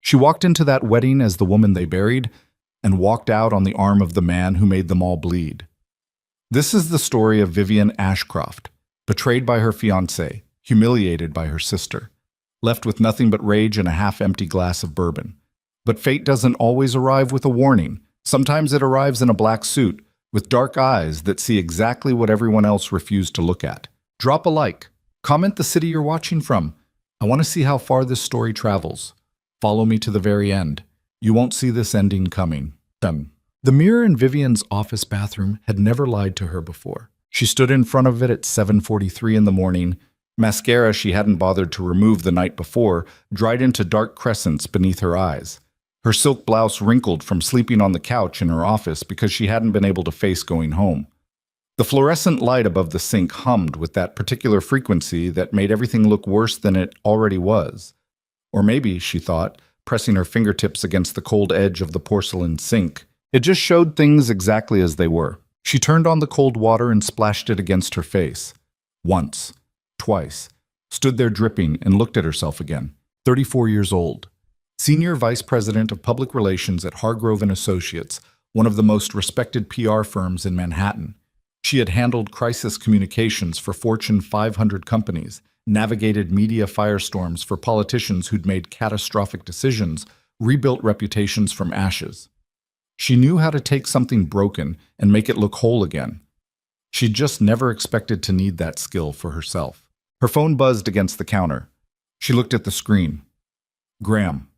She walked into that wedding as the woman they buried and walked out on the arm of the man who made them all bleed. This is the story of Vivian Ashcroft, betrayed by her fiancé, humiliated by her sister, left with nothing but rage and a half-empty glass of bourbon. But fate doesn't always arrive with a warning. Sometimes it arrives in a black suit, with dark eyes that see exactly what everyone else refused to look at. Drop a like. Comment the city you're watching from. I want to see how far this story travels. Follow me to the very end. You won't see this ending coming. Done. The mirror in Vivian's office bathroom had never lied to her before. She stood in front of it at 7:43 in the morning. Mascara she hadn't bothered to remove the night before dried into dark crescents beneath her eyes. Her silk blouse wrinkled from sleeping on the couch in her office because she hadn't been able to face going home. The fluorescent light above the sink hummed with that particular frequency that made everything look worse than it already was. Or maybe, she thought, pressing her fingertips against the cold edge of the porcelain sink, it just showed things exactly as they were. She turned on the cold water and splashed it against her face. Once, twice, stood there dripping and looked at herself again. 34 years old. Senior Vice President of Public Relations at Hargrove & Associates, one of the most respected PR firms in Manhattan. She had handled crisis communications for Fortune 500 companies, navigated media firestorms for politicians who'd made catastrophic decisions, rebuilt reputations from ashes. She knew how to take something broken and make it look whole again. She'd just never expected to need that skill for herself. Her phone buzzed against the counter. She looked at the screen. Graham.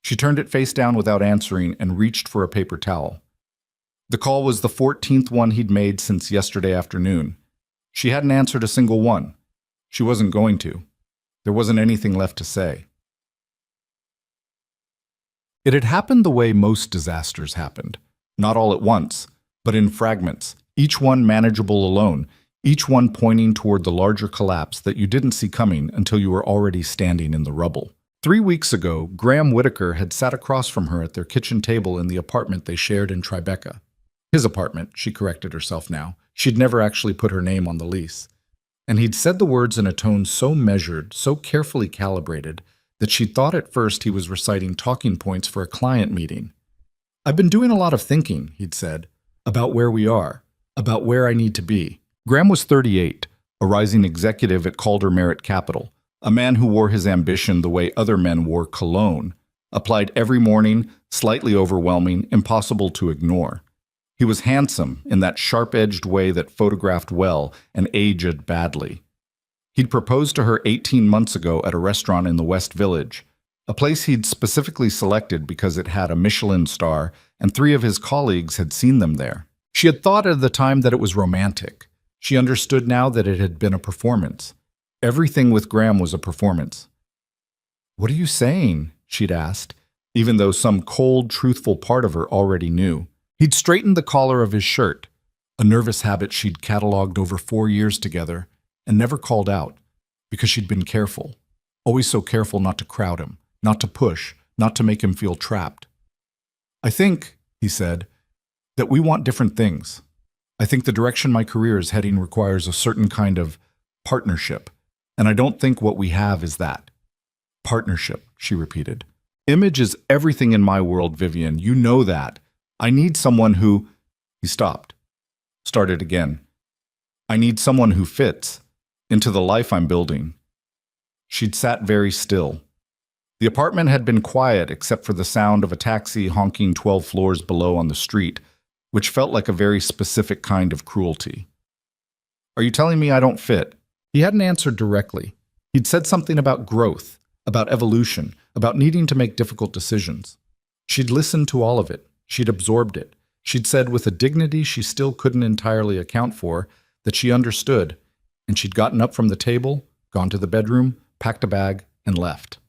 She turned it face down without answering and reached for a paper towel. The call was the 14th one he'd made since yesterday afternoon. She hadn't answered a single one. She wasn't going to. There wasn't anything left to say. It had happened the way most disasters happened. Not all at once, but in fragments, each one manageable alone, each one pointing toward the larger collapse that you didn't see coming until you were already standing in the rubble. 3 weeks ago, Graham Whitaker had sat across from her at their kitchen table in the apartment they shared in Tribeca. His apartment, she corrected herself now. She'd never actually put her name on the lease. And he'd said the words in a tone so measured, so carefully calibrated, that she'd thought at first he was reciting talking points for a client meeting. I've been doing a lot of thinking, he'd said, about where we are, about where I need to be. Graham was 38, a rising executive at Calder Merit Capital, a man who wore his ambition the way other men wore cologne, applied every morning, slightly overwhelming, impossible to ignore. He was handsome in that sharp-edged way that photographed well and aged badly. He'd proposed to her 18 months ago at a restaurant in the West Village, a place he'd specifically selected because it had a Michelin star and 3 of his colleagues had seen them there. She had thought at the time that it was romantic. She understood now that it had been a performance. Everything with Graham was a performance. "What are you saying?" she'd asked, even though some cold, truthful part of her already knew. He'd straightened the collar of his shirt, a nervous habit she'd cataloged over 4 years together, and never called out, because she'd been careful, always so careful not to crowd him, not to push, not to make him feel trapped. "I think," he said, "that we want different things. I think the direction my career is heading requires a certain kind of partnership, and I don't think what we have is that." "Partnership," she repeated. "Image is everything in my world, Vivian. You know that. I need someone who—" He stopped. Started again. "I need someone who fits into the life I'm building." She'd sat very still. The apartment had been quiet except for the sound of a taxi honking 12 floors below on the street, which felt like a very specific kind of cruelty. "Are you telling me I don't fit?" He hadn't answered directly. He'd said something about growth, about evolution, about needing to make difficult decisions. She'd listened to all of it. She'd absorbed it. She'd said with a dignity she still couldn't entirely account for that she understood, and she'd gotten up from the table, gone to the bedroom, packed a bag, and left.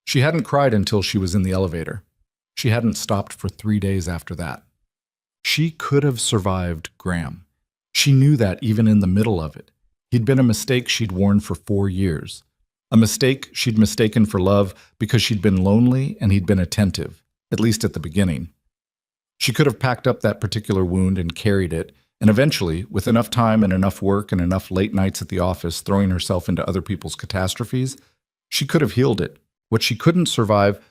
She hadn't cried until she was in the elevator. She hadn't stopped for 3 days after that. She could have survived Graham. She knew that even in the middle of it. He'd been a mistake she'd worn for 4 years. A mistake she'd mistaken for love because she'd been lonely and he'd been attentive, at least at the beginning. She could have packed up that particular wound and carried it, and eventually, with enough time and enough work and enough late nights at the office throwing herself into other people's catastrophes, she could have healed it. What she couldn't survive,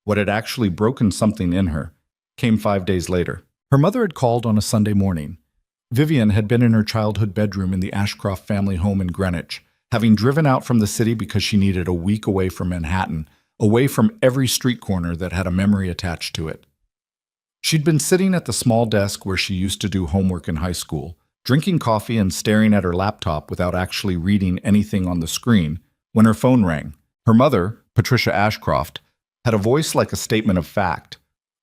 what had actually broken something in her, came 5 days later. Her mother had called on a Sunday morning. Vivian had been in her childhood bedroom in the Ashcroft family home in Greenwich, having driven out from the city because she needed a week away from Manhattan, away from every street corner that had a memory attached to it. She'd been sitting at the small desk where she used to do homework in high school, drinking coffee and staring at her laptop without actually reading anything on the screen, when her phone rang. Her mother, Patricia Ashcroft, had a voice like a statement of fact,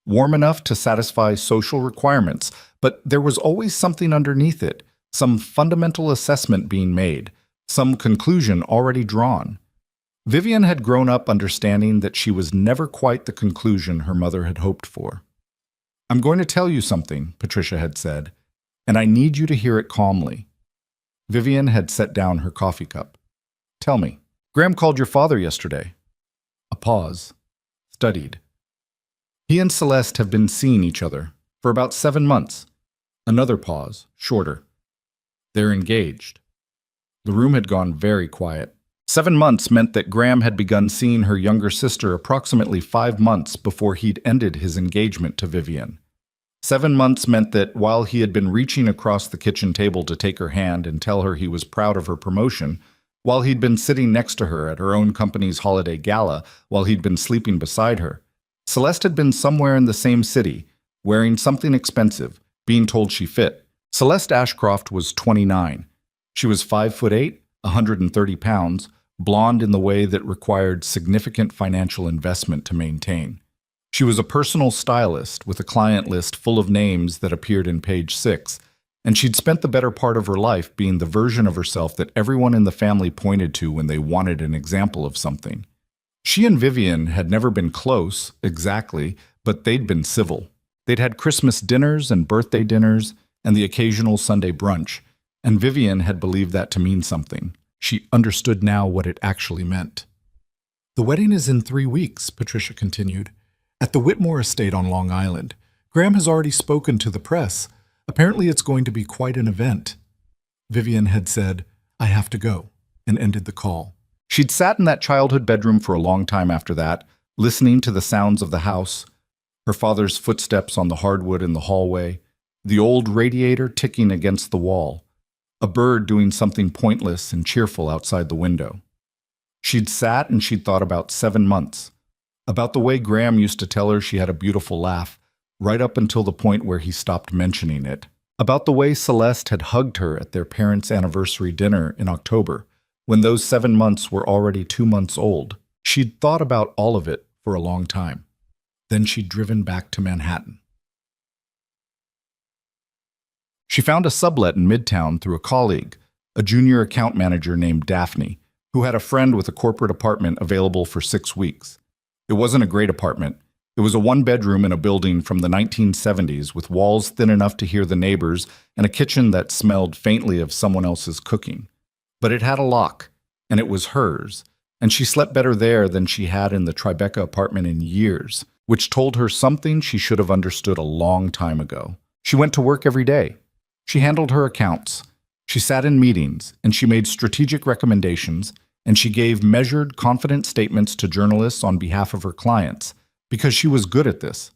warm enough to satisfy social requirements, but there was always something underneath it, some fundamental assessment being made, some conclusion already drawn. Vivian had grown up understanding that she was never quite the conclusion her mother had hoped for. "I'm going to tell you something," Patricia had said, "and I need you to hear it calmly." Vivian had set down her coffee cup. "Tell me. Graham called your father yesterday." A pause. Studied. "He and Celeste have been seeing each other for about 7 months." Another pause, shorter. "They're engaged." The room had gone very quiet. 7 months meant that Graham had begun seeing her younger sister approximately 5 months before he'd ended his engagement to Vivian. 7 months meant that while he had been reaching across the kitchen table to take her hand and tell her he was proud of her promotion, while he'd been sitting next to her at her own company's holiday gala, while he'd been sleeping beside her, Celeste had been somewhere in the same city, wearing something expensive, being told she fit. Celeste Ashcroft was 29. She was 5'8", 130 pounds, blonde in the way that required significant financial investment to maintain. She was a personal stylist with a client list full of names that appeared in page 6, and she'd spent the better part of her life being the version of herself that everyone in the family pointed to when they wanted an example of something. She and Vivian had never been close, exactly, but they'd been civil. They'd had Christmas dinners and birthday dinners and the occasional Sunday brunch, and Vivian had believed that to mean something. She understood now what it actually meant. "The wedding is in 3 weeks," Patricia continued, "at the Whitmore estate on Long Island. Graham has already spoken to the press. Apparently it's going to be quite an event." Vivian had said, "I have to go," and ended the call. She'd sat in that childhood bedroom for a long time after that, listening to the sounds of the house, her father's footsteps on the hardwood in the hallway, the old radiator ticking against the wall, a bird doing something pointless and cheerful outside the window. She'd sat and she'd thought about 7 months, about the way Graham used to tell her she had a beautiful laugh, right up until the point where he stopped mentioning it, about the way Celeste had hugged her at their parents' anniversary dinner in October, when those 7 months were already 2 months old. She'd thought about all of it for a long time. Then she'd driven back to Manhattan. She found a sublet in Midtown through a colleague, a junior account manager named Daphne, who had a friend with a corporate apartment available for 6 weeks. It wasn't a great apartment. It was a 1-bedroom in a building from the 1970s with walls thin enough to hear the neighbors and a kitchen that smelled faintly of someone else's cooking. But it had a lock, and it was hers, and she slept better there than she had in the Tribeca apartment in years, which told her something she should have understood a long time ago. She went to work every day. She handled her accounts. She sat in meetings, and she made strategic recommendations, and she gave measured, confident statements to journalists on behalf of her clients, because she was good at this.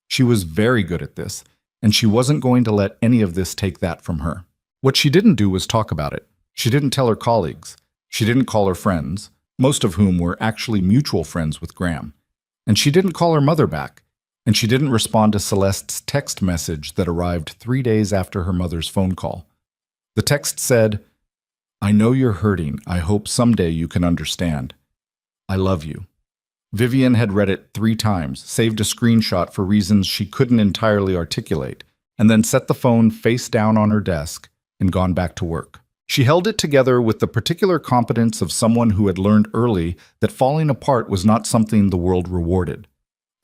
She was very good at this, and she wasn't going to let any of this take that from her. What she didn't do was talk about it. She didn't tell her colleagues. She didn't call her friends, most of whom were actually mutual friends with Graham. And she didn't call her mother back. And she didn't respond to Celeste's text message that arrived 3 days after her mother's phone call. The text said, "I know you're hurting. I hope someday you can understand. I love you." Vivian had read it 3 times, saved a screenshot for reasons she couldn't entirely articulate, and then set the phone face down on her desk and gone back to work. She held it together with the particular competence of someone who had learned early that falling apart was not something the world rewarded.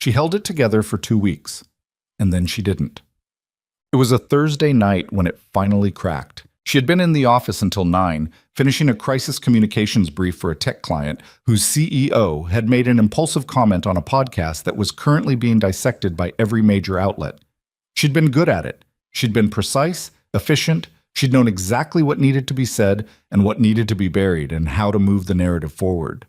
She held it together for 2 weeks, and then she didn't. It was a Thursday night when it finally cracked. She had been in the office until 9, finishing a crisis communications brief for a tech client whose CEO had made an impulsive comment on a podcast that was currently being dissected by every major outlet. She'd been good at it. She'd been precise, efficient. She'd known exactly what needed to be said and what needed to be buried and how to move the narrative forward.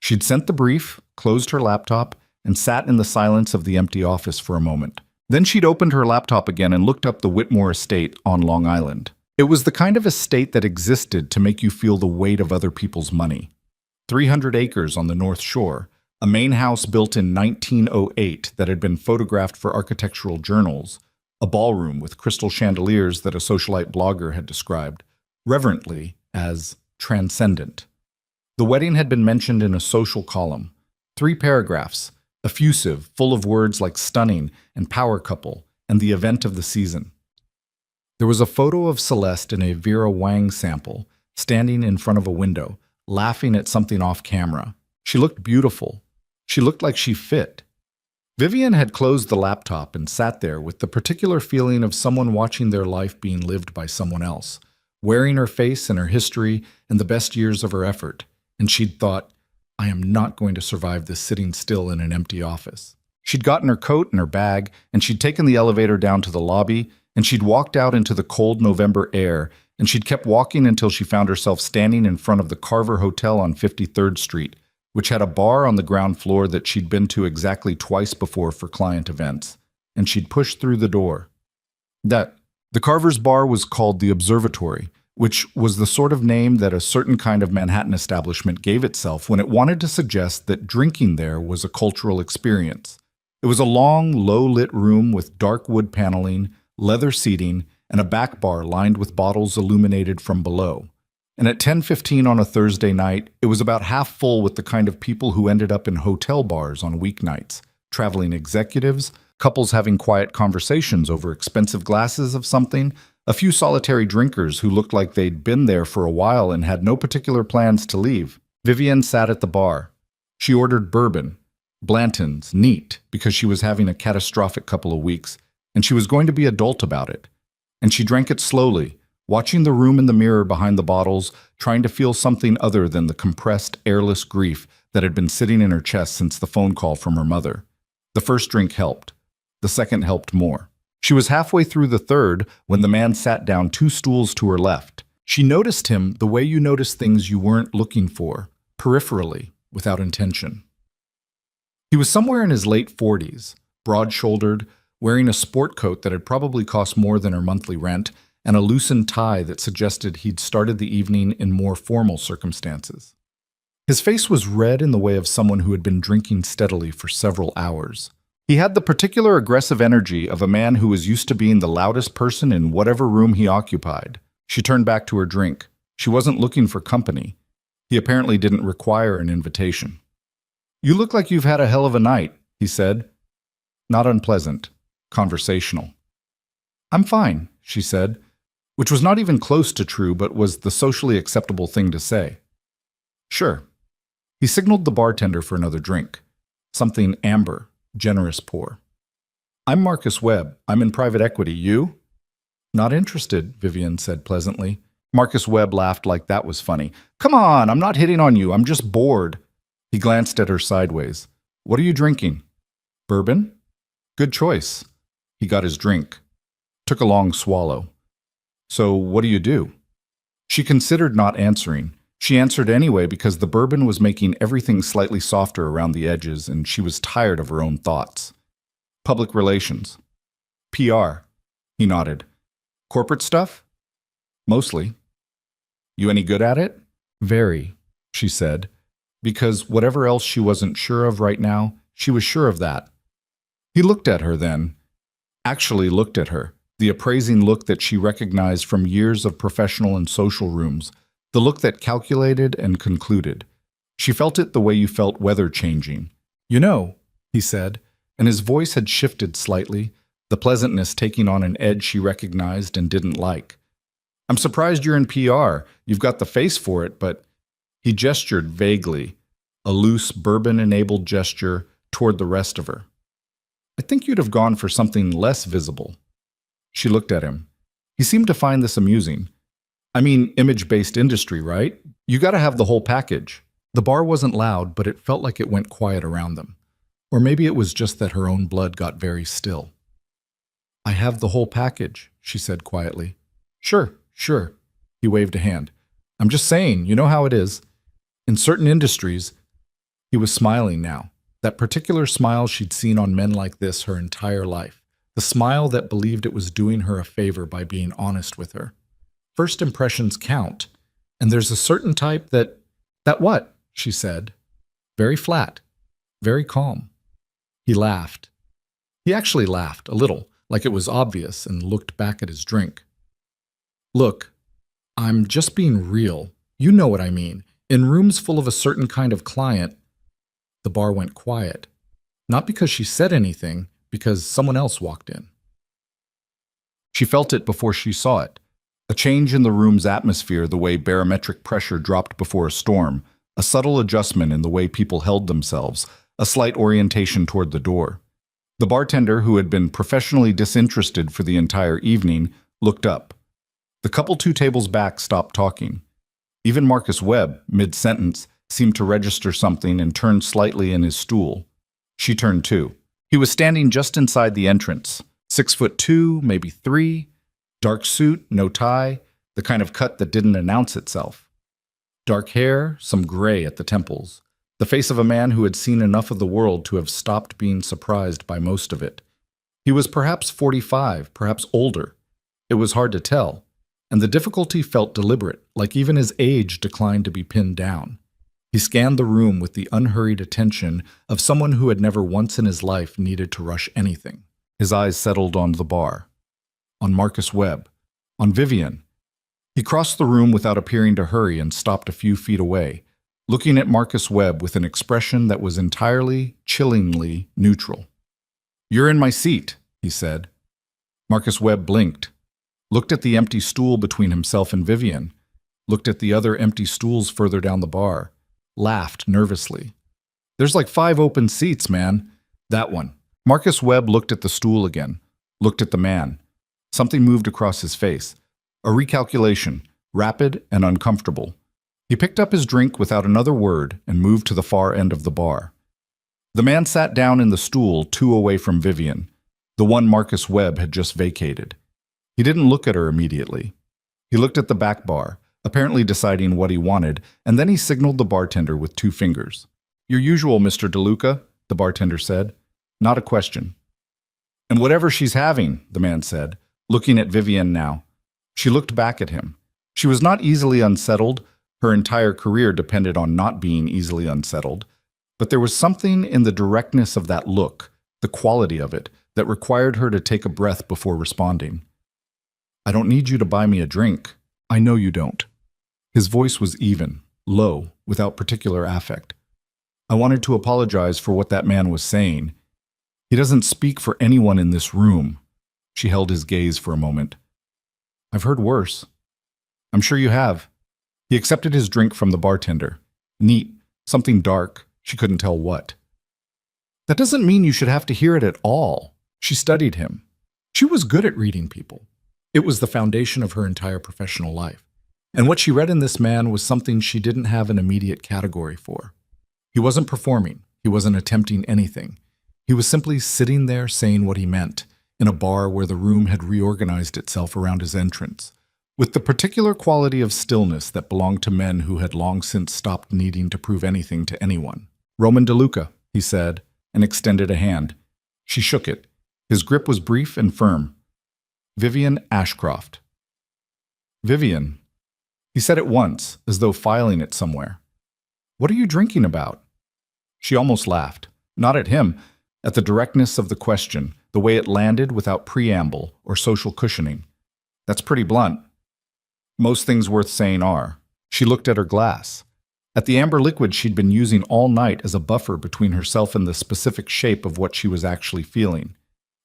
She'd sent the brief, closed her laptop, and sat in the silence of the empty office for a moment. Then she'd opened her laptop again and looked up the Whitmore estate on Long Island. It was the kind of estate that existed to make you feel the weight of other people's money. 300 acres on the North Shore, a main house built in 1908 that had been photographed for architectural journals, a ballroom with crystal chandeliers that a socialite blogger had described, reverently, as transcendent. The wedding had been mentioned in a social column. 3 paragraphs, effusive, full of words like stunning and power couple, and the event of the season. There was a photo of Celeste in a Vera Wang sample, standing in front of a window, laughing at something off camera. She looked beautiful. She looked like she fit. Vivian had closed the laptop and sat there with the particular feeling of someone watching their life being lived by someone else, wearing her face and her history and the best years of her effort. And she'd thought, I am not going to survive this sitting still in an empty office. She'd gotten her coat and her bag, and she'd taken the elevator down to the lobby, and she'd walked out into the cold November air, and she'd kept walking until she found herself standing in front of the Carver Hotel on 53rd Street, which had a bar on the ground floor that she'd been to exactly twice before for client events, and she'd pushed through the door. The Carver's bar was called the Observatory, which was the sort of name that a certain kind of Manhattan establishment gave itself when it wanted to suggest that drinking there was a cultural experience. It was a long, low-lit room with dark wood paneling, leather seating, and a back bar lined with bottles illuminated from below. And at 10:15 on a Thursday night, it was about half full with the kind of people who ended up in hotel bars on weeknights, traveling executives, couples having quiet conversations over expensive glasses of something, a few solitary drinkers who looked like they'd been there for a while and had no particular plans to leave. Vivian sat at the bar. She ordered bourbon, Blanton's, neat, because she was having a catastrophic couple of weeks, and she was going to be adult about it. And she drank it slowly, watching the room in the mirror behind the bottles, trying to feel something other than the compressed, airless grief that had been sitting in her chest since the phone call from her mother. The first drink helped. The second helped more. She was halfway through the third when the man sat down 2 stools to her left. She noticed him the way you notice things you weren't looking for, peripherally, without intention. He was somewhere in his late 40s, broad-shouldered, wearing a sport coat that had probably cost more than her monthly rent, and a loosened tie that suggested he'd started the evening in more formal circumstances. His face was red in the way of someone who had been drinking steadily for several hours. He had the particular aggressive energy of a man who was used to being the loudest person in whatever room he occupied. She turned back to her drink. She wasn't looking for company. He apparently didn't require an invitation. "You look like you've had a hell of a night," he said. Not unpleasant. Conversational. "I'm fine," she said, which was not even close to true but was the socially acceptable thing to say. "Sure." He signaled the bartender for another drink. Something amber, generous pour. "I'm Marcus Webb. I'm in private equity. You?" "Not interested," Vivian said pleasantly. Marcus Webb laughed like that was funny. "Come on, I'm not hitting on you. I'm just bored." He glanced at her sideways. "What are you drinking?" "Bourbon?" "Good choice." He got his drink. Took a long swallow. "So what do you do?" She considered not answering. She answered anyway because the bourbon was making everything slightly softer around the edges and she was tired of her own thoughts. "Public relations." "PR." He nodded. "Corporate stuff?" "Mostly." "You any good at it?" "Very," she said, because whatever else she wasn't sure of right now, she was sure of that. He looked at her then. Actually looked at her, the appraising look that she recognized from years of professional and social rooms, the look that calculated and concluded. She felt it the way you felt weather changing. "You know," he said, and his voice had shifted slightly, the pleasantness taking on an edge she recognized and didn't like. "I'm surprised you're in PR. You've got the face for it, but—" He gestured vaguely, a loose, bourbon-enabled gesture toward the rest of her. "I think you'd have gone for something less visible." She looked at him. He seemed to find this amusing. "I mean, image-based industry, right? You gotta have the whole package." The bar wasn't loud, but it felt like it went quiet around them. Or maybe it was just that her own blood got very still. "I have the whole package," she said quietly. Sure. He waved a hand. "I'm just saying, you know how it is. In certain industries—" He was smiling now. That particular smile she'd seen on men like this her entire life. The smile that believed it was doing her a favor by being honest with her. First impressions count, and there's a certain type that... That what? She said. Very flat, very calm. He laughed. He actually laughed, a little, like it was obvious, and looked back at his drink. Look, I'm just being real. You know what I mean. In rooms full of a certain kind of client, the bar went quiet. Not because she said anything, because someone else walked in. She felt it before she saw it. A change in the room's atmosphere, the way barometric pressure dropped before a storm, a subtle adjustment in the way people held themselves, a slight orientation toward the door. The bartender, who had been professionally disinterested for the entire evening, looked up. The couple 2 tables back stopped talking. Even Marcus Webb, mid-sentence, seemed to register something and turned slightly in his stool. She turned too. He was standing just inside the entrance, 6'2", maybe 3, dark suit, no tie, the kind of cut that didn't announce itself. Dark hair, some gray at the temples. The face of a man who had seen enough of the world to have stopped being surprised by most of it. He was perhaps 45, perhaps older. It was hard to tell, and the difficulty felt deliberate, like even his age declined to be pinned down. He scanned the room with the unhurried attention of someone who had never once in his life needed to rush anything. His eyes settled on the bar, on Marcus Webb, on Vivian. He crossed the room without appearing to hurry and stopped a few feet away, looking at Marcus Webb with an expression that was entirely, chillingly neutral. "You're in my seat," he said. Marcus Webb blinked, looked at the empty stool between himself and Vivian, looked at the other empty stools further down the bar, laughed nervously. "There's like 5 open seats, man. That one." Marcus Webb looked at the stool again, looked at the man. Something moved across his face. A recalculation, rapid and uncomfortable. He picked up his drink without another word and moved to the far end of the bar. The man sat down in the stool 2 away from Vivian, the one Marcus Webb had just vacated. He didn't look at her immediately. He looked at the back bar, apparently deciding what he wanted, and then he signaled the bartender with 2 fingers. "Your usual, Mr. DeLuca," the bartender said. Not a question. "And whatever she's having," the man said, looking at Vivian now. She looked back at him. She was not easily unsettled. Her entire career depended on not being easily unsettled. But there was something in the directness of that look, the quality of it, that required her to take a breath before responding. "I don't need you to buy me a drink. I know you don't." His voice was even, low, without particular affect. "I wanted to apologize for what that man was saying. He doesn't speak for anyone in this room." She held his gaze for a moment. "I've heard worse." "I'm sure you have." He accepted his drink from the bartender. Neat, something dark, she couldn't tell what. "That doesn't mean you should have to hear it at all." She studied him. She was good at reading people. It was the foundation of her entire professional life. And what she read in this man was something she didn't have an immediate category for. He wasn't performing. He wasn't attempting anything. He was simply sitting there saying what he meant, in a bar where the room had reorganized itself around his entrance, with the particular quality of stillness that belonged to men who had long since stopped needing to prove anything to anyone. "Roman DeLuca," he said, and extended a hand. She shook it. His grip was brief and firm. "Vivian Ashcroft." "Vivian." He said it once, as though filing it somewhere. "What are you drinking about?" She almost laughed. Not at him, at the directness of the question, the way it landed without preamble or social cushioning. "That's pretty blunt." "Most things worth saying are." She looked at her glass. At the amber liquid she'd been using all night as a buffer between herself and the specific shape of what she was actually feeling.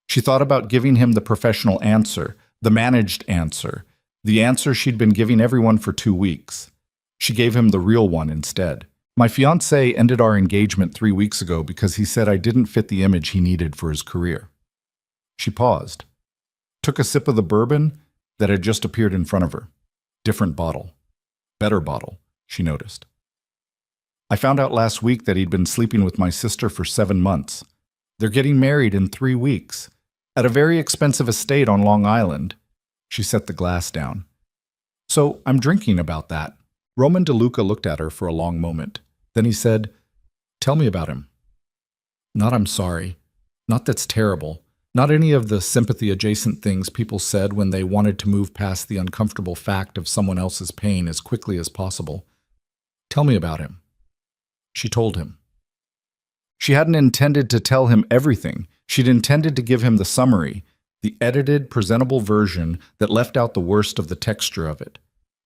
She thought about giving him the professional answer, the managed answer, the answer she'd been giving everyone for 2 weeks. She gave him the real one instead. "My fiancé ended our engagement 3 weeks ago because he said I didn't fit the image he needed for his career." She paused, took a sip of the bourbon that had just appeared in front of her. Different bottle. Better bottle, she noticed. "I found out last week that he'd been sleeping with my sister for 7 months. They're getting married in 3 weeks, at a very expensive estate on Long Island." She set the glass down. "So I'm drinking about that." Roman DeLuca looked at her for a long moment. Then he said, "Tell me about him." Not "I'm sorry." Not "that's terrible." Not any of the sympathy-adjacent things people said when they wanted to move past the uncomfortable fact of someone else's pain as quickly as possible. "Tell me about him." She told him. She hadn't intended to tell him everything. She'd intended to give him the summary, the edited, presentable version that left out the worst of the texture of it.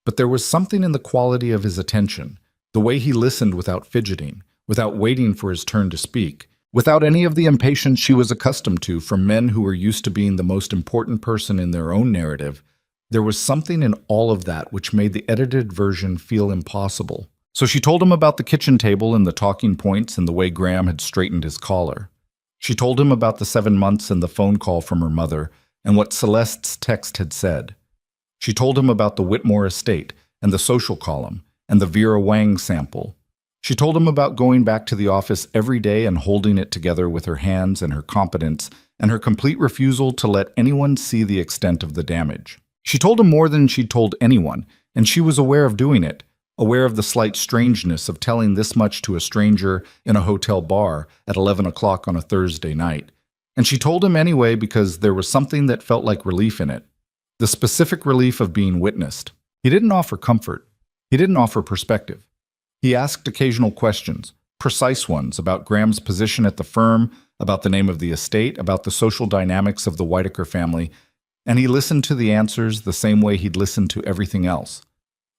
But there was something in the quality of his attention, the way he listened without fidgeting, without waiting for his turn to speak, without any of the impatience she was accustomed to from men who were used to being the most important person in their own narrative. There was something in all of that which made the edited version feel impossible. So she told him about the kitchen table and the talking points and the way Graham had straightened his collar. She told him about the 7 months and the phone call from her mother and what Celeste's text had said. She told him about the Whitmore estate and the social column and the Vera Wang sample. She told him about going back to the office every day and holding it together with her hands and her competence and her complete refusal to let anyone see the extent of the damage. She told him more than she'd told anyone, and she was aware of doing it, aware of the slight strangeness of telling this much to a stranger in a hotel bar at 11 o'clock on a Thursday night. And she told him anyway because there was something that felt like relief in it, the specific relief of being witnessed. He didn't offer comfort. He didn't offer perspective. He asked occasional questions, precise ones, about Graham's position at the firm, about the name of the estate, about the social dynamics of the Whitaker family, and he listened to the answers the same way he'd listened to everything else,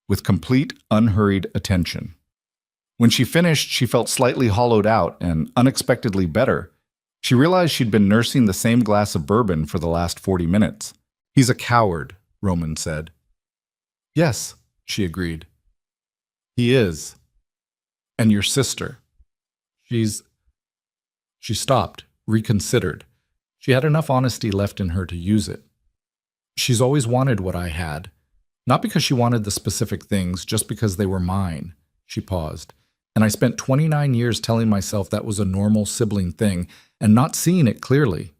with complete, unhurried attention. When she finished, she felt slightly hollowed out and unexpectedly better. She realized she'd been nursing the same glass of bourbon for the last 40 minutes. "He's a coward," Roman said. "Yes," she agreed. "He is. And your sister. She stopped, reconsidered. She had enough honesty left in her to use it. "She's always wanted what I had. Not because she wanted the specific things, just because they were mine." She paused. "And I spent 29 years telling myself that was a normal sibling thing and not seeing it clearly."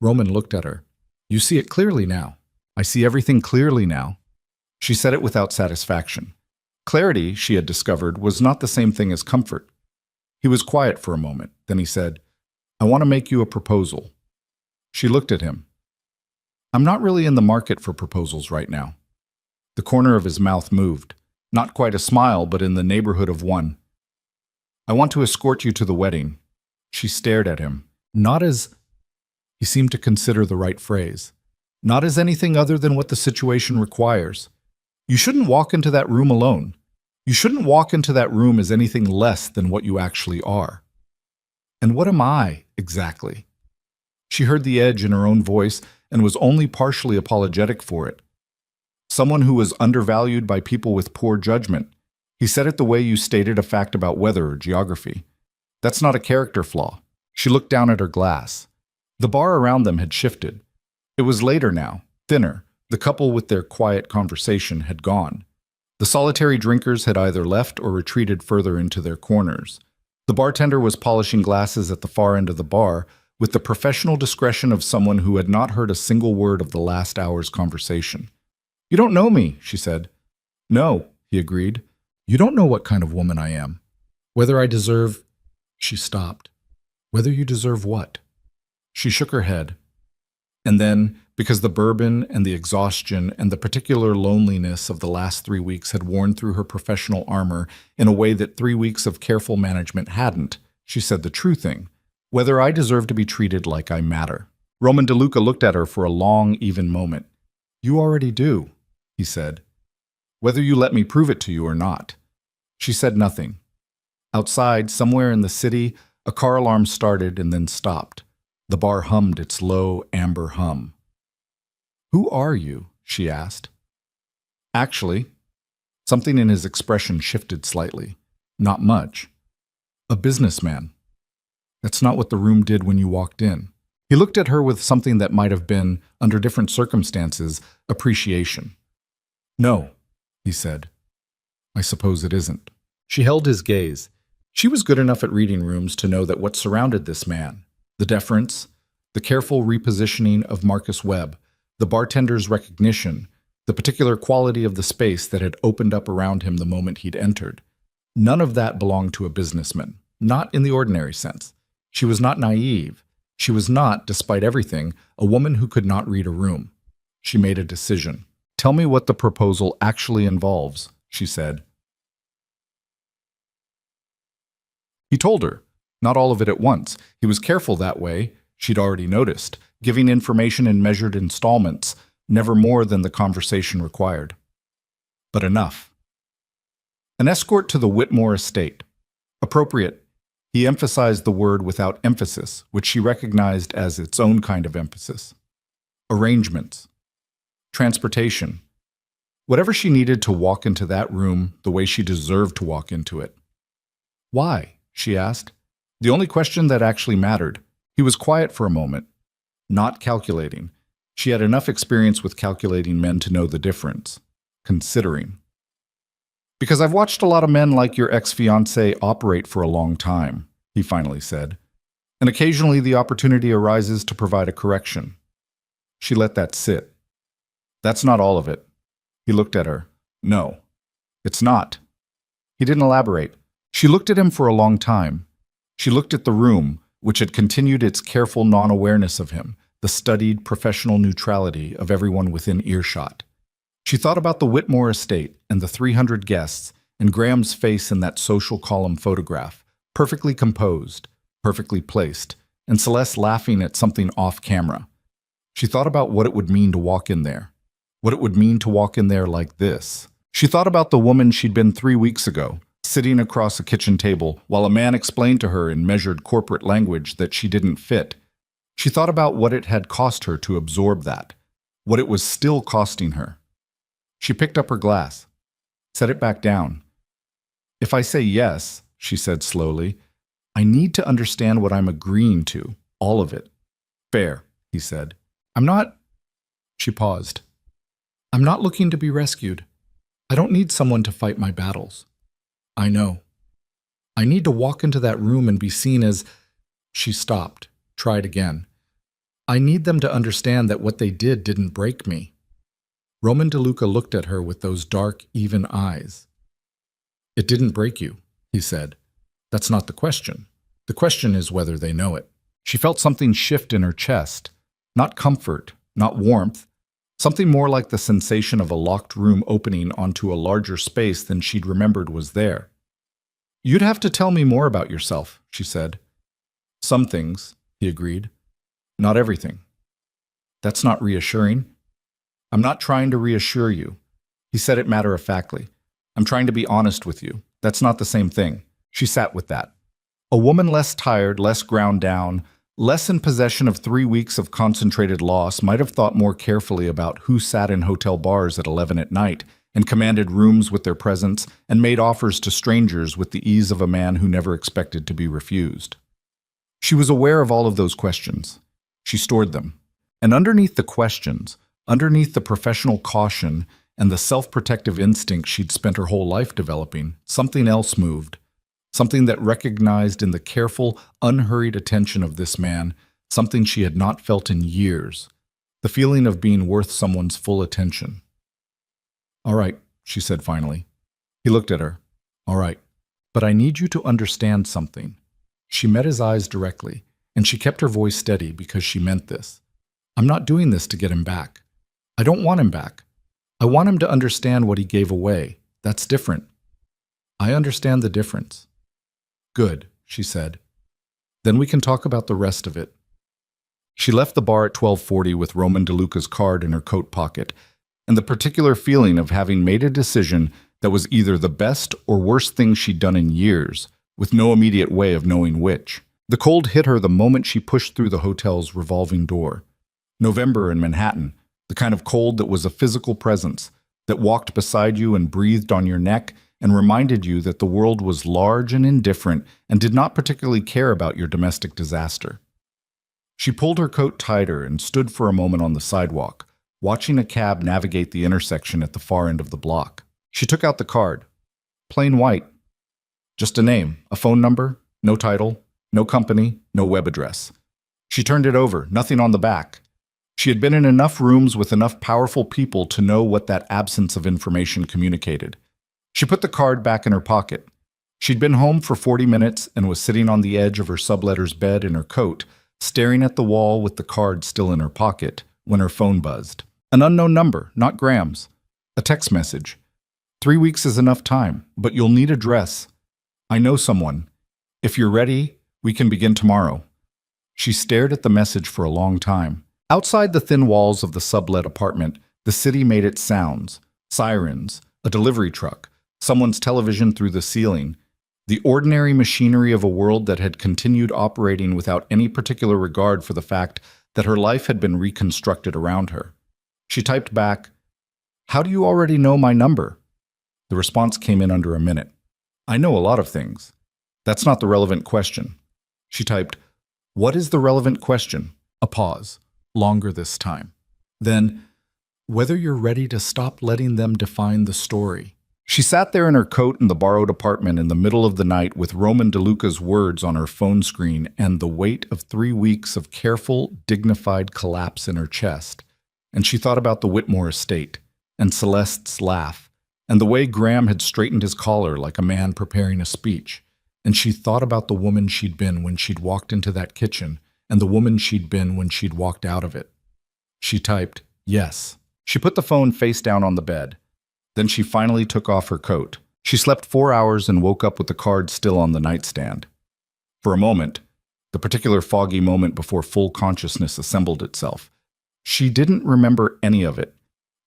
Roman looked at her. "You see it clearly now. I see everything clearly now." She said it without satisfaction. Clarity, she had discovered, was not the same thing as comfort. He was quiet for a moment. Then he said, "I want to make you a proposal." She looked at him. "I'm not really in the market for proposals right now." The corner of his mouth moved. Not quite a smile, but in the neighborhood of one. "I want to escort you to the wedding." She stared at him. Not as... He seemed to consider the right phrase. "Not as anything other than what the situation requires. You shouldn't walk into that room alone. You shouldn't walk into that room as anything less than what you actually are." "And what am I, exactly?" She heard the edge in her own voice and was only partially apologetic for it. "Someone who was undervalued by people with poor judgment." He said it the way you stated a fact about weather or geography. "That's not a character flaw." She looked down at her glass. The bar around them had shifted. It was later now, thinner. The couple with their quiet conversation had gone. The solitary drinkers had either left or retreated further into their corners. The bartender was polishing glasses at the far end of the bar with the professional discretion of someone who had not heard a single word of the last hour's conversation. "You don't know me," she said. "No," he agreed. "You don't know what kind of woman I am. Whether I deserve..." She stopped. "Whether you deserve what?" She shook her head. And then, because the bourbon and the exhaustion and the particular loneliness of the last 3 weeks had worn through her professional armor in a way that 3 weeks of careful management hadn't, she said the true thing. "Whether I deserve to be treated like I matter." Roman DeLuca looked at her for a long, even moment. "You already do," he said. "Whether you let me prove it to you or not." She said nothing. Outside, somewhere in the city, a car alarm started and then stopped. The bar hummed its low, amber hum. "Who are you?" she asked. "Actually," something in his expression shifted slightly. "Not much. A businessman." "That's not what the room did when you walked in." He looked at her with something that might have been, under different circumstances, appreciation. "No," he said. "I suppose it isn't." She held his gaze. She was good enough at reading rooms to know that what surrounded this man, the deference, the careful repositioning of Marcus Webb, the bartender's recognition, the particular quality of the space that had opened up around him the moment he'd entered. None of that belonged to a businessman, not in the ordinary sense. She was not naive. She was not, despite everything, a woman who could not read a room. She made a decision. "Tell me what the proposal actually involves," she said. He told her, not all of it at once. He was careful that way, she'd already noticed, giving information in measured installments, never more than the conversation required. But enough. An escort to the Whitmore estate. Appropriate. He emphasized the word without emphasis, which she recognized as its own kind of emphasis. Arrangements. Transportation. Whatever she needed to walk into that room the way she deserved to walk into it. Why? She asked. The only question that actually mattered. He was quiet for a moment. Not calculating. She had enough experience with calculating men to know the difference. Considering. "Because I've watched a lot of men like your ex-fiancé operate for a long time," he finally said. "And occasionally the opportunity arises to provide a correction." She let that sit. "That's not all of it." He looked at her. "No, it's not." He didn't elaborate. She looked at him for a long time. She looked at the room, which had continued its careful non-awareness of him, the studied professional neutrality of everyone within earshot. She thought about the Whitmore estate and the 300 guests and Graham's face in that social column photograph, perfectly composed, perfectly placed, and Celeste laughing at something off camera. She thought about what it would mean to walk in there, what it would mean to walk in there like this. She thought about the woman she'd been 3 weeks ago, sitting across a kitchen table while a man explained to her in measured corporate language that she didn't fit. She thought about what it had cost her to absorb that, what it was still costing her. She picked up her glass, set it back down. "If I say yes," she said slowly, "I need to understand what I'm agreeing to, all of it." "Fair," he said. "I'm not—" She paused. "I'm not looking to be rescued. I don't need someone to fight my battles. I know. I need to walk into that room and be seen as—" She stopped, tried again. "I need them to understand that what they did didn't break me." Roman DeLuca looked at her with those dark, even eyes. "It didn't break you," he said. "That's not the question. The question is whether they know it." She felt something shift in her chest. Not comfort, not warmth. Something more like the sensation of a locked room opening onto a larger space than she'd remembered was there. "You'd have to tell me more about yourself," she said. "Some things," he agreed. "Not everything." "That's not reassuring." "I'm not trying to reassure you." He said it matter-of-factly. "I'm trying to be honest with you. That's not the same thing." She sat with that. A woman less tired, less ground down, less in possession of 3 weeks of concentrated loss might have thought more carefully about who sat in hotel bars at 11 at night and commanded rooms with their presence and made offers to strangers with the ease of a man who never expected to be refused. She was aware of all of those questions. She stored them. And underneath the questions, underneath the professional caution and the self-protective instinct she'd spent her whole life developing, something else moved. Something that recognized in the careful, unhurried attention of this man, something she had not felt in years, the feeling of being worth someone's full attention. "All right," she said finally. He looked at her. "All right, but I need you to understand something." She met his eyes directly, and she kept her voice steady because she meant this. "I'm not doing this to get him back. I don't want him back. I want him to understand what he gave away. That's different." "I understand the difference." "Good," she said. "Then we can talk about the rest of it." She left the bar at 12:40 with Roman DeLuca's card in her coat pocket, and the particular feeling of having made a decision that was either the best or worst thing she'd done in years, with no immediate way of knowing which. The cold hit her the moment she pushed through the hotel's revolving door. November in Manhattan, the kind of cold that was a physical presence, that walked beside you and breathed on your neck and reminded you that the world was large and indifferent and did not particularly care about your domestic disaster. She pulled her coat tighter and stood for a moment on the sidewalk, watching a cab navigate the intersection at the far end of the block. She took out the card. Plain white. Just a name, a phone number, no title, no company, no web address. She turned it over, nothing on the back. She had been in enough rooms with enough powerful people to know what that absence of information communicated. She put the card back in her pocket. She'd been home for 40 minutes and was sitting on the edge of her subletter's bed in her coat, staring at the wall with the card still in her pocket, when her phone buzzed. An unknown number, not Graham's. A text message. 3 weeks is enough time, but you'll need a dress. I know someone. If you're ready, we can begin tomorrow. She stared at the message for a long time. Outside the thin walls of the sublet apartment, the city made its sounds. Sirens, a delivery truck, someone's television through the ceiling. The ordinary machinery of a world that had continued operating without any particular regard for the fact that her life had been reconstructed around her. She typed back, "How do you already know my number?" The response came in under a minute. "I know a lot of things. That's not the relevant question." She typed, "What is the relevant question?" A pause, longer this time. Then, "Whether you're ready to stop letting them define the story." She sat there in her coat in the borrowed apartment in the middle of the night with Roman DeLuca's words on her phone screen and the weight of 3 weeks of careful, dignified collapse in her chest. And she thought about the Whitmore estate, and Celeste's laugh, and the way Graham had straightened his collar like a man preparing a speech. And she thought about the woman she'd been when she'd walked into that kitchen, and the woman she'd been when she'd walked out of it. She typed, "Yes." She put the phone face down on the bed. Then she finally took off her coat. She slept 4 hours and woke up with the card still on the nightstand. For a moment, the particular foggy moment before full consciousness assembled itself, she didn't remember any of it.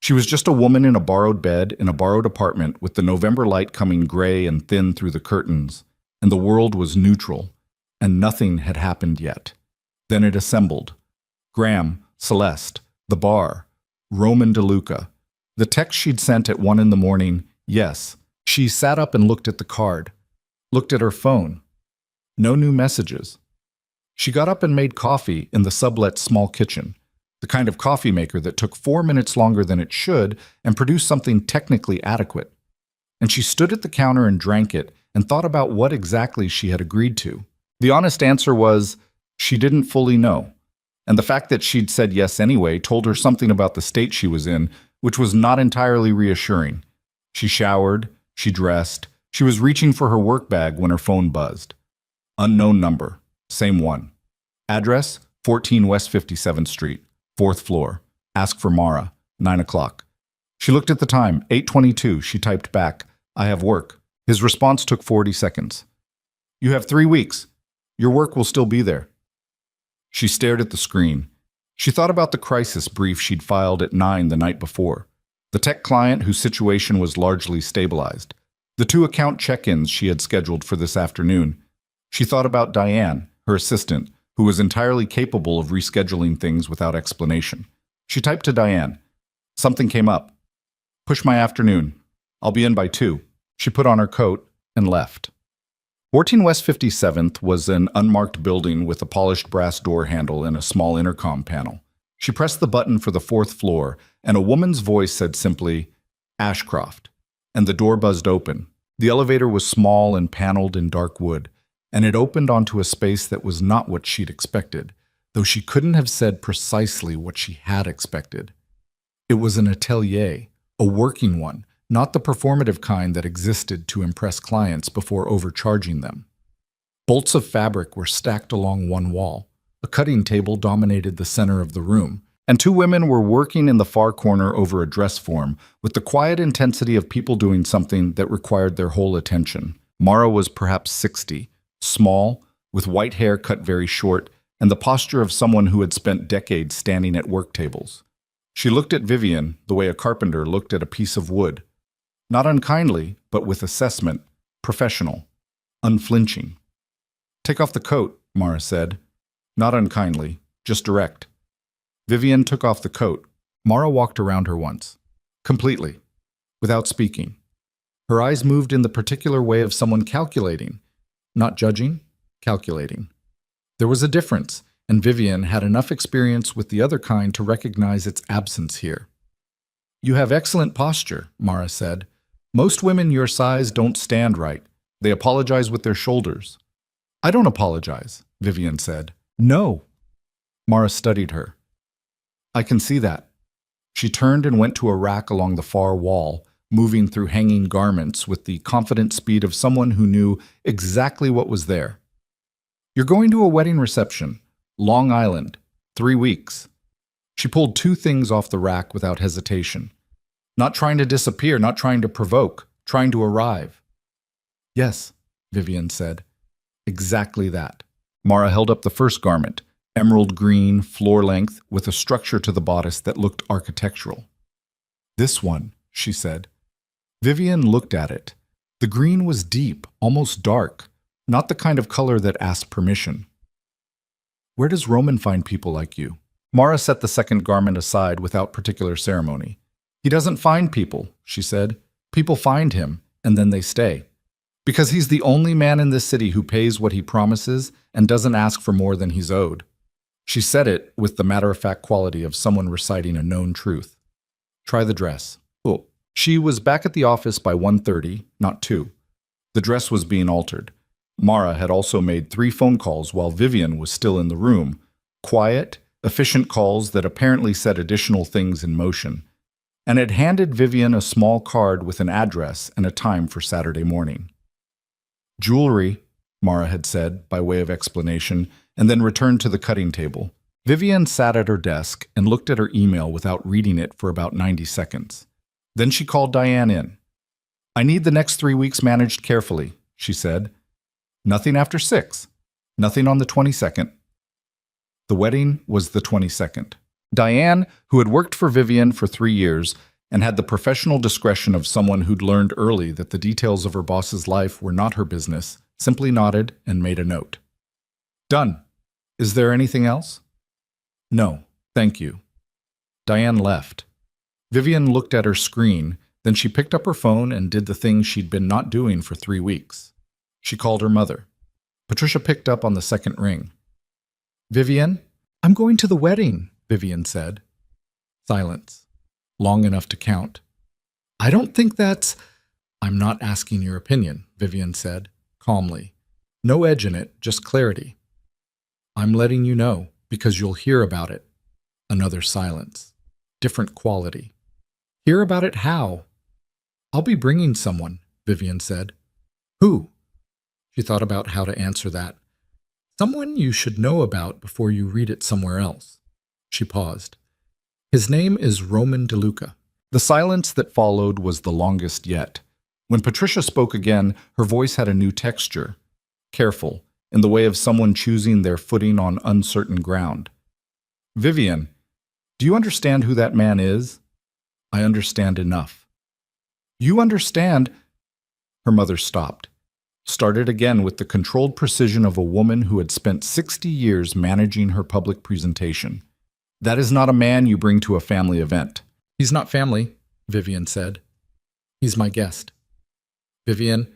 She was just a woman in a borrowed bed in a borrowed apartment with the November light coming gray and thin through the curtains, and the world was neutral, and nothing had happened yet. Then it assembled. Graham, Celeste, the bar, Roman DeLuca. The text she'd sent at 1 in the morning, yes. She sat up and looked at the card, looked at her phone. No new messages. She got up and made coffee in the sublet's small kitchen, the kind of coffee maker that took 4 minutes longer than it should and produced something technically adequate. And she stood at the counter and drank it and thought about what exactly she had agreed to. The honest answer was, she didn't fully know. And the fact that she'd said yes anyway told her something about the state she was in, which was not entirely reassuring. She showered, she dressed, she was reaching for her work bag when her phone buzzed. Unknown number, same one. Address, 14 West 57th Street, 4th floor. Ask for Mara, 9 o'clock. She looked at the time, 8:22. She typed back, "I have work." His response took 40 seconds. "You have 3 weeks. Your work will still be there." She stared at the screen. She thought about the crisis brief she'd filed at 9 the night before, the tech client whose situation was largely stabilized, the 2 account check-ins she had scheduled for this afternoon. She thought about Diane, her assistant, who was entirely capable of rescheduling things without explanation. She typed to Diane, "Something came up. Push my afternoon. I'll be in by 2. She put on her coat and left. 14 West 57th was an unmarked building with a polished brass door handle and a small intercom panel. She pressed the button for the 4th floor, and a woman's voice said simply, "Ashcroft," and the door buzzed open. The elevator was small and paneled in dark wood, and it opened onto a space that was not what she'd expected, though she couldn't have said precisely what she had expected. It was an atelier, a working one, not the performative kind that existed to impress clients before overcharging them. Bolts of fabric were stacked along one wall. A cutting table dominated the center of the room, and 2 women were working in the far corner over a dress form with the quiet intensity of people doing something that required their whole attention. Mara was perhaps 60, small, with white hair cut very short, and the posture of someone who had spent decades standing at work tables. She looked at Vivian the way a carpenter looked at a piece of wood. Not unkindly, but with assessment, professional, unflinching. "Take off the coat," Mara said. Not unkindly, just direct. Vivian took off the coat. Mara walked around her once. Completely. Without speaking. Her eyes moved in the particular way of someone calculating. Not judging, calculating. There was a difference, and Vivian had enough experience with the other kind to recognize its absence here. "You have excellent posture," Mara said. "Most women your size don't stand right. They apologize with their shoulders." "I don't apologize," Vivian said. "No." Mara studied her. "I can see that." She turned and went to a rack along the far wall, moving through hanging garments with the confident speed of someone who knew exactly what was there. "You're going to a wedding reception, Long Island, 3 weeks." She pulled 2 things off the rack without hesitation. Not trying to disappear, not trying to provoke, trying to arrive. "Yes," Vivian said. "Exactly that." Mara held up the first garment, emerald green, floor-length, with a structure to the bodice that looked architectural. "This one," she said. Vivian looked at it. The green was deep, almost dark, not the kind of color that asked permission. "Where does Roman find people like you?" Mara set the second garment aside without particular ceremony. "He doesn't find people," she said. "People find him, and then they stay. Because he's the only man in this city who pays what he promises and doesn't ask for more than he's owed." She said it with the matter-of-fact quality of someone reciting a known truth. "Try the dress." Oh. She was back at the office by 1:30, not 2. The dress was being altered. Mara had also made 3 phone calls while Vivian was still in the room. Quiet, efficient calls that apparently set additional things in motion, and had handed Vivian a small card with an address and a time for Saturday morning. "Jewelry," Mara had said, by way of explanation, and then returned to the cutting table. Vivian sat at her desk and looked at her email without reading it for about 90 seconds. Then she called Diane in. "I need the next 3 weeks managed carefully," she said. "Nothing after 6. Nothing on the 22nd. The wedding was the 22nd. Diane, who had worked for Vivian for 3 years and had the professional discretion of someone who'd learned early that the details of her boss's life were not her business, simply nodded and made a note. "Done. Is there anything else?" "No, thank you." Diane left. Vivian looked at her screen, then she picked up her phone and did the thing she'd been not doing for 3 weeks. She called her mother. Patricia picked up on the second ring. "Vivian?" "I'm going to the wedding," Vivian said. Silence. Long enough to count. "I don't think that's—" "I'm not asking your opinion," Vivian said, calmly. No edge in it, just clarity. "I'm letting you know, because you'll hear about it." Another silence. Different quality. "Hear about it how?" "I'll be bringing someone," Vivian said. "Who?" She thought about how to answer that. "Someone you should know about before you read it somewhere else." She paused. "His name is Roman DeLuca." The silence that followed was the longest yet. When Patricia spoke again, her voice had a new texture. Careful, in the way of someone choosing their footing on uncertain ground. "Vivian, do you understand who that man is?" "I understand enough." "You understand—" Her mother stopped. Started again with the controlled precision of a woman who had spent 60 years managing her public presentation. "That is not a man you bring to a family event." "He's not family," Vivian said. "He's my guest." "Vivian,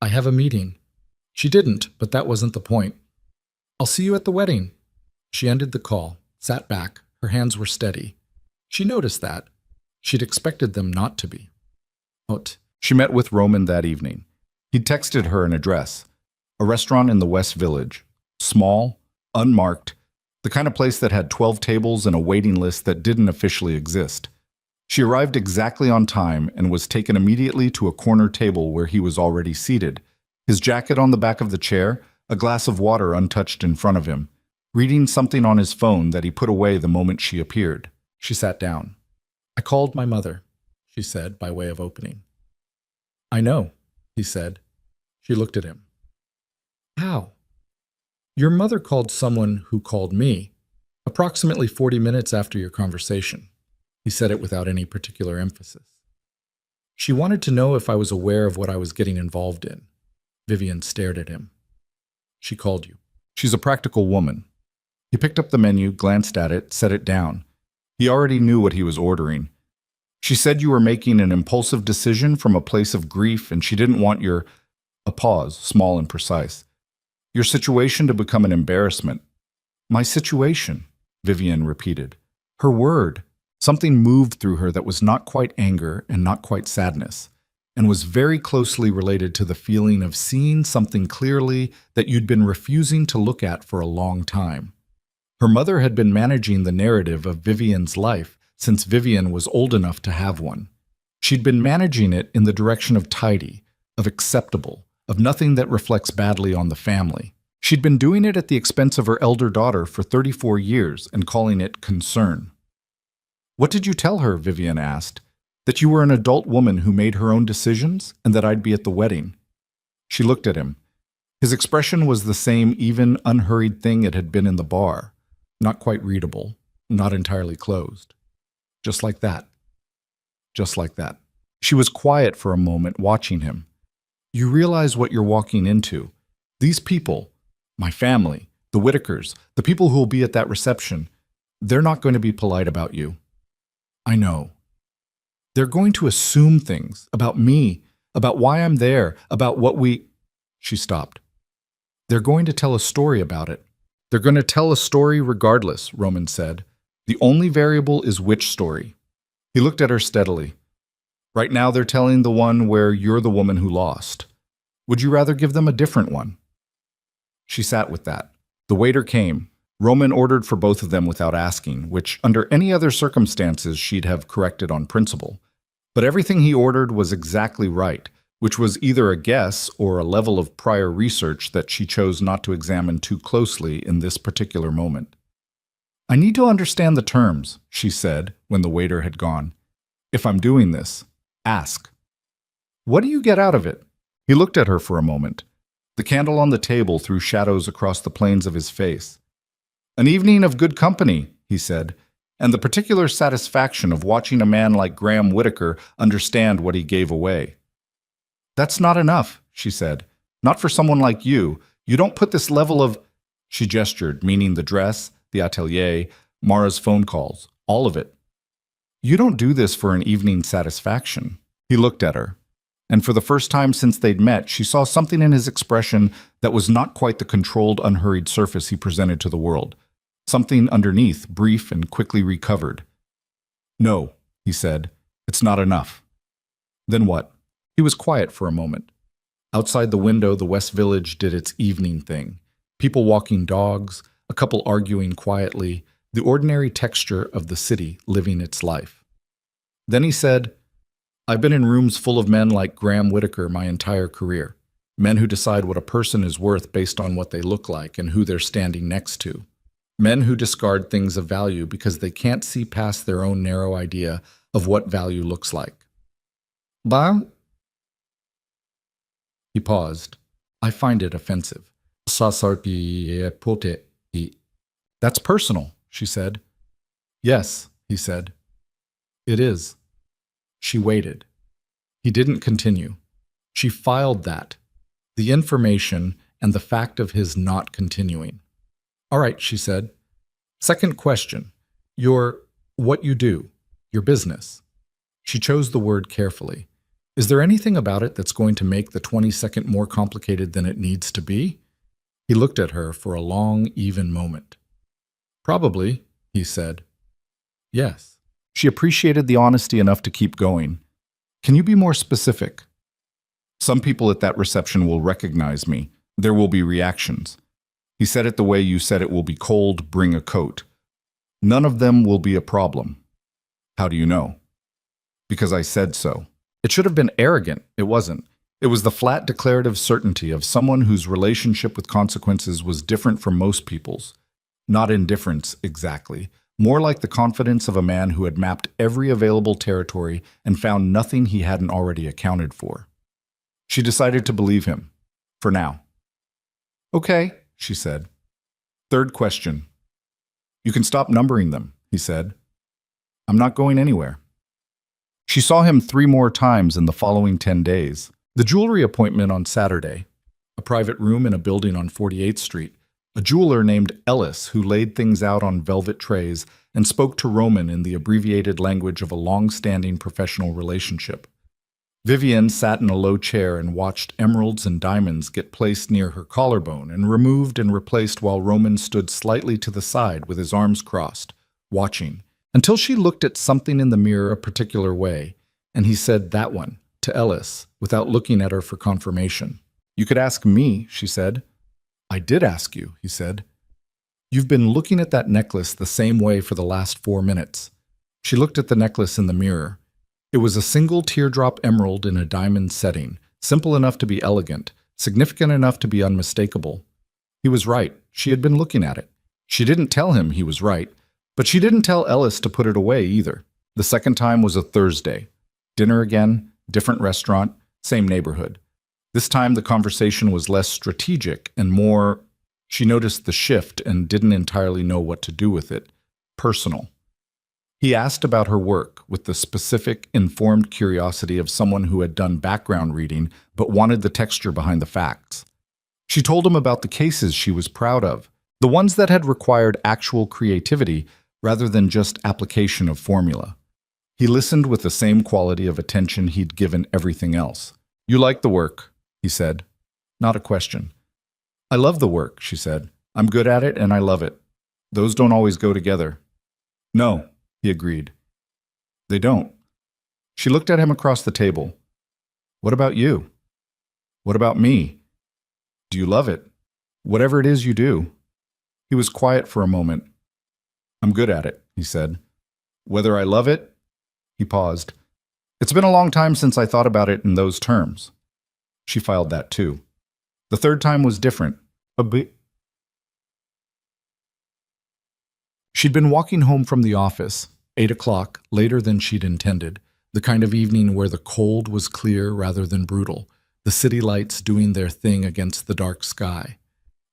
I have a meeting." She didn't, but that wasn't the point. "I'll see you at the wedding." She ended the call, sat back, her hands were steady. She noticed that. She'd expected them not to be. She met with Roman that evening. He'd texted her an address, a restaurant in the West Village, small, unmarked, the kind of place that had 12 tables and a waiting list that didn't officially exist. She arrived exactly on time and was taken immediately to a corner table where he was already seated, his jacket on the back of the chair, a glass of water untouched in front of him, reading something on his phone that he put away the moment she appeared. She sat down. "I called my mother," she said by way of opening. "I know," he said. She looked at him. "How?" "Your mother called someone who called me, approximately 40 minutes after your conversation." He said it without any particular emphasis. "She wanted to know if I was aware of what I was getting involved in." Vivian stared at him. "She called you." "She's a practical woman." He picked up the menu, glanced at it, set it down. He already knew what he was ordering. "She said you were making an impulsive decision from a place of grief and she didn't want your—" A pause, small and precise. "Your situation to become an embarrassment." "My situation," Vivian repeated. Her word. Something moved through her that was not quite anger and not quite sadness, and was very closely related to the feeling of seeing something clearly that you'd been refusing to look at for a long time. Her mother had been managing the narrative of Vivian's life since Vivian was old enough to have one. She'd been managing it in the direction of tidy, of acceptable, of nothing that reflects badly on the family. She'd been doing it at the expense of her elder daughter for 34 years and calling it concern. "What did you tell her?" Vivian asked. "That you were an adult woman who made her own decisions and that I'd be at the wedding?" She looked at him. His expression was the same even, unhurried thing it had been in the bar. Not quite readable, not entirely closed. Just like that. Just like that. She was quiet for a moment, watching him. "You realize what you're walking into. These people, my family, the Whitakers, the people who will be at that reception, they're not going to be polite about you." "I know. They're going to assume things about me, about why I'm there, about what we—" She stopped. "They're going to tell a story about it. They're going to tell a story regardless," Roman said. "The only variable is which story." He looked at her steadily. "Right now they're telling the one where you're the woman who lost. Would you rather give them a different one?" She sat with that. The waiter came. Roman ordered for both of them without asking, which under any other circumstances she'd have corrected on principle. But everything he ordered was exactly right, which was either a guess or a level of prior research that she chose not to examine too closely in this particular moment. "I need to understand the terms," she said when the waiter had gone. "If I'm doing this, ask. What do you get out of it?" He looked at her for a moment. The candle on the table threw shadows across the planes of his face. "An evening of good company," he said, "and the particular satisfaction of watching a man like Graham Whitaker understand what he gave away." "That's not enough," she said. "Not for someone like you. You don't put this level of—" She gestured, meaning the dress, the atelier, Mara's phone calls, all of it. "You don't do this for an evening satisfaction." He looked at her, and for the first time since they'd met, she saw something in his expression that was not quite the controlled, unhurried surface he presented to the world. Something underneath, brief and quickly recovered. "No," he said, "it's not enough." "Then what?" He was quiet for a moment. Outside the window, the West Village did its evening thing. People walking dogs, a couple arguing quietly, the ordinary texture of the city living its life. Then he said, "I've been in rooms full of men like Graham Whitaker my entire career. Men who decide what a person is worth based on what they look like and who they're standing next to. Men who discard things of value because they can't see past their own narrow idea of what value looks like." "Bah?" He paused. "I find it offensive." "That's personal," she said. "Yes," he said. "It is." She waited. He didn't continue. She filed that, the information and the fact of his not continuing. "All right," she said. "Second question. What you do, your business." She chose the word carefully. "Is there anything about it that's going to make the 22nd more complicated than it needs to be?" He looked at her for a long, even moment. "Probably," he said. "Yes." She appreciated the honesty enough to keep going. "Can you be more specific?" "Some people at that reception will recognize me. There will be reactions." He said it the way you said it will be cold, bring a coat. "None of them will be a problem." "How do you know?" "Because I said so." It should have been arrogant. It wasn't. It was the flat declarative certainty of someone whose relationship with consequences was different from most people's. Not indifference, exactly. More like the confidence of a man who had mapped every available territory and found nothing he hadn't already accounted for. She decided to believe him. For now. "Okay," she said. "Third question." "You can stop numbering them," he said. "I'm not going anywhere." She saw him 3 more times in the following 10 days. The jewelry appointment on Saturday, a private room in a building on 48th Street, a jeweler named Ellis who laid things out on velvet trays and spoke to Roman in the abbreviated language of a long-standing professional relationship. Vivian sat in a low chair and watched emeralds and diamonds get placed near her collarbone and removed and replaced while Roman stood slightly to the side with his arms crossed, watching, until she looked at something in the mirror a particular way, and he said "that one" to Ellis without looking at her for confirmation. "You could ask me," she said. "I did ask you," he said. "You've been looking at that necklace the same way for the last 4 minutes." She looked at the necklace in the mirror. It was a single teardrop emerald in a diamond setting, simple enough to be elegant, significant enough to be unmistakable. He was right. She had been looking at it. She didn't tell him he was right, but she didn't tell Ellis to put it away either. The second time was a Thursday. Dinner again, different restaurant, same neighborhood. This time the conversation was less strategic and more, she noticed the shift and didn't entirely know what to do with it, personal. He asked about her work with the specific, informed curiosity of someone who had done background reading but wanted the texture behind the facts. She told him about the cases she was proud of, the ones that had required actual creativity rather than just application of formula. He listened with the same quality of attention he'd given everything else. "You like the work," he said. Not a question. "I love the work," she said. "I'm good at it and I love it. Those don't always go together." "No," he agreed. "They don't." She looked at him across the table. "What about you? What about me? Do you love it? Whatever it is you do." He was quiet for a moment. "I'm good at it," he said. "Whether I love it?" He paused. "It's been a long time since I thought about it in those terms." She filed that too. The third time was different. She'd been walking home from the office, 8 o'clock, later than she'd intended, the kind of evening where the cold was clear rather than brutal, the city lights doing their thing against the dark sky,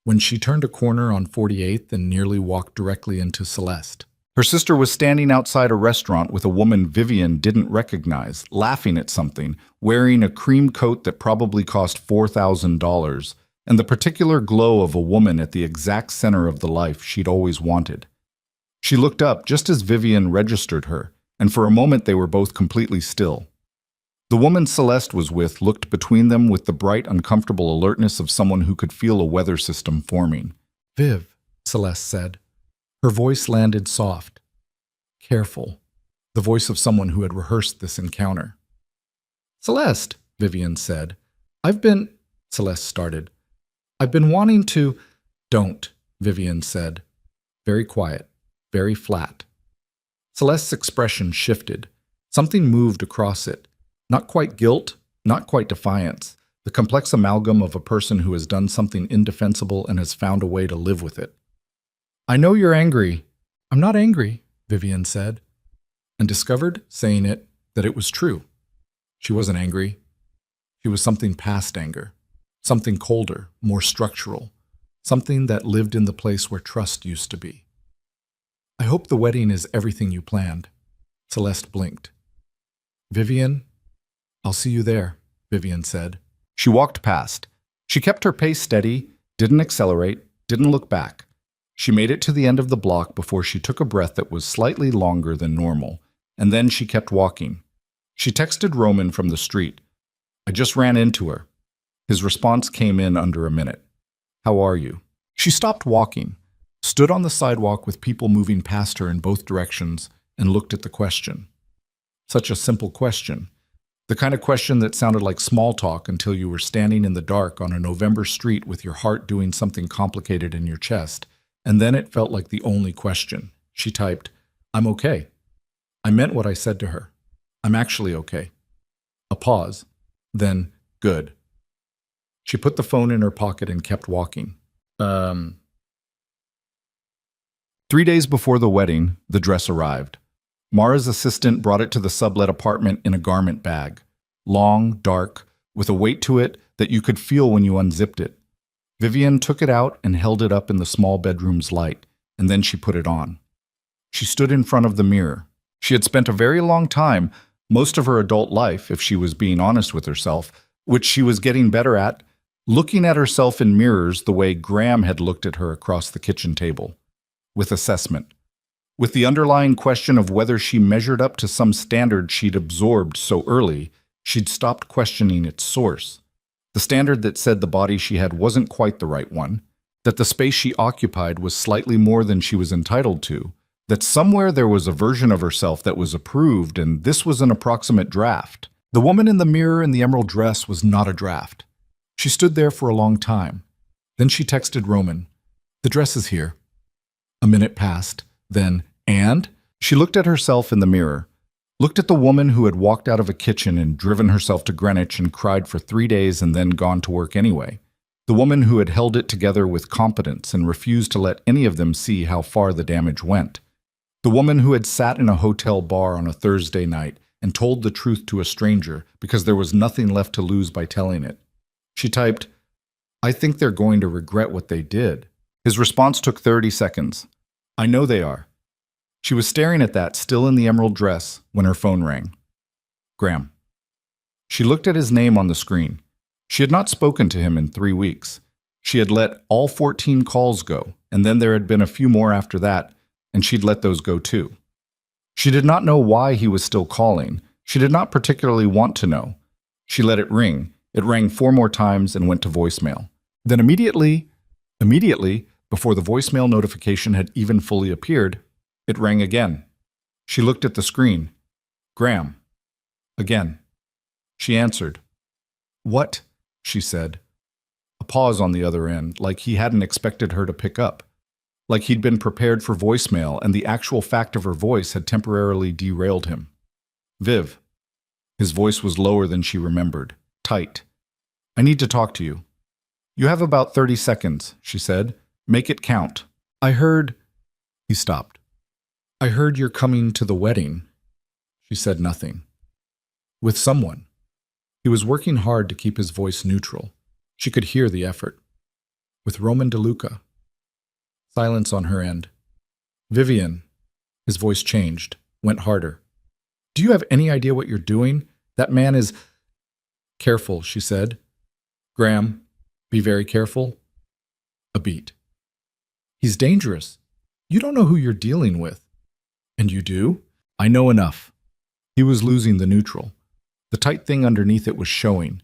when she turned a corner on 48th and nearly walked directly into Celeste. Her sister was standing outside a restaurant with a woman Vivian didn't recognize, laughing at something, wearing a cream coat that probably cost $4,000, and the particular glow of a woman at the exact center of the life she'd always wanted. She looked up just as Vivian registered her, and for a moment they were both completely still. The woman Celeste was with looked between them with the bright, uncomfortable alertness of someone who could feel a weather system forming. "Viv," Celeste said. Her voice landed soft, careful, the voice of someone who had rehearsed this encounter. "Celeste," Vivian said. Celeste started. "I've been wanting to—" "Don't," Vivian said. Very quiet, very flat. Celeste's expression shifted. Something moved across it. Not quite guilt, not quite defiance, the complex amalgam of a person who has done something indefensible and has found a way to live with it. "I know you're angry." "I'm not angry," Vivian said, and discovered, saying it, that it was true. She wasn't angry. She was something past anger, something colder, more structural, something that lived in the place where trust used to be. "I hope the wedding is everything you planned." Celeste blinked. "Vivian, I'll see you there," Vivian said. She walked past. She kept her pace steady, didn't accelerate, didn't look back. She made it to the end of the block before she took a breath that was slightly longer than normal, and then she kept walking. She texted Roman from the street. "I just ran into her." His response came in under a minute. "How are you?" She stopped walking, stood on the sidewalk with people moving past her in both directions, and looked at the question. Such a simple question. The kind of question that sounded like small talk until you were standing in the dark on a November street with your heart doing something complicated in your chest, and then it felt like the only question. She typed, "I'm okay." I meant what I said to her. "I'm actually okay." A pause. Then, "Good." She put the phone in her pocket and kept walking. 3 days before the wedding, the dress arrived. Mara's assistant brought it to the sublet apartment in a garment bag. Long, dark, with a weight to it that you could feel when you unzipped it. Vivian took it out and held it up in the small bedroom's light, and then she put it on. She stood in front of the mirror. She had spent a very long time, most of her adult life, if she was being honest with herself, which she was getting better at, looking at herself in mirrors the way Graham had looked at her across the kitchen table. With assessment. With the underlying question of whether she measured up to some standard she'd absorbed so early, she'd stopped questioning its source. The standard that said the body she had wasn't quite the right one, that the space she occupied was slightly more than she was entitled to, that somewhere there was a version of herself that was approved and this was an approximate draft. The woman in the mirror in the emerald dress was not a draft. She stood there for a long time. Then she texted Roman, "The dress is here." A minute passed. Then, "And?" She looked at herself in the mirror. Looked at the woman who had walked out of a kitchen and driven herself to Greenwich and cried for 3 days and then gone to work anyway. The woman who had held it together with competence and refused to let any of them see how far the damage went. The woman who had sat in a hotel bar on a Thursday night and told the truth to a stranger because there was nothing left to lose by telling it. She typed, "I think they're going to regret what they did." His response took 30 seconds. "I know they are." She was staring at that, still in the emerald dress, when her phone rang. Graham. She looked at his name on the screen. She had not spoken to him in 3 weeks. She had let all 14 calls go, and then there had been a few more after that, and she'd let those go too. She did not know why he was still calling. She did not particularly want to know. She let it ring. It rang 4 more times and went to voicemail. Then immediately, before the voicemail notification had even fully appeared, it rang again. She looked at the screen. Graham. Again. She answered. "What?" she said. A pause on the other end, like he hadn't expected her to pick up. Like he'd been prepared for voicemail and the actual fact of her voice had temporarily derailed him. "Viv." His voice was lower than she remembered, tight. "I need to talk to you." "You have about 30 seconds, she said. "Make it count." "I heard—" He stopped. "I heard you're coming to the wedding." She said nothing. "With someone." He was working hard to keep his voice neutral. She could hear the effort. "With Roman DeLuca." Silence on her end. "Vivian." His voice changed, went harder. "Do you have any idea what you're doing? That man is—" "Careful," she said. "Graham, be very careful." A beat. "He's dangerous. You don't know who you're dealing with." "And you do?" "I know enough." He was losing the neutral. The tight thing underneath it was showing.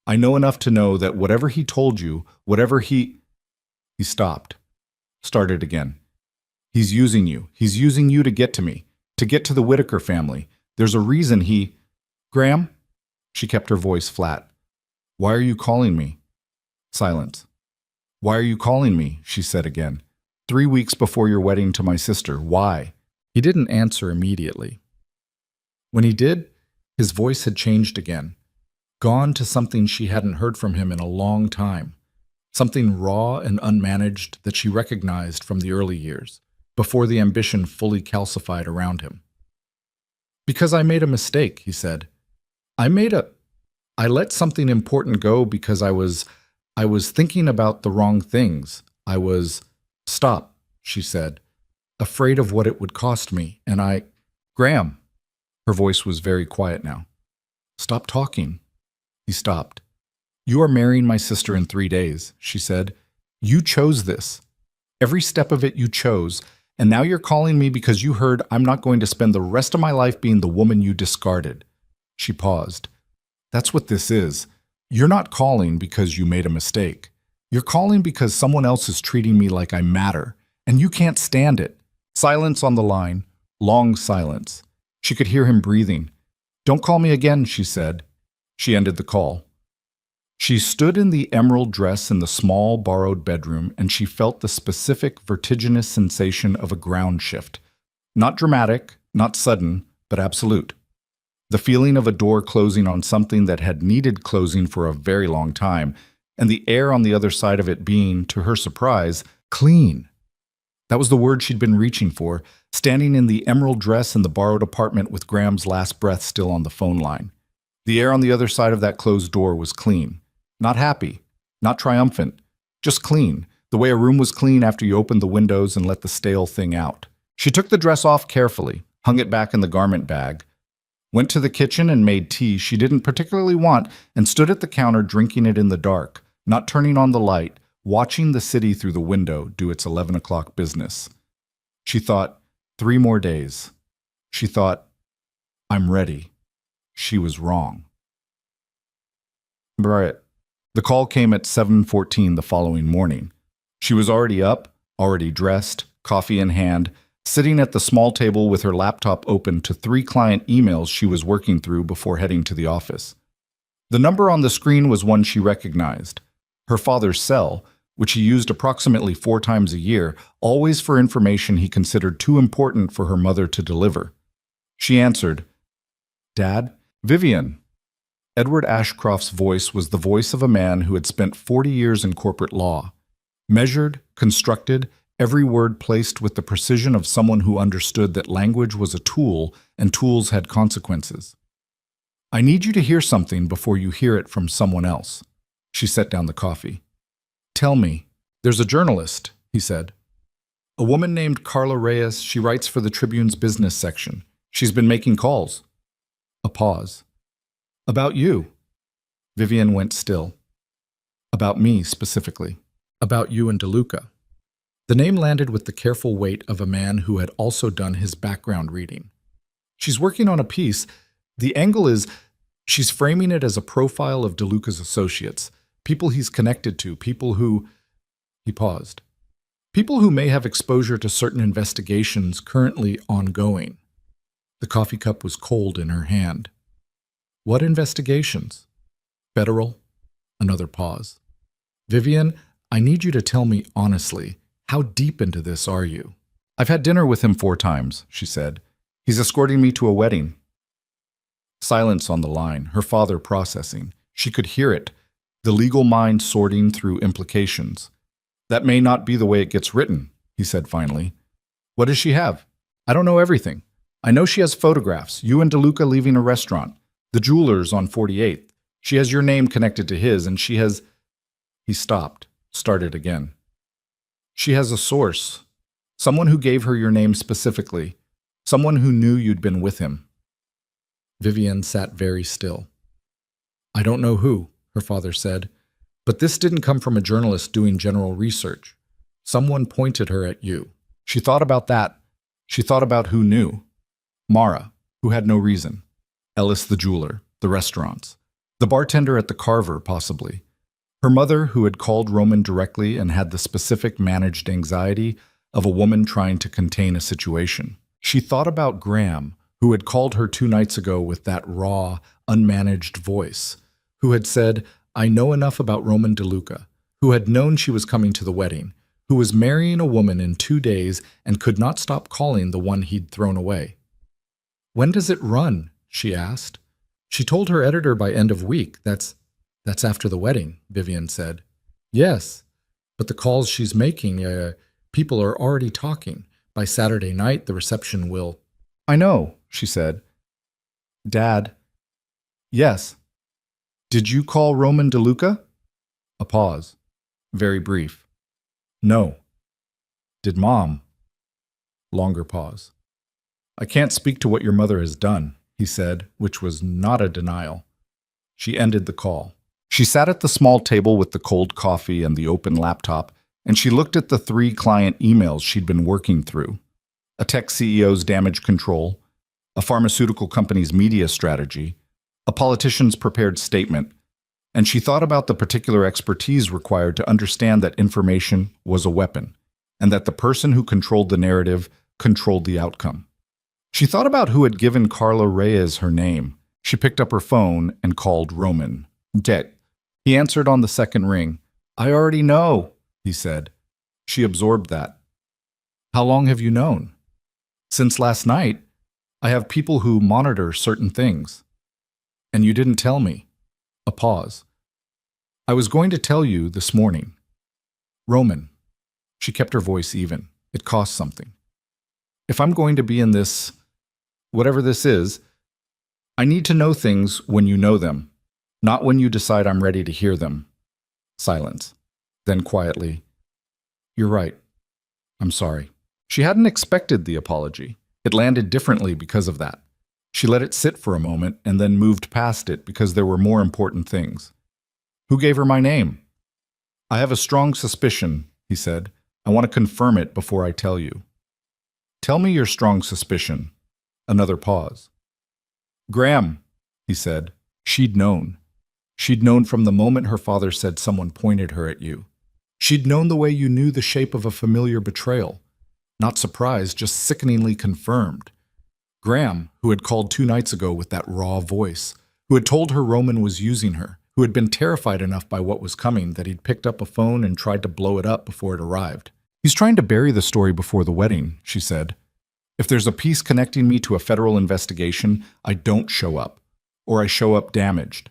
"I know enough to know that whatever he told you, whatever he—" He stopped. Started again. "He's using you. He's using you to get to me, to get to the Whitaker family. There's a reason he—" "Graham?" She kept her voice flat. "Why are you calling me?" Silence. "Why are you calling me?" she said again. 3 weeks before your wedding to my sister. Why?" He didn't answer immediately. When he did, his voice had changed again, gone to something she hadn't heard from him in a long time, something raw and unmanaged that she recognized from the early years, before the ambition fully calcified around him. "Because I made a mistake," he said. I let something important go because I was thinking about the wrong things. Stop, she said, afraid of what it would cost me, and Graham." Her voice was very quiet now. "Stop talking." He stopped. "You are marrying my sister in 3 days, she said. "You chose this. Every step of it you chose, and now you're calling me because you heard I'm not going to spend the rest of my life being the woman you discarded." She paused. "That's what this is. You're not calling because you made a mistake. You're calling because someone else is treating me like I matter, and you can't stand it." Silence on the line, long silence. She could hear him breathing. "Don't call me again," she said. She ended the call. She stood in the emerald dress in the small, borrowed bedroom, and she felt the specific, vertiginous sensation of a ground shift. Not dramatic, not sudden, but absolute. The feeling of a door closing on something that had needed closing for a very long time, and the air on the other side of it being, to her surprise, clean. That was the word she'd been reaching for, standing in the emerald dress in the borrowed apartment with Graham's last breath still on the phone line. The air on the other side of that closed door was clean. Not happy, not triumphant, just clean, the way a room was clean after you opened the windows and let the stale thing out. She took the dress off carefully, hung it back in the garment bag, went to the kitchen and made tea she didn't particularly want, and stood at the counter drinking it in the dark, not turning on the light, watching the city through the window do its 11 o'clock business. She thought, 3 more days. She thought, I'm ready. She was wrong. Right. The call came at 7:14 the following morning. She was already up, already dressed, coffee in hand, sitting at the small table with her laptop open to 3 client emails she was working through before heading to the office. The number on the screen was one she recognized. Her father's cell, which he used approximately 4 times a year, always for information he considered too important for her mother to deliver. She answered, Dad? Vivian. Edward Ashcroft's voice was the voice of a man who had spent 40 years in corporate law. Measured, constructed, every word placed with the precision of someone who understood that language was a tool and tools had consequences. I need you to hear something before you hear it from someone else. She set down the coffee. Tell me. There's a journalist, he said. A woman named Carla Reyes. She writes for the Tribune's business section. She's been making calls. A pause. About you. Vivian went still. About me, specifically. About you and DeLuca. The name landed with the careful weight of a man who had also done his background reading. She's working on a piece. The angle is, she's framing it as a profile of DeLuca's associates, people he's connected to, people who... He paused. People who may have exposure to certain investigations currently ongoing. The coffee cup was cold in her hand. What investigations? Federal? Another pause. Vivian, I need you to tell me honestly, how deep into this are you? I've had dinner with him 4 times, she said. He's escorting me to a wedding. Silence on the line, her father processing. She could hear it, the legal mind sorting through implications. That may not be the way it gets written, he said finally. What does she have? I don't know everything. I know she has photographs, you and DeLuca leaving a restaurant, the jewelers on 48th. She has your name connected to his, and she has... He stopped, started again. She has a source, someone who gave her your name specifically, someone who knew you'd been with him. Vivian sat very still. I don't know who, her father said, but this didn't come from a journalist doing general research. Someone pointed her at you. She thought about that. She thought about who knew. Mara, who had no reason. Ellis the jeweler, the restaurants. The bartender at the Carver, possibly. Her mother, who had called Roman directly and had the specific managed anxiety of a woman trying to contain a situation. She thought about Graham, who had called her 2 nights ago with that raw, unmanaged voice, who had said, I know enough about Roman DeLuca, who had known she was coming to the wedding, who was marrying a woman in 2 days and could not stop calling the one he'd thrown away. When does it run? She asked. She told her editor by end of week. That's after the wedding, Vivian said. Yes, but the calls she's making, people are already talking. By Saturday night, the reception will... I know, she said. Dad. Yes. Did you call Roman DeLuca? A pause. Very brief. No. Did Mom? Longer pause. I can't speak to what your mother has done, he said, which was not a denial. She ended the call. She sat at the small table with the cold coffee and the open laptop, and she looked at the 3 client emails she'd been working through. A tech CEO's damage control, a pharmaceutical company's media strategy, a politician's prepared statement, and she thought about the particular expertise required to understand that information was a weapon, and that the person who controlled the narrative controlled the outcome. She thought about who had given Carla Reyes her name. She picked up her phone and called Roman. Dick. He answered on the second ring. I already know, he said. She absorbed that. How long have you known? Since last night. I have people who monitor certain things. And you didn't tell me. A pause. I was going to tell you this morning. Roman. She kept her voice even. It cost something. If I'm going to be in this, whatever this is, I need to know things when you know them, not when you decide I'm ready to hear them. Silence. Then quietly, you're right. I'm sorry. She hadn't expected the apology. It landed differently because of that. She let it sit for a moment and then moved past it because there were more important things. Who gave her my name? I have a strong suspicion, he said. I want to confirm it before I tell you. Tell me your strong suspicion. Another pause. Graham, he said. She'd known. She'd known from the moment her father said someone pointed her at you. She'd known the way you knew the shape of a familiar betrayal. Not surprised, just sickeningly confirmed. Graham, who had called 2 nights ago with that raw voice, who had told her Roman was using her, who had been terrified enough by what was coming that he'd picked up a phone and tried to blow it up before it arrived. He's trying to bury the story before the wedding, she said. If there's a piece connecting me to a federal investigation, I don't show up. Or I show up damaged.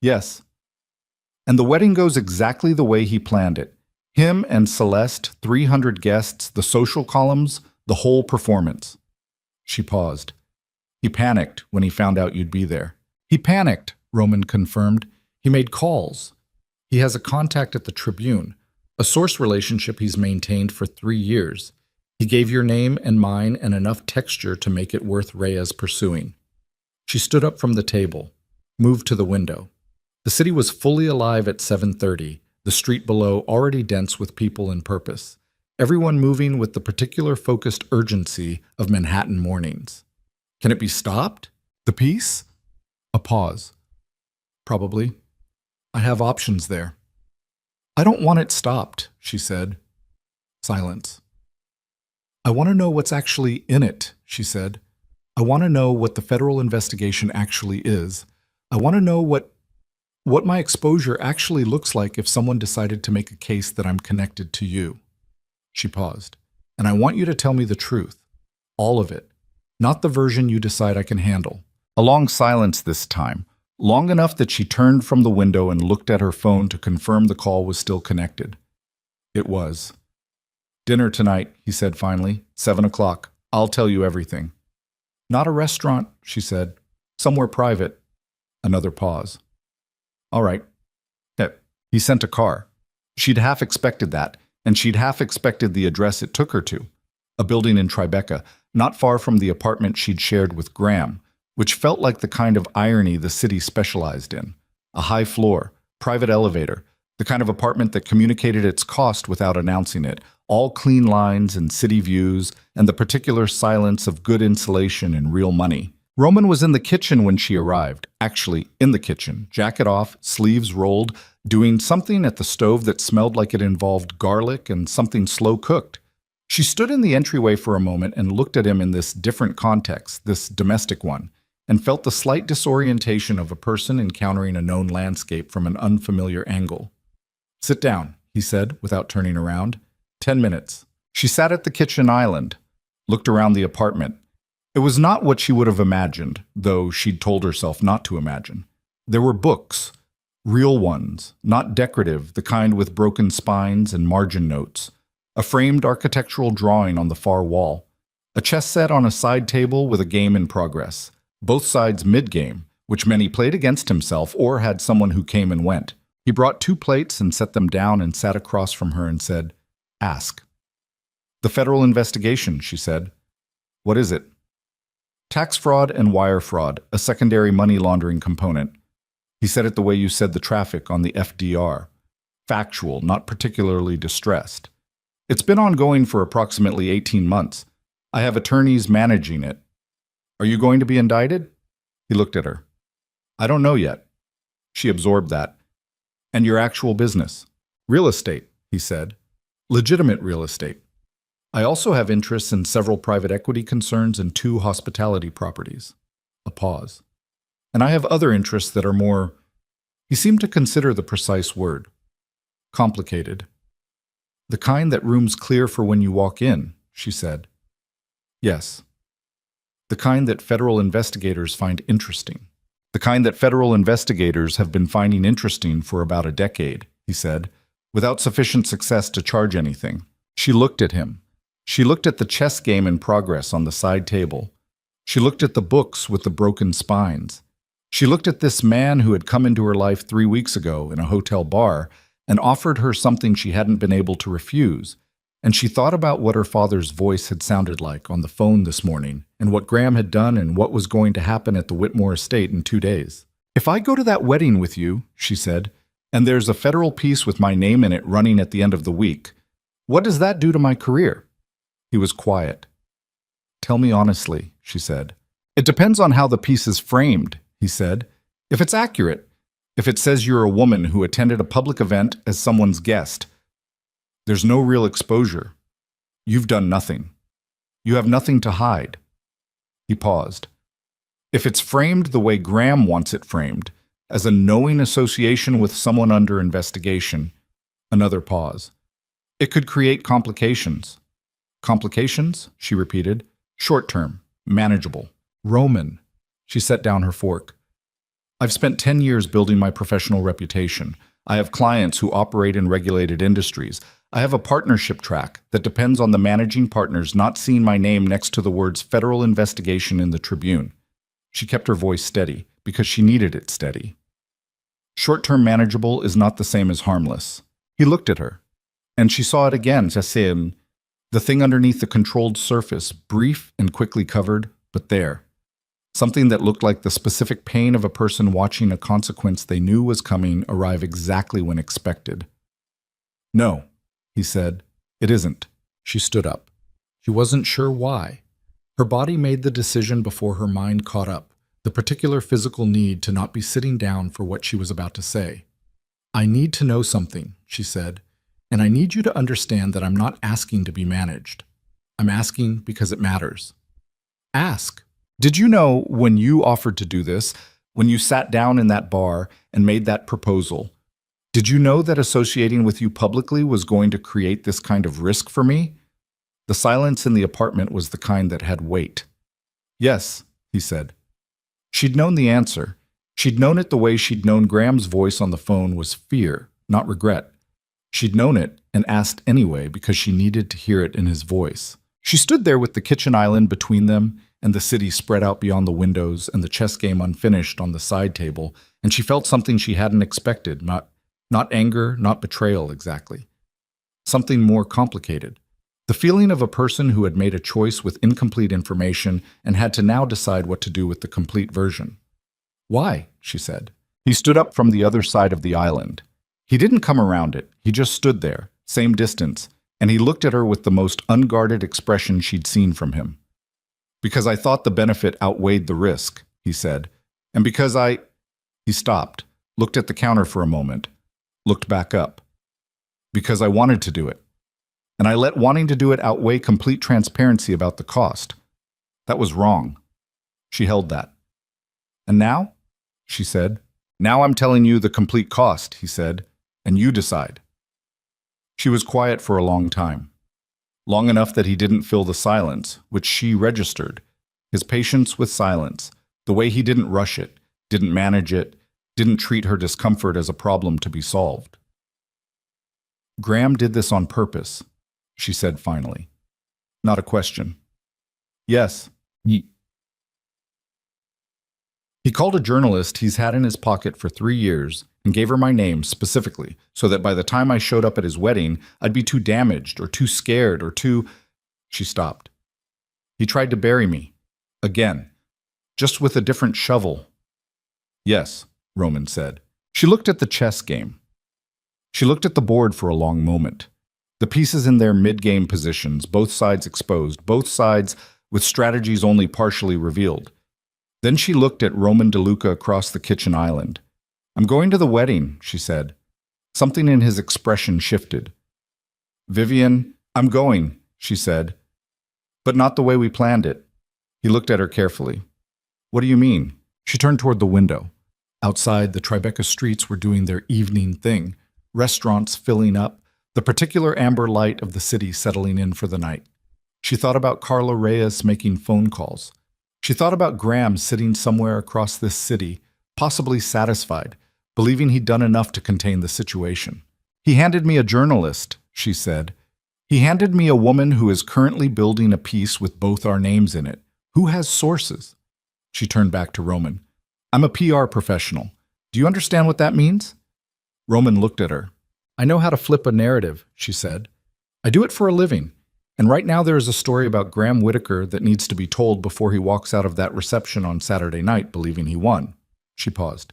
Yes. And the wedding goes exactly the way he planned it. Him and Celeste, 300 guests, the social columns, the whole performance. She paused. He panicked when he found out you'd be there. He panicked, Roman confirmed. He made calls. He has a contact at the Tribune, a source relationship he's maintained for 3 years. He gave your name and mine and enough texture to make it worth Rhea's pursuing. She stood up from the table, moved to the window. The city was fully alive at 7:30, the street below already dense with people and purpose, everyone moving with the particular focused urgency of Manhattan mornings. Can it be stopped? The piece? A pause. Probably. I have options there. I don't want it stopped, she said. Silence. I want to know what's actually in it, she said. I want to know what the federal investigation actually is. I want to know what my exposure actually looks like if someone decided to make a case that I'm connected to you. She paused. And I want you to tell me the truth. All of it. Not the version you decide I can handle. A long silence this time, long enough that she turned from the window and looked at her phone to confirm the call was still connected. It was. Dinner tonight, he said finally. 7 o'clock. I'll tell you everything. Not a restaurant, she said. Somewhere private. Another pause. All right. He sent a car. She'd half expected that, and she'd half expected the address it took her to. A building in Tribeca, not far from the apartment she'd shared with Graham, which felt like the kind of irony the city specialized in. A high floor, private elevator, the kind of apartment that communicated its cost without announcing it, all clean lines and city views, and the particular silence of good insulation and real money. Roman was in the kitchen when she arrived, actually in the kitchen, jacket off, sleeves rolled, doing something at the stove that smelled like it involved garlic and something slow-cooked. She stood in the entryway for a moment and looked at him in this different context, this domestic one, and felt the slight disorientation of a person encountering a known landscape from an unfamiliar angle. Sit down, he said, without turning around. 10 minutes. She sat at the kitchen island, looked around the apartment. It was not what she would have imagined, though she'd told herself not to imagine. There were books, real ones, not decorative, the kind with broken spines and margin notes. A framed architectural drawing on the far wall. A chess set on a side table with a game in progress. Both sides mid-game, which meant he played against himself or had someone who came and went. He brought 2 plates and set them down and sat across from her and said, Ask. The federal investigation, she said. What is it? Tax fraud and wire fraud, a secondary money laundering component. He said it the way you said the traffic on the FDR. Factual, not particularly distressed. It's been ongoing for approximately 18 months. I have attorneys managing it. Are you going to be indicted? He looked at her. I don't know yet. She absorbed that. And your actual business? Real estate, he said. Legitimate real estate. I also have interests in several private equity concerns and 2 hospitality properties. A pause. And I have other interests that are more, he seemed to consider the precise word, complicated. The kind that rooms clear for when you walk in, she said. Yes. The kind that federal investigators find interesting. The kind that federal investigators have been finding interesting for about a decade, he said, without sufficient success to charge anything. She looked at him. She looked at the chess game in progress on the side table. She looked at the books with the broken spines. She looked at this man who had come into her life 3 weeks ago in a hotel bar and offered her something she hadn't been able to refuse. And she thought about what her father's voice had sounded like on the phone this morning and what Graham had done and what was going to happen at the Whitmore estate in 2 days. If I go to that wedding with you, she said, and there's a federal piece with my name in it running at the end of the week, what does that do to my career? He was quiet. Tell me honestly, she said. It depends on how the piece is framed, he said. If it's accurate, if it says you're a woman who attended a public event as someone's guest, there's no real exposure. You've done nothing. You have nothing to hide. He paused. If it's framed the way Graham wants it framed, as a knowing association with someone under investigation, another pause. It could create complications. Complications? She repeated. Short-term, manageable. Roman. She set down her fork. I've spent 10 years building my professional reputation. I have clients who operate in regulated industries. I have a partnership track that depends on the managing partners not seeing my name next to the words federal investigation in the Tribune. She kept her voice steady because she needed it steady. Short-term manageable is not the same as harmless. He looked at her, and she saw it again, the thing underneath the controlled surface, brief and quickly covered, but there. Something that looked like the specific pain of a person watching a consequence they knew was coming arrive exactly when expected. No, he said, it isn't. She stood up. She wasn't sure why. Her body made the decision before her mind caught up, the particular physical need to not be sitting down for what she was about to say. I need to know something, she said, and I need you to understand that I'm not asking to be managed. I'm asking because it matters. Ask. Did you know when you offered to do this, when you sat down in that bar and made that proposal, did you know that associating with you publicly was going to create this kind of risk for me? The silence in the apartment was the kind that had weight. Yes, he said. She'd known the answer. She'd known it the way she'd known Graham's voice on the phone was fear, not regret. She'd known it and asked anyway because she needed to hear it in his voice. She stood there with the kitchen island between them and the city spread out beyond the windows and the chess game unfinished on the side table, and she felt something she hadn't expected, not anger, not betrayal exactly. Something more complicated. The feeling of a person who had made a choice with incomplete information and had to now decide what to do with the complete version. Why? She said. He stood up from the other side of the island. He didn't come around it. He just stood there, same distance, and he looked at her with the most unguarded expression she'd seen from him. Because I thought the benefit outweighed the risk, he said, and because He stopped, looked at the counter for a moment, looked back up. Because I wanted to do it. And I let wanting to do it outweigh complete transparency about the cost. That was wrong. She held that. And now? She said. Now I'm telling you the complete cost, he said, and you decide. She was quiet for a long time. Long enough that he didn't fill the silence, which she registered. His patience with silence, the way he didn't rush it, didn't manage it, didn't treat her discomfort as a problem to be solved. Graham did this on purpose, she said finally. Not a question. Yes. He called a journalist he's had in his pocket for 3 years and gave her my name specifically so that by the time I showed up at his wedding, I'd be too damaged or too scared or too... She stopped. He tried to bury me. Again. Just with a different shovel. Yes, Roman said. She looked at the chess game. She looked at the board for a long moment. The pieces in their mid-game positions, both sides exposed, both sides with strategies only partially revealed. Then she looked at Roman DeLuca across the kitchen island. I'm going to the wedding, she said. Something in his expression shifted. Vivian, I'm going, she said. But not the way we planned it. He looked at her carefully. What do you mean? She turned toward the window. Outside, the Tribeca streets were doing their evening thing. Restaurants filling up, the particular amber light of the city settling in for the night. She thought about Carla Reyes making phone calls. She thought about Graham sitting somewhere across this city, possibly satisfied, believing he'd done enough to contain the situation. He handed me a journalist, she said. He handed me a woman who is currently building a piece with both our names in it. Who has sources? She turned back to Roman. I'm a PR professional. Do you understand what that means? Roman looked at her. I know how to flip a narrative, she said. I do it for a living. And right now there is a story about Graham Whitaker that needs to be told before he walks out of that reception on Saturday night believing he won. She paused.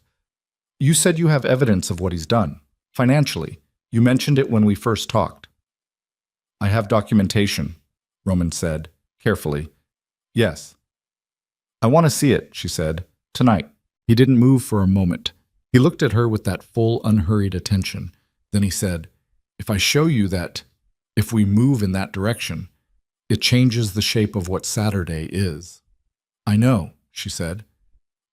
You said you have evidence of what he's done. Financially. You mentioned it when we first talked. I have documentation, Roman said, carefully. Yes. I want to see it, she said, tonight. He didn't move for a moment. He looked at her with that full, unhurried attention. Then he said, if I show you that, if we move in that direction, it changes the shape of what Saturday is. I know, she said.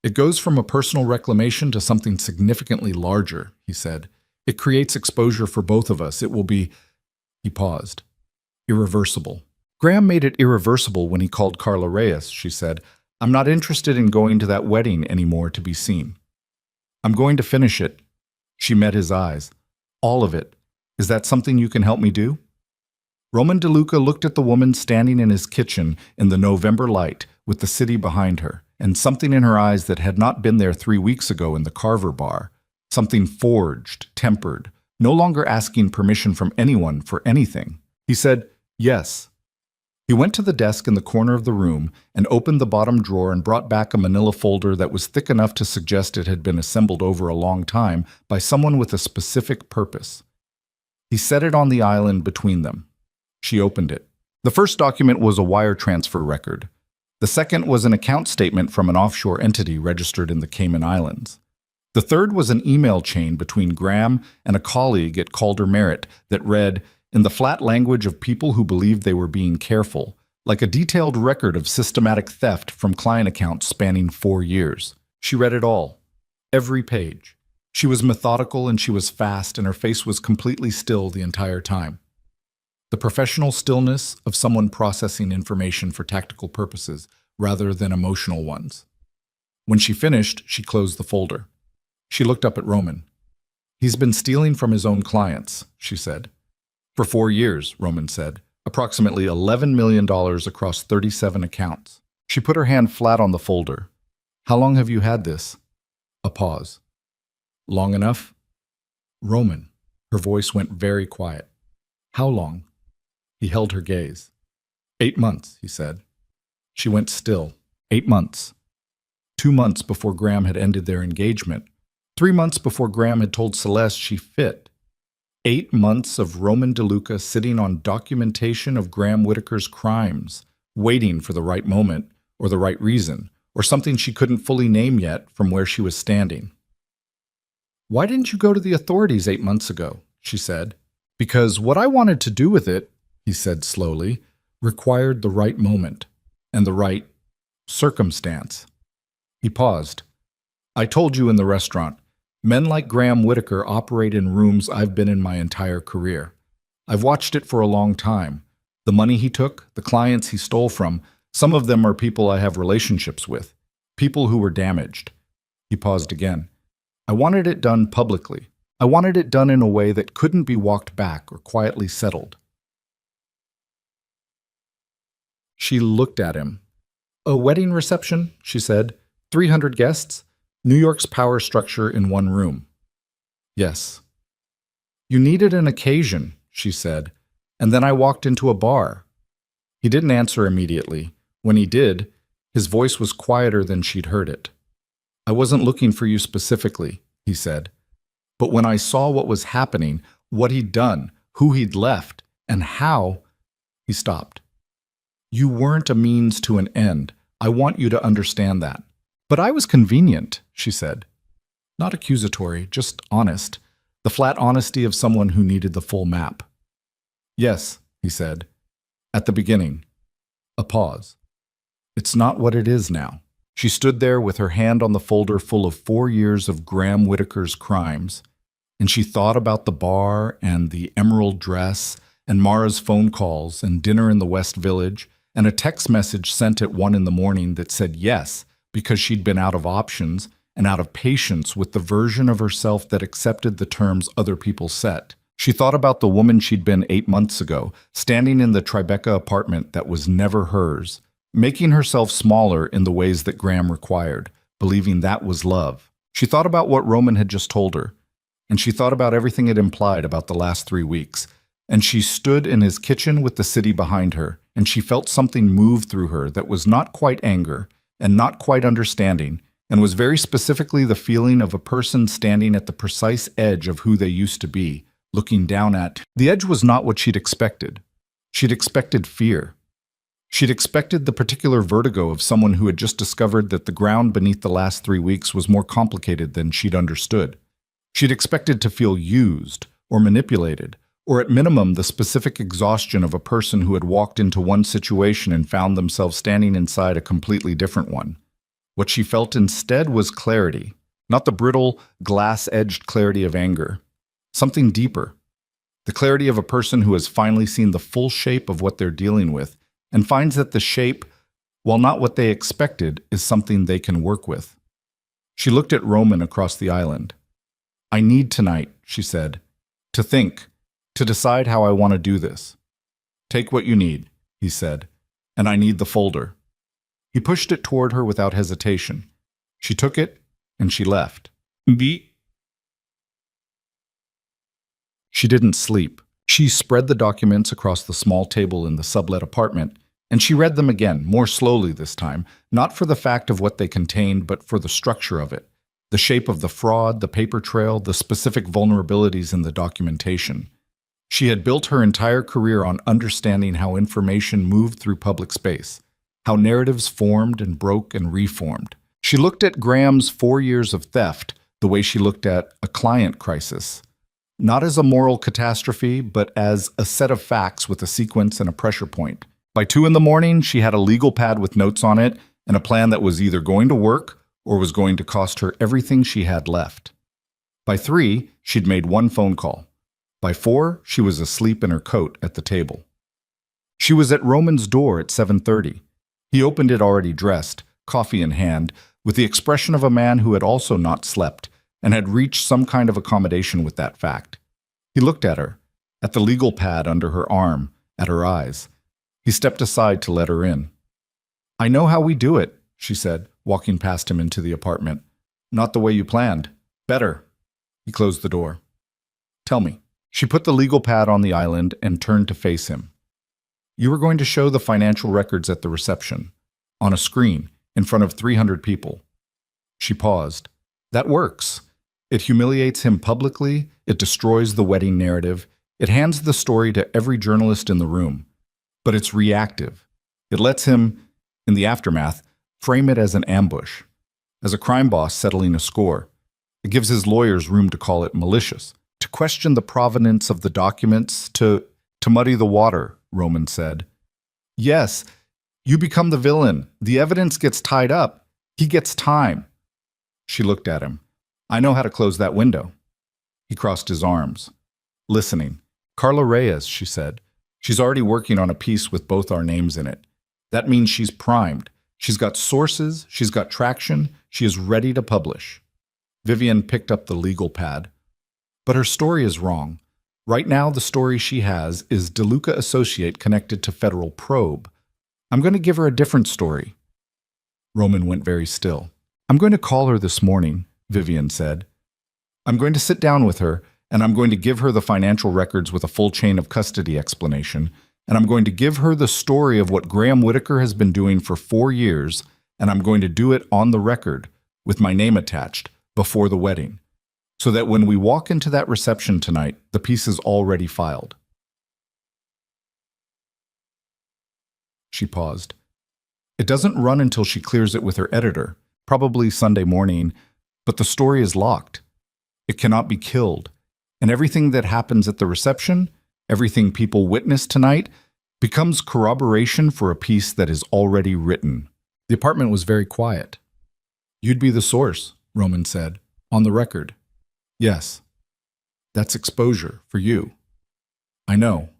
It goes from a personal reclamation to something significantly larger, he said. It creates exposure for both of us. It will be, he paused, irreversible. Graham made it irreversible when he called Carla Reyes, she said. I'm not interested in going to that wedding anymore to be seen. I'm going to finish it. She met his eyes. All of it. Is that something you can help me do? Roman DeLuca looked at the woman standing in his kitchen in the November light with the city behind her, and something in her eyes that had not been there 3 weeks ago in the Carver bar. Something forged, tempered, no longer asking permission from anyone for anything. He said, yes. He went to the desk in the corner of the room and opened the bottom drawer and brought back a manila folder that was thick enough to suggest it had been assembled over a long time by someone with a specific purpose. He set it on the island between them. She opened it. The first document was a wire transfer record. The second was an account statement from an offshore entity registered in the Cayman Islands. The third was an email chain between Graham and a colleague at Calder Merritt that read, in the flat language of people who believed they were being careful, like a detailed record of systematic theft from client accounts spanning 4 years. She read it all. Every page. She was methodical and she was fast, and her face was completely still the entire time. The professional stillness of someone processing information for tactical purposes rather than emotional ones. When she finished, she closed the folder. She looked up at Roman. He's been stealing from his own clients, she said. For 4 years, Roman said, approximately $11 million across 37 accounts. She put her hand flat on the folder. How long have you had this? A pause. Long enough? Roman. Her voice went very quiet. How long? He held her gaze. 8 months, he said. She went still. 8 months. 2 months before Graham had ended their engagement. 3 months before Graham had told Celeste she fit. 8 months of Roman DeLuca sitting on documentation of Graham Whitaker's crimes, waiting for the right moment, or the right reason, or something she couldn't fully name yet from where she was standing. Why didn't you go to the authorities 8 months ago? She said. Because what I wanted to do with it, he said slowly, required the right moment and the right circumstance. He paused. I told you in the restaurant, men like Graham Whitaker operate in rooms I've been in my entire career. I've watched it for a long time. The money he took, the clients he stole from, some of them are people I have relationships with, people who were damaged. He paused again. I wanted it done publicly. I wanted it done in a way that couldn't be walked back or quietly settled. She looked at him. A wedding reception, she said. 300 guests. New York's power structure in one room. Yes. You needed an occasion, she said, and then I walked into a bar. He didn't answer immediately. When he did, his voice was quieter than she'd heard it. I wasn't looking for you specifically, he said. But when I saw what was happening, what he'd done, who he'd left, and how, he stopped. You weren't a means to an end. I want you to understand that. But I was convenient, she said. Not accusatory, just honest. The flat honesty of someone who needed the full map. Yes, he said. At the beginning. A pause. It's not what it is now. She stood there with her hand on the folder full of 4 years of Graham Whitaker's crimes, and she thought about the bar and the emerald dress and Mara's phone calls and dinner in the West Village and a text message sent at 1 a.m. that said yes because she'd been out of options and out of patience with the version of herself that accepted the terms other people set. She thought about the woman she'd been 8 months ago, standing in the Tribeca apartment that was never hers, making herself smaller in the ways that Graham required, believing that was love. She thought about what Roman had just told her, and she thought about everything it implied about the last 3 weeks. And she stood in his kitchen with the city behind her, and she felt something move through her that was not quite anger and not quite understanding, and was very specifically the feeling of a person standing at the precise edge of who they used to be, looking down at. The edge was not what she'd expected. She'd expected fear. She'd expected the particular vertigo of someone who had just discovered that the ground beneath the last 3 weeks was more complicated than she'd understood. She'd expected to feel used or manipulated, or at minimum the specific exhaustion of a person who had walked into one situation and found themselves standing inside a completely different one. What she felt instead was clarity, not the brittle, glass-edged clarity of anger. Something deeper. The clarity of a person who has finally seen the full shape of what they're dealing with and finds that the shape, while not what they expected, is something they can work with. She looked at Roman across the island. "I need tonight," she said, "to think, to decide how I want to do this." "Take what you need," he said, "and I need the folder." He pushed it toward her without hesitation. She took it, and she left. She didn't sleep. She spread the documents across the small table in the sublet apartment, and she read them again, more slowly this time, not for the fact of what they contained, but for the structure of it, the shape of the fraud, the paper trail, the specific vulnerabilities in the documentation. She had built her entire career on understanding how information moved through public space, how narratives formed and broke and reformed. She looked at Graham's 4 years of theft the way she looked at a client crisis. Not as a moral catastrophe, but as a set of facts with a sequence and a pressure point. By 2 a.m, she had a legal pad with notes on it and a plan that was either going to work or was going to cost her everything she had left. By 3, she'd made 1 phone call. By 4, she was asleep in her coat at the table. She was at Roman's door at 7:30. He opened it already dressed, coffee in hand, with the expression of a man who had also not slept and had reached some kind of accommodation with that fact. He looked at her, at the legal pad under her arm, at her eyes. He stepped aside to let her in. "I know how we do it," she said, walking past him into the apartment. "Not the way you planned. Better." He closed the door. "Tell me." She put the legal pad on the island and turned to face him. "You were going to show the financial records at the reception, on a screen, in front of 300 people." She paused. "That works. It humiliates him publicly, it destroys the wedding narrative, it hands the story to every journalist in the room. But it's reactive. It lets him, in the aftermath, frame it as an ambush, as a crime boss settling a score. It gives his lawyers room to call it malicious, to question the provenance of the documents, to muddy the water," Roman said. "Yes, you become the villain. The evidence gets tied up. He gets time." She looked at him. "I know how to close that window." He crossed his arms. "Listening. Carla Reyes," she said. "She's already working on a piece with both our names in it. That means she's primed. She's got sources, she's got traction, she is ready to publish." Vivian picked up the legal pad. "But her story is wrong. Right now, the story she has is DeLuca Associate connected to federal probe. I'm going to give her a different story." Roman went very still. "I'm going to call her this morning," Vivian said. "I'm going to sit down with her, and I'm going to give her the financial records with a full chain of custody explanation, and I'm going to give her the story of what Graham Whitaker has been doing for 4 years, and I'm going to do it on the record, with my name attached, before the wedding, so that when we walk into that reception tonight, the piece is already filed." She paused. "It doesn't run until she clears it with her editor, probably Sunday morning, but the story is locked. It cannot be killed. And everything that happens at the reception, everything people witness tonight, becomes corroboration for a piece that is already written." The apartment was very quiet. "You'd be the source," Roman said, "on the record." "Yes. That's exposure for you." "I know.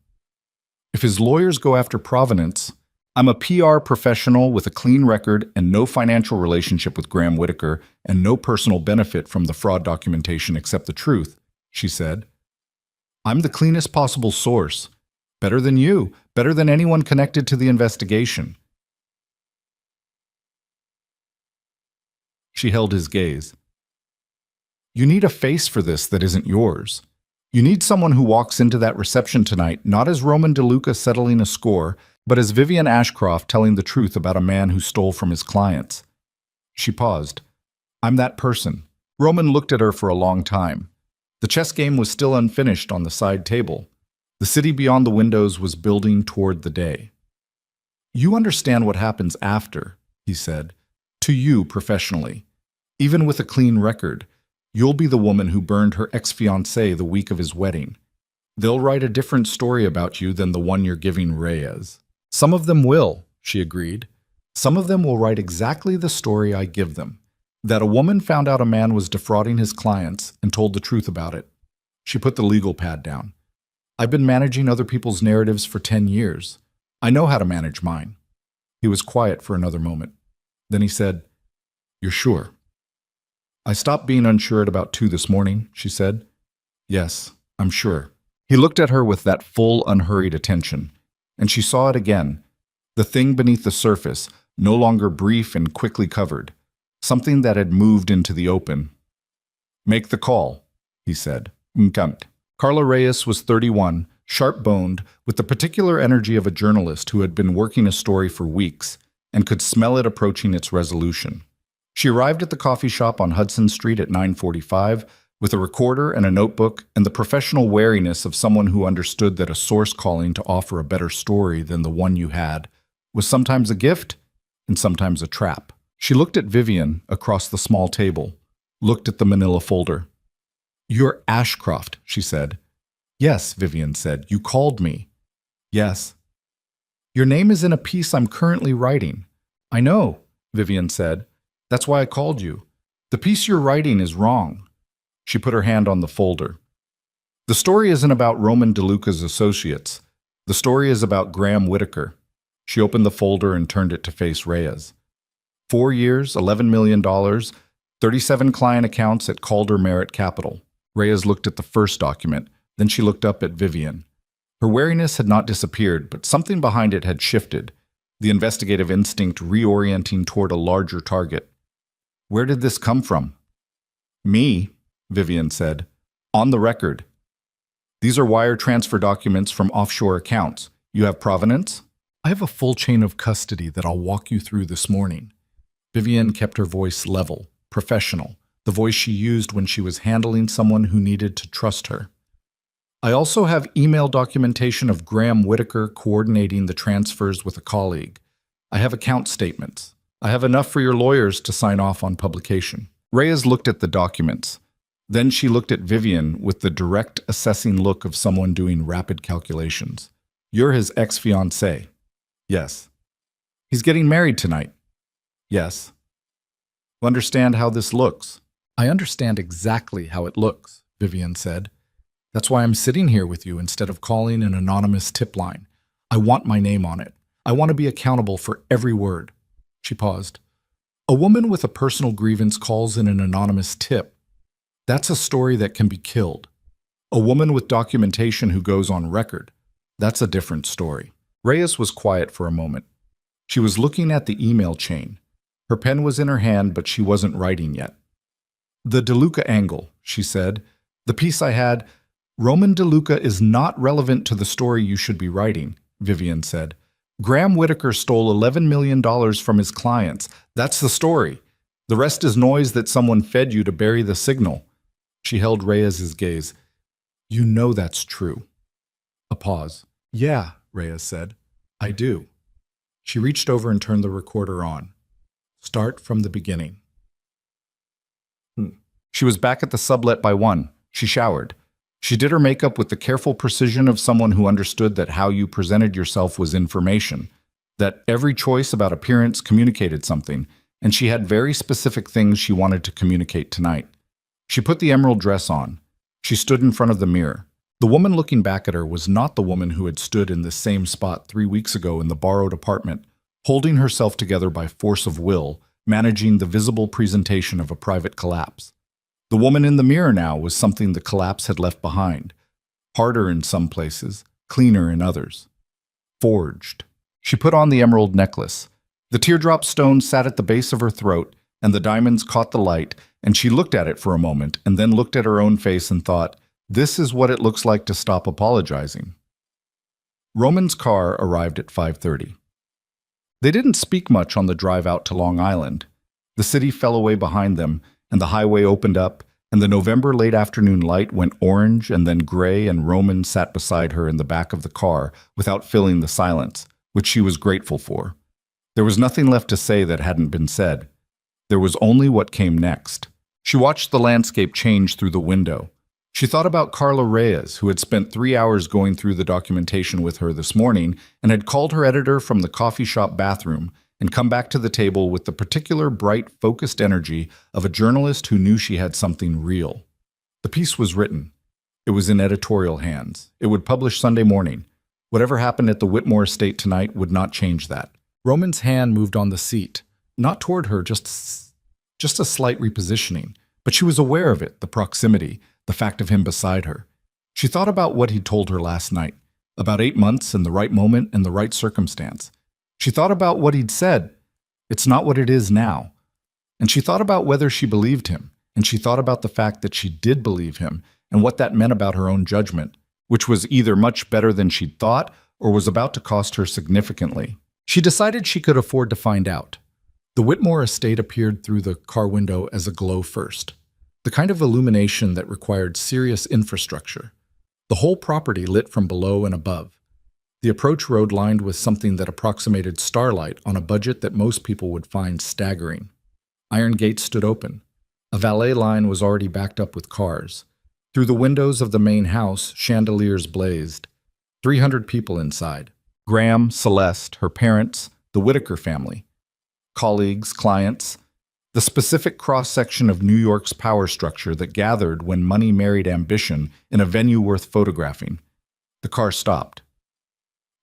If his lawyers go after provenance, I'm a PR professional with a clean record and no financial relationship with Graham Whitaker and no personal benefit from the fraud documentation except the truth," she said. "I'm the cleanest possible source. Better than you, better than anyone connected to the investigation." She held his gaze. "You need a face for this that isn't yours. You need someone who walks into that reception tonight not as Roman DeLuca settling a score, but as Vivian Ashcroft telling the truth about a man who stole from his clients." She paused. "I'm that person." Roman looked at her for a long time. The chess game was still unfinished on the side table. The city beyond the windows was building toward the day. "You understand what happens after," he said, "to you professionally. Even with a clean record, you'll be the woman who burned her ex-fiancé the week of his wedding. They'll write a different story about you than the one you're giving Reyes." "Some of them will," she agreed. "Some of them will write exactly the story I give them. That a woman found out a man was defrauding his clients and told the truth about it." She put the legal pad down. "I've been managing other people's narratives for 10 years. I know how to manage mine. He was quiet for another moment. Then he said, "You're sure?" "I stopped being unsure at about 2 this morning," she said. "Yes, I'm sure." He looked at her with that full, unhurried attention, and she saw it again, the thing beneath the surface, no longer brief and quickly covered, something that had moved into the open. "Make the call," he said. "Nkant." Carla Reyes was 31, sharp-boned, with the particular energy of a journalist who had been working a story for weeks and could smell it approaching its resolution. She arrived at the coffee shop on Hudson Street at 9:45 with a recorder and a notebook and the professional wariness of someone who understood that a source calling to offer a better story than the one you had was sometimes a gift and sometimes a trap. She looked at Vivian across the small table, looked at the manila folder. "You're Ashcroft," she said. "Yes," Vivian said. "You called me." "Yes." "Your name is in a piece I'm currently writing." "I know," Vivian said. "That's why I called you. The piece you're writing is wrong." She put her hand on the folder. "The story isn't about Roman DeLuca's associates. The story is about Graham Whitaker." She opened the folder and turned it to face Reyes. 4 years, $11 million, 37 client accounts at Calder Merit Capital. Reyes looked at the first document, then she looked up at Vivian. Her wariness had not disappeared, but something behind it had shifted, the investigative instinct reorienting toward a larger target. "Where did this come from?" "Me," Vivian said. "On the record. These are wire transfer documents from offshore accounts. You have provenance?" "I have a full chain of custody that I'll walk you through this morning." Vivian kept her voice level, professional, the voice she used when she was handling someone who needed to trust her. "I also have email documentation of Graham Whitaker coordinating the transfers with a colleague. I have account statements. I have enough for your lawyers to sign off on publication." Reyes looked at the documents. Then she looked at Vivian with the direct, assessing look of someone doing rapid calculations. "You're his ex-fiancé." "Yes." "He's getting married tonight." "Yes." "You understand how this looks?" "I understand exactly how it looks," Vivian said. "That's why I'm sitting here with you instead of calling an anonymous tip line. I want my name on it. I want to be accountable for every word." She paused. "A woman with a personal grievance calls in an anonymous tip. That's a story that can be killed. A woman with documentation who goes on record. That's a different story." Reyes was quiet for a moment. She was looking at the email chain. Her pen was in her hand, but she wasn't writing yet. "The DeLuca angle," she said. "The piece I had—" "Roman DeLuca is not relevant to the story you should be writing," Vivian said. "Graham Whitaker stole $11 million from his clients. That's the story. The rest is noise that someone fed you to bury the signal." She held Reyes's gaze. "You know that's true." A pause. "Yeah," Reyes said. "I do." She reached over and turned the recorder on. "Start from the beginning." She was back at the sublet by 1. She showered. She did her makeup with the careful precision of someone who understood that how you presented yourself was information, that every choice about appearance communicated something, and she had very specific things she wanted to communicate tonight. She put the emerald dress on. She stood in front of the mirror. The woman looking back at her was not the woman who had stood in this same spot 3 weeks ago in the borrowed apartment, holding herself together by force of will, managing the visible presentation of a private collapse. The woman in the mirror now was something the collapse had left behind, harder in some places, cleaner in others. Forged. She put on the emerald necklace. The teardrop stone sat at the base of her throat, and the diamonds caught the light, and she looked at it for a moment, and then looked at her own face and thought, "This is what it looks like to stop apologizing." Roman's car arrived at 5:30. They didn't speak much on the drive out to Long Island. The city fell away behind them, and the highway opened up, and the November late afternoon light went orange and then gray, and Roman sat beside her in the back of the car without filling the silence, which she was grateful for. There was nothing left to say that hadn't been said. There was only what came next. She watched the landscape change through the window. She thought about Carla Reyes, who had spent 3 hours going through the documentation with her this morning and had called her editor from the coffee shop bathroom and come back to the table with the particular bright, focused energy of a journalist who knew she had something real. The piece was written. It was in editorial hands. It would publish Sunday morning. Whatever happened at the Whitmore estate tonight would not change that. Roman's hand moved on the seat, not toward her, just a slight repositioning. But she was aware of it, the proximity, the fact of him beside her. She thought about what he'd told her last night, about 8 months and the right moment and the right circumstance. She thought about what he'd said, "It's not what it is now." And she thought about whether she believed him, and she thought about the fact that she did believe him and what that meant about her own judgment, which was either much better than she'd thought or was about to cost her significantly. She decided she could afford to find out. The Whitmore estate appeared through the car window as a glow first, the kind of illumination that required serious infrastructure. The whole property lit from below and above. The approach road lined with something that approximated starlight on a budget that most people would find staggering. Iron gates stood open. A valet line was already backed up with cars. Through the windows of the main house, chandeliers blazed. 300 people inside. Graham, Celeste, her parents, the Whitaker family. Colleagues, clients, the specific cross-section of New York's power structure that gathered when money married ambition in a venue worth photographing. The car stopped.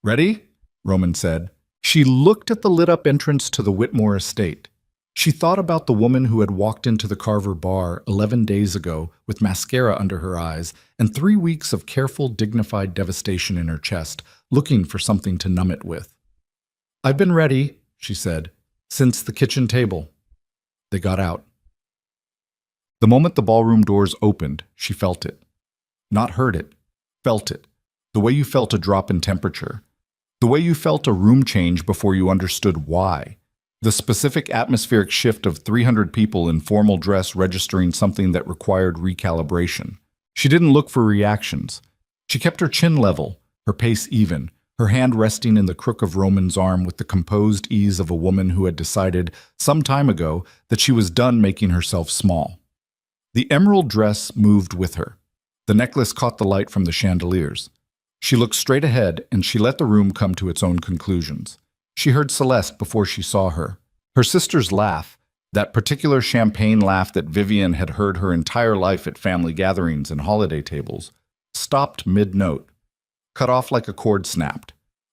"Ready?" Roman said. She looked at the lit-up entrance to the Whitmore estate. She thought about the woman who had walked into the Carver bar 11 days ago with mascara under her eyes and 3 weeks of careful, dignified devastation in her chest, looking for something to numb it with. "I've been ready," she said, "since the kitchen table." They got out. The moment the ballroom doors opened, she felt it. Not heard it, felt it. The way you felt a drop in temperature. The way you felt a room change before you understood why. The specific atmospheric shift of 300 people in formal dress registering something that required recalibration. She didn't look for reactions. She kept her chin level, her pace even, her hand resting in the crook of Roman's arm with the composed ease of a woman who had decided some time ago that she was done making herself small. The emerald dress moved with her. The necklace caught the light from the chandeliers. She looked straight ahead, and she let the room come to its own conclusions. She heard Celeste before she saw her. Her sister's laugh, that particular champagne laugh that Vivian had heard her entire life at family gatherings and holiday tables, stopped mid-note, cut off like a cord snapped.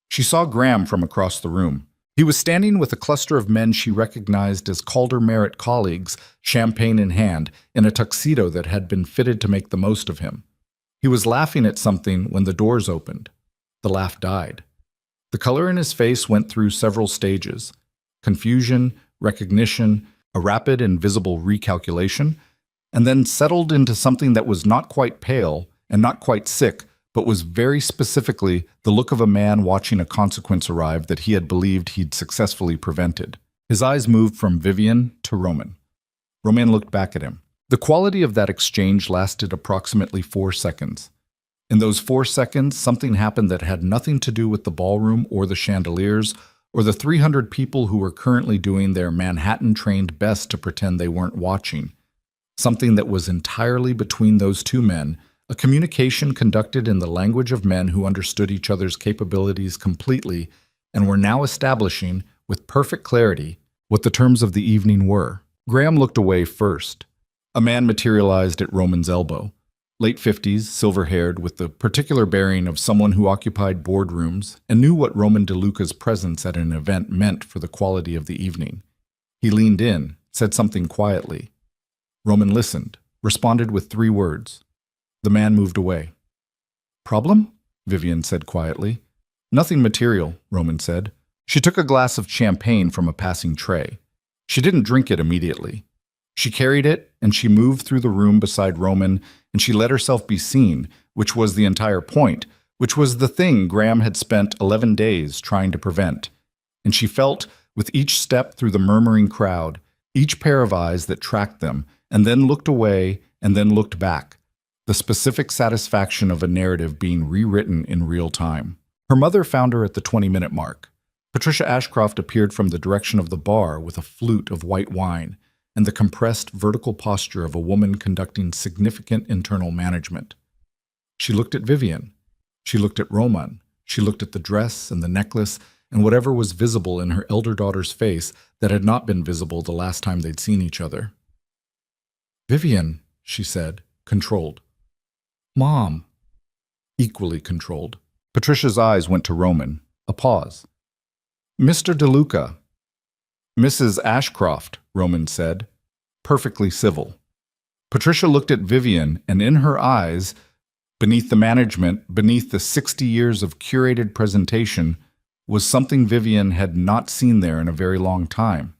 She saw Graham from across the room. He was standing with a cluster of men she recognized as Calder Merritt colleagues, champagne in hand, in a tuxedo that had been fitted to make the most of him. He was laughing at something when the doors opened. The laugh died. The color in his face went through several stages: confusion, recognition, a rapid and visible recalculation, and then settled into something that was not quite pale and not quite sick, but was very specifically the look of a man watching a consequence arrive that he had believed he'd successfully prevented. His eyes moved from Vivian to Roman. Roman looked back at him. The quality of that exchange lasted approximately 4 seconds. In those 4 seconds, something happened that had nothing to do with the ballroom or the chandeliers or the 300 people who were currently doing their Manhattan-trained best to pretend they weren't watching. Something that was entirely between those two men, a communication conducted in the language of men who understood each other's capabilities completely and were now establishing, with perfect clarity, what the terms of the evening were. Graham looked away first. A man materialized at Roman's elbow. Late 50s, silver-haired, with the particular bearing of someone who occupied boardrooms and knew what Roman DeLuca's presence at an event meant for the quality of the evening. He leaned in, said something quietly. Roman listened, responded with 3 words. The man moved away. "Problem?" Vivian said quietly. "Nothing material," Roman said. She took a glass of champagne from a passing tray. She didn't drink it immediately. She carried it, and she moved through the room beside Roman, and she let herself be seen, which was the entire point, which was the thing Graham had spent 11 days trying to prevent. And she felt, with each step through the murmuring crowd, each pair of eyes that tracked them, and then looked away, and then looked back, the specific satisfaction of a narrative being rewritten in real time. Her mother found her at the 20-minute mark. Patricia Ashcroft appeared from the direction of the bar with a flute of white wine, and the compressed vertical posture of a woman conducting significant internal management. She looked at Vivian. She looked at Roman. She looked at the dress and the necklace and whatever was visible in her elder daughter's face that had not been visible the last time they'd seen each other. "Vivian," she said, controlled. "Mom." Equally controlled. Patricia's eyes went to Roman. A pause. Mr. DeLuca. Mrs. Ashcroft, Roman said. Perfectly civil. Patricia looked at Vivian, and in her eyes, beneath the management, beneath the 60 years of curated presentation, was something Vivian had not seen there in a very long time.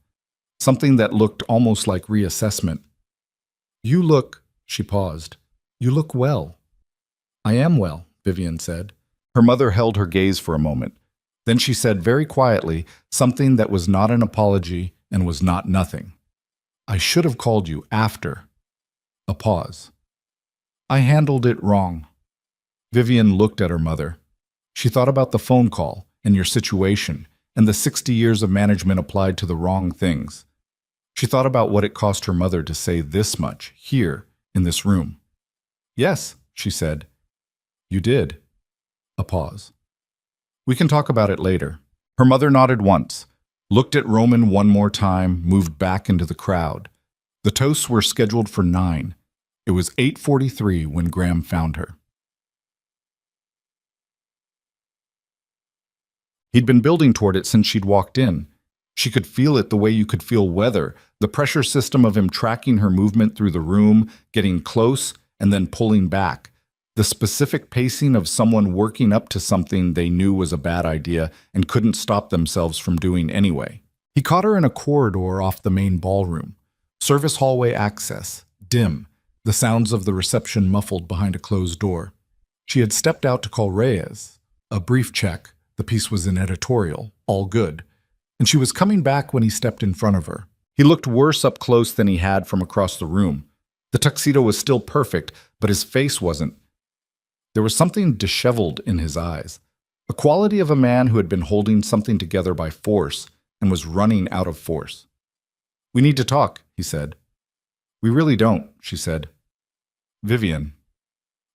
Something that looked almost like reassessment. You look, she paused. You look well. I am well, Vivian said. Her mother held her gaze for a moment. Then she said very quietly something that was not an apology and was not nothing. I should have called you after. A pause. I handled it wrong. Vivian looked at her mother. She thought about the phone call and your situation and the 60 years of management applied to the wrong things. She thought about what it cost her mother to say this much, here, in this room. Yes, she said. You did. A pause. We can talk about it later. Her mother nodded once, looked at Roman one more time, moved back into the crowd. The toasts were scheduled for 9. It was 8:43 when Graham found her. He'd been building toward it since she'd walked in. She could feel it the way you could feel weather, the pressure system of him tracking her movement through the room, getting close, and then pulling back. The specific pacing of someone working up to something they knew was a bad idea and couldn't stop themselves from doing anyway. He caught her in a corridor off the main ballroom. Service hallway access, dim, the sounds of the reception muffled behind a closed door. She had stepped out to call Reyes. A brief check. The piece was an editorial, all good. And she was coming back when he stepped in front of her. He looked worse up close than he had from across the room. The tuxedo was still perfect, but his face wasn't. There was something disheveled in his eyes, a quality of a man who had been holding something together by force and was running out of force. We need to talk, he said. We really don't, she said. Vivian.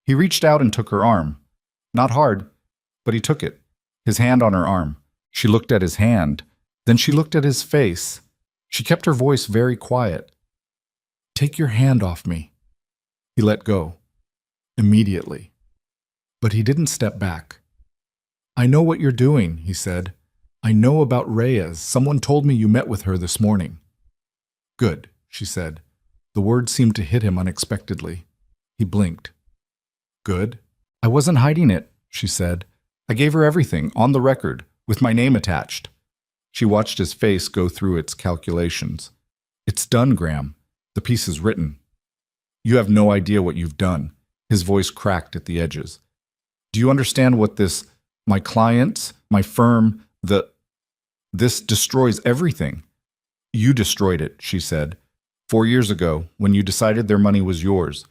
He reached out and took her arm. Not hard, but he took it, his hand on her arm. She looked at his hand, then she looked at his face. She kept her voice very quiet. Take your hand off me. He let go. Immediately. But he didn't step back. I know what you're doing, he said. I know about Reyes. Someone told me you met with her this morning. Good, she said. The word seemed to hit him unexpectedly. He blinked. Good? I wasn't hiding it, she said. I gave her everything, on the record, with my name attached. She watched his face go through its calculations. It's done, Graham. The piece is written. You have no idea what you've done. His voice cracked at the edges. Do you understand what this, my clients, my firm, this destroys everything? You destroyed it, she said. 4 years ago, when you decided their money was yours.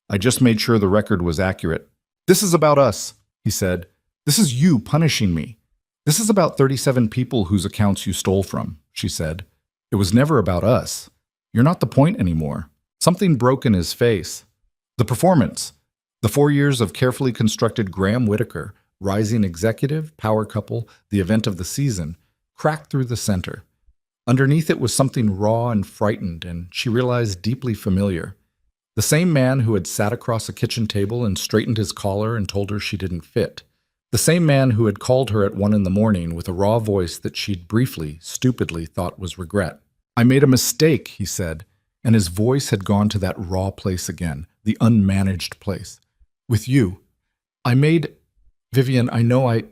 I just made sure the record was accurate. This is about us, he said. This is you punishing me. This is about 37 people whose accounts you stole from, she said. It was never about us. You're not the point anymore. Something broke in his face. The performance. The 4 years of carefully constructed Graham Whitaker, rising executive, power couple, the event of the season, cracked through the center. Underneath it was something raw and frightened, and she realized deeply familiar. The same man who had sat across a kitchen table and straightened his collar and told her she didn't fit. The same man who had called her at 1 a.m. with a raw voice that she'd briefly, stupidly thought was regret. I made a mistake, he said, and his voice had gone to that raw place again, the unmanaged place. With you. Vivian, I know I...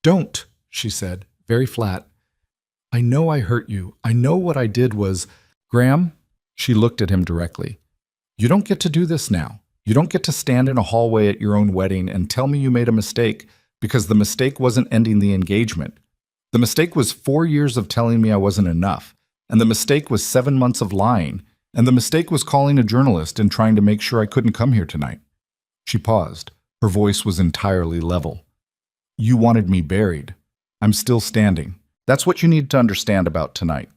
Don't, she said, very flat. I know I hurt you. I know what I did was... Graham, she looked at him directly. You don't get to do this now. You don't get to stand in a hallway at your own wedding and tell me you made a mistake, because the mistake wasn't ending the engagement. The mistake was 4 years of telling me I wasn't enough, and the mistake was 7 months of lying, and the mistake was calling a journalist and trying to make sure I couldn't come here tonight. She paused. Her voice was entirely level. You wanted me buried. I'm still standing. That's what you need to understand about tonight.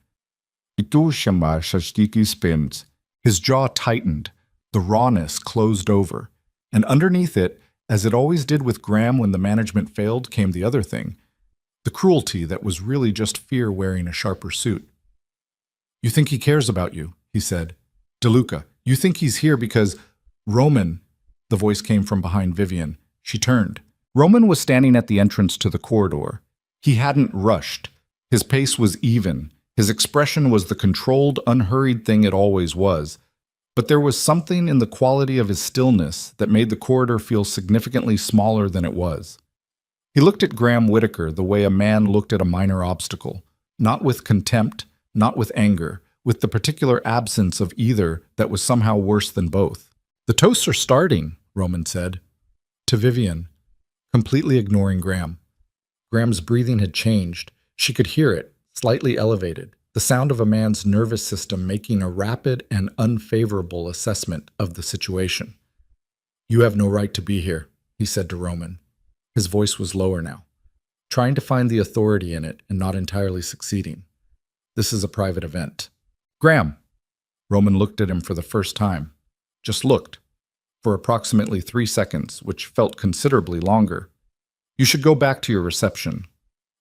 His jaw tightened. The rawness closed over. And underneath it, as it always did with Graham when the management failed, came the other thing. The cruelty that was really just fear wearing a sharper suit. You think he cares about you, he said. DeLuca, you think he's here because... Roman... The voice came from behind Vivian. She turned. Roman was standing at the entrance to the corridor. He hadn't rushed. His pace was even. His expression was the controlled, unhurried thing it always was. But there was something in the quality of his stillness that made the corridor feel significantly smaller than it was. He looked at Graham Whitaker the way a man looked at a minor obstacle, not with contempt, not with anger, with the particular absence of either that was somehow worse than both. "The toasts are starting," Roman said. To Vivian, completely ignoring Graham. Graham's breathing had changed. She could hear it, slightly elevated, the sound of a man's nervous system making a rapid and unfavorable assessment of the situation. "You have no right to be here," he said to Roman. His voice was lower now, trying to find the authority in it and not entirely succeeding. "This is a private event." "Graham!" Roman looked at him for the first time. Just looked. For approximately 3 seconds, which felt considerably longer. "You should go back to your reception."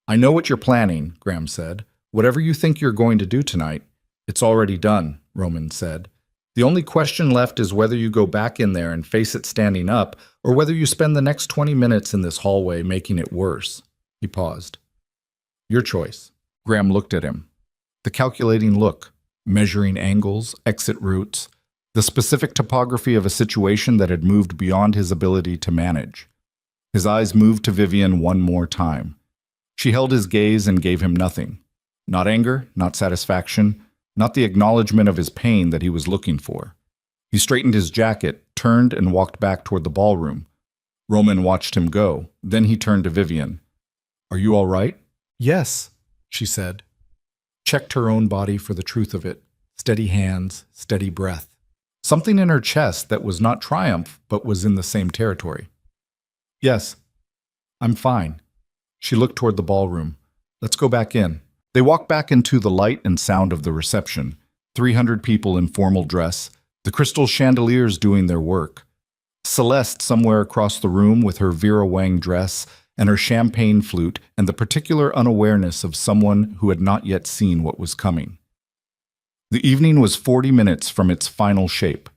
"I know what you're planning," Graham said. "Whatever you think you're going to do tonight, it's already done," Roman said. "The only question left is whether you go back in there and face it standing up, or whether you spend the next 20 minutes in this hallway making it worse." He paused. "Your choice." Graham looked at him. The calculating look, measuring angles, exit routes, the specific topography of a situation that had moved beyond his ability to manage. His eyes moved to Vivian one more time. She held his gaze and gave him nothing. Not anger, not satisfaction, not the acknowledgement of his pain that he was looking for. He straightened his jacket, turned and walked back toward the ballroom. Roman watched him go. Then he turned to Vivian. "Are you all right?" "Yes," she said. Checked her own body for the truth of it. Steady hands, steady breath. Something in her chest that was not triumph, but was in the same territory. "Yes, I'm fine." She looked toward the ballroom. "Let's go back in." They walked back into the light and sound of the reception. 300 people in formal dress, the crystal chandeliers doing their work. Celeste somewhere across the room with her Vera Wang dress and her champagne flute and the particular unawareness of someone who had not yet seen what was coming. The evening was 40 minutes from its final shape.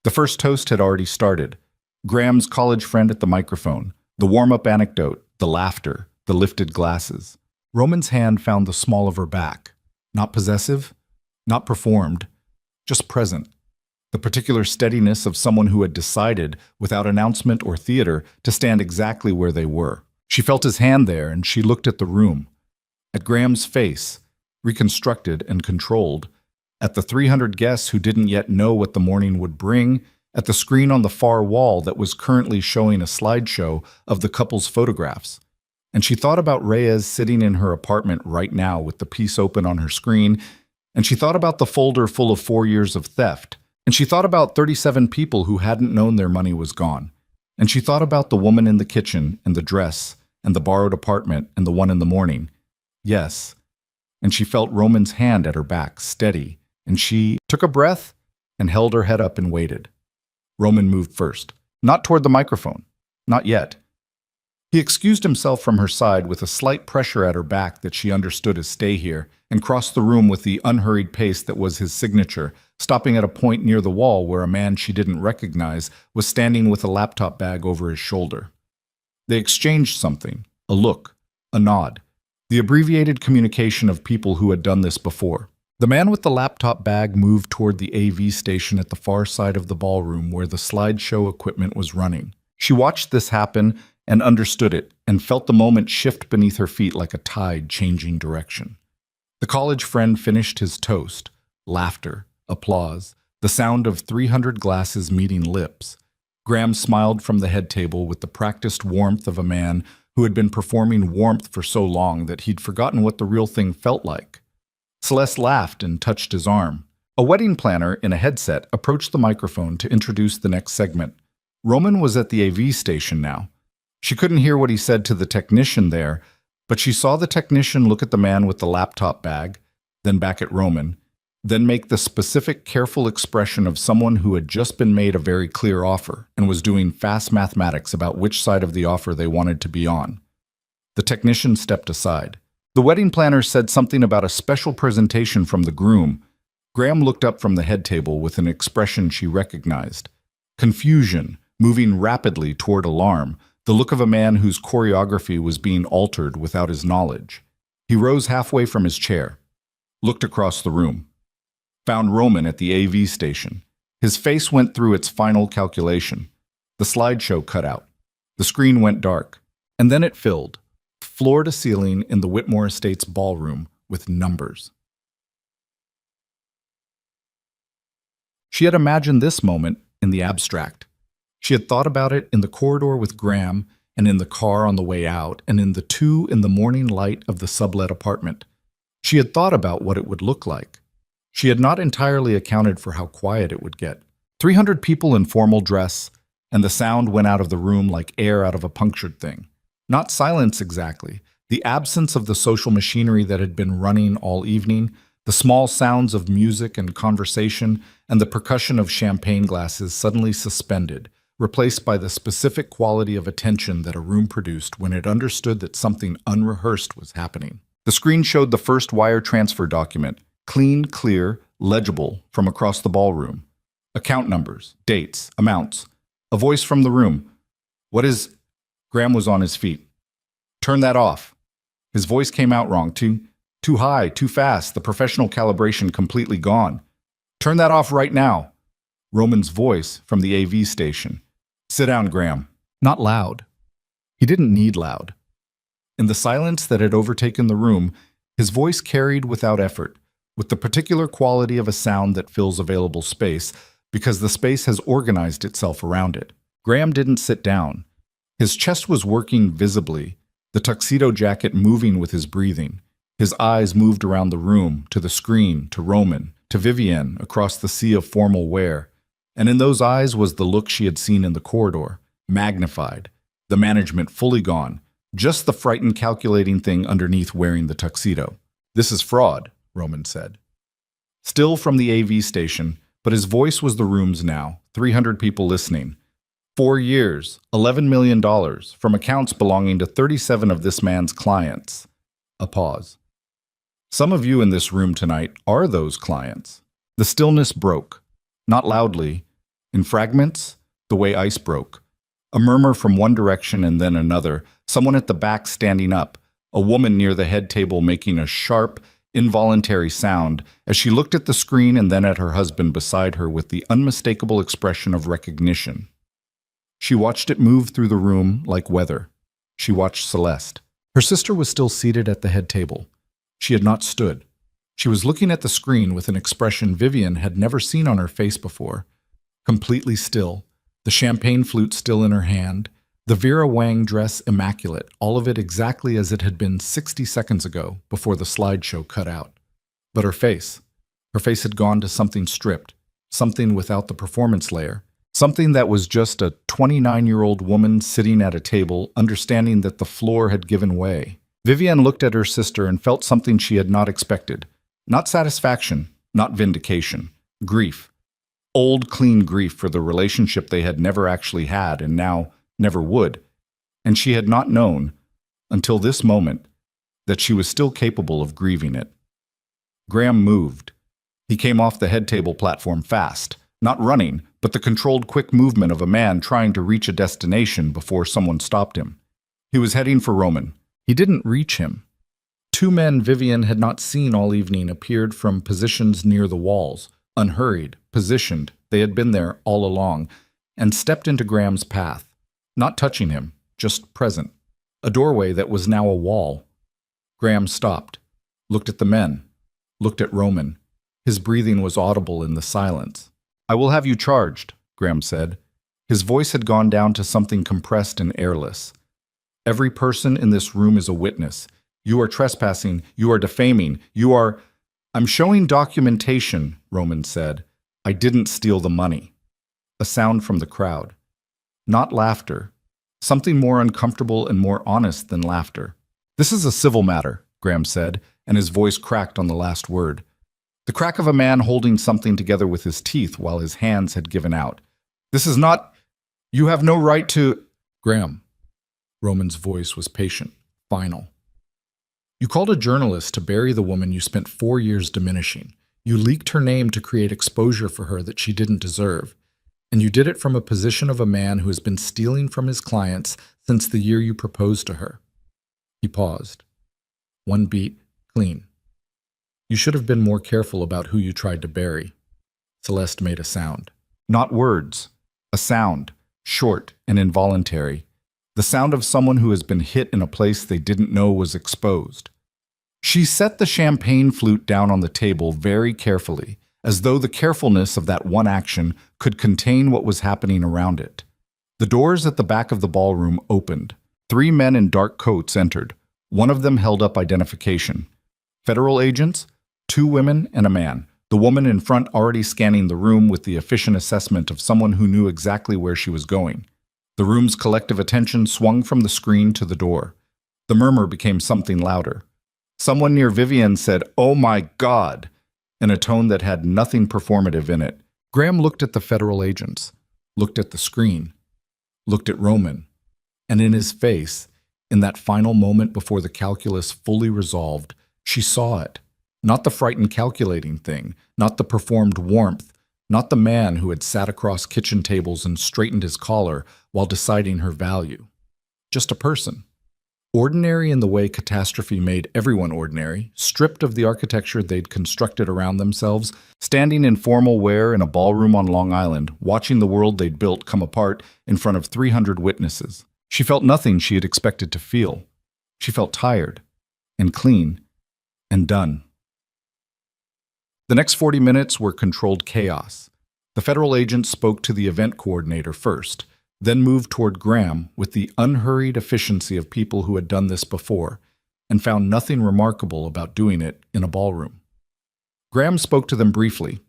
The first toast had already started. Graham's college friend at the microphone, the warm-up anecdote, the laughter, the lifted glasses. Roman's hand found the small of her back. Not possessive, not performed, just present. The particular steadiness of someone who had decided, without announcement or theater, to stand exactly where they were. She felt his hand there, and she looked at the room. At Graham's face, reconstructed and controlled. At the 300 guests who didn't yet know what the morning would bring. At the screen on the far wall that was currently showing a slideshow of the couple's photographs. And she thought about Reyes sitting in her apartment right now with the piece open on her screen, and she thought about the folder full of 4 years of theft, and she thought about 37 people who hadn't known their money was gone, and she thought about the woman in the kitchen and the dress and the borrowed apartment and the one in the morning. Yes. And she felt Roman's hand at her back, steady, and she took a breath and held her head up and waited. Roman moved first, not toward the microphone, not yet. He excused himself from her side with a slight pressure at her back that she understood as "stay here," and crossed the room with the unhurried pace that was his signature, stopping at a point near the wall where a man she didn't recognize was standing with a laptop bag over his shoulder. They exchanged something, a look, a nod, the abbreviated communication of people who had done this before. The man with the laptop bag moved toward the AV station at the far side of the ballroom where the slideshow equipment was running. She watched this happen and understood it, and felt the moment shift beneath her feet like a tide changing direction. The college friend finished his toast. Laughter, applause, the sound of 300 glasses meeting lips. Graham smiled from the head table with the practiced warmth of a man who had been performing warmth for so long that he'd forgotten what the real thing felt like. Celeste laughed and touched his arm. A wedding planner in a headset approached the microphone to introduce the next segment. Roman was at the AV station now. She couldn't hear what he said to the technician there, but she saw the technician look at the man with the laptop bag, then back at Roman, then make the specific, careful expression of someone who had just been made a very clear offer and was doing fast mathematics about which side of the offer they wanted to be on. The technician stepped aside. The wedding planner said something about a special presentation from the groom. Graham looked up from the head table with an expression she recognized. Confusion, moving rapidly toward alarm, the look of a man whose choreography was being altered without his knowledge. He rose halfway from his chair, looked across the room, found Roman at the AV station. His face went through its final calculation. The slideshow cut out. The screen went dark, and then it filled, floor to ceiling in the Whitmore Estates ballroom, with numbers. She had imagined this moment in the abstract. She had thought about it in the corridor with Graham, and in the car on the way out, and in the 2 in the morning light of the sublet apartment. She had thought about what it would look like. She had not entirely accounted for how quiet it would get. 300 people in formal dress, and the sound went out of the room like air out of a punctured thing. Not silence exactly, the absence of the social machinery that had been running all evening, the small sounds of music and conversation, and the percussion of champagne glasses suddenly suspended, replaced by the specific quality of attention that a room produced when it understood that something unrehearsed was happening. The screen showed the first wire transfer document, clean, clear, legible, from across the ballroom. Account numbers, dates, amounts. A voice from the room. "What is—" Graham was on his feet. "Turn that off." His voice came out wrong. Too high, too fast, the professional calibration completely gone. "Turn that off right now." Roman's voice from the AV station. "Sit down, Graham." Not loud. He didn't need loud. In the silence that had overtaken the room, his voice carried without effort, with the particular quality of a sound that fills available space, because the space has organized itself around it. Graham didn't sit down. His chest was working visibly, the tuxedo jacket moving with his breathing. His eyes moved around the room, to the screen, to Roman, to Vivienne, across the sea of formal wear. And in those eyes was the look she had seen in the corridor, magnified, the management fully gone, just the frightened calculating thing underneath wearing the tuxedo. "This is fraud," Roman said. Still from the AV station, but his voice was the room's now, 300 people listening. 4 years, $11 million, from accounts belonging to 37 of this man's clients. A pause. Some of you in this room tonight are those clients. The stillness broke, not loudly, in fragments, the way ice broke. A murmur from one direction and then another, someone at the back standing up, a woman near the head table making a sharp, involuntary sound as she looked at the screen and then at her husband beside her with the unmistakable expression of recognition. She watched it move through the room like weather. She watched Celeste. Her sister was still seated at the head table. She had not stood. She was looking at the screen with an expression Vivienne had never seen on her face before. Completely still, the champagne flute still in her hand, the Vera Wang dress immaculate, all of it exactly as it had been 60 seconds ago before the slideshow cut out. But her face had gone to something stripped, something without the performance layer, something that was just a 29-year-old woman sitting at a table, understanding that the floor had given way. Vivienne looked at her sister and felt something she had not expected. Not satisfaction, not vindication. Grief. Old, clean grief for the relationship they had never actually had and now never would. And she had not known, until this moment, that she was still capable of grieving it. Graham moved. He came off the head table platform fast, not running, but the controlled quick movement of a man trying to reach a destination before someone stopped him. He was heading for Roman. He didn't reach him. 2 men Vivienne had not seen all evening appeared from positions near the walls, unhurried, positioned, they had been there all along, and stepped into Graham's path, not touching him, just present. A doorway that was now a wall. Graham stopped, looked at the men, looked at Roman. His breathing was audible in the silence. "I will have you charged," Graham said. His voice had gone down to something compressed and airless. "Every person in this room is a witness. You are trespassing, you are defaming, you are—" "I'm showing documentation," Roman said. "I didn't steal the money." A sound from the crowd. Not laughter. Something more uncomfortable and more honest than laughter. "This is a civil matter," Graham said, and his voice cracked on the last word. The crack of a man holding something together with his teeth while his hands had given out. "This is not— You have no right to—" "Graham." Roman's voice was patient, final. "You called a journalist to bury the woman you spent 4 years diminishing. You leaked her name to create exposure for her that she didn't deserve. And you did it from a position of a man who has been stealing from his clients since the year you proposed to her. He paused. One beat, clean. You should have been more careful about who you tried to bury. Celeste made a sound. Not words. A sound, short and involuntary. The sound of someone who has been hit in a place they didn't know was exposed. She set the champagne flute down on the table very carefully, as though the carefulness of that one action could contain what was happening around it. The doors at the back of the ballroom opened. 3 men in dark coats entered. One of them held up identification. Federal agents, 2 women and a man. The woman in front already scanning the room with the efficient assessment of someone who knew exactly where she was going. The room's collective attention swung from the screen to the door. The murmur became something louder. Someone near Vivian said, "Oh my God," in a tone that had nothing performative in it. Graham looked at the federal agents, looked at the screen, looked at Roman, and in his face, in that final moment before the calculus fully resolved, she saw it. Not the frightened calculating thing, not the performed warmth, not the man who had sat across kitchen tables and straightened his collar while deciding her value. Just a person. Ordinary in the way catastrophe made everyone ordinary, stripped of the architecture they'd constructed around themselves, standing in formal wear in a ballroom on Long Island, watching the world they'd built come apart in front of 300 witnesses. She felt nothing she had expected to feel. She felt tired, and clean, and done. The next 40 minutes were controlled chaos. The federal agent spoke to the event coordinator first, then moved toward Graham with the unhurried efficiency of people who had done this before, and found nothing remarkable about doing it in a ballroom. Graham spoke to them briefly.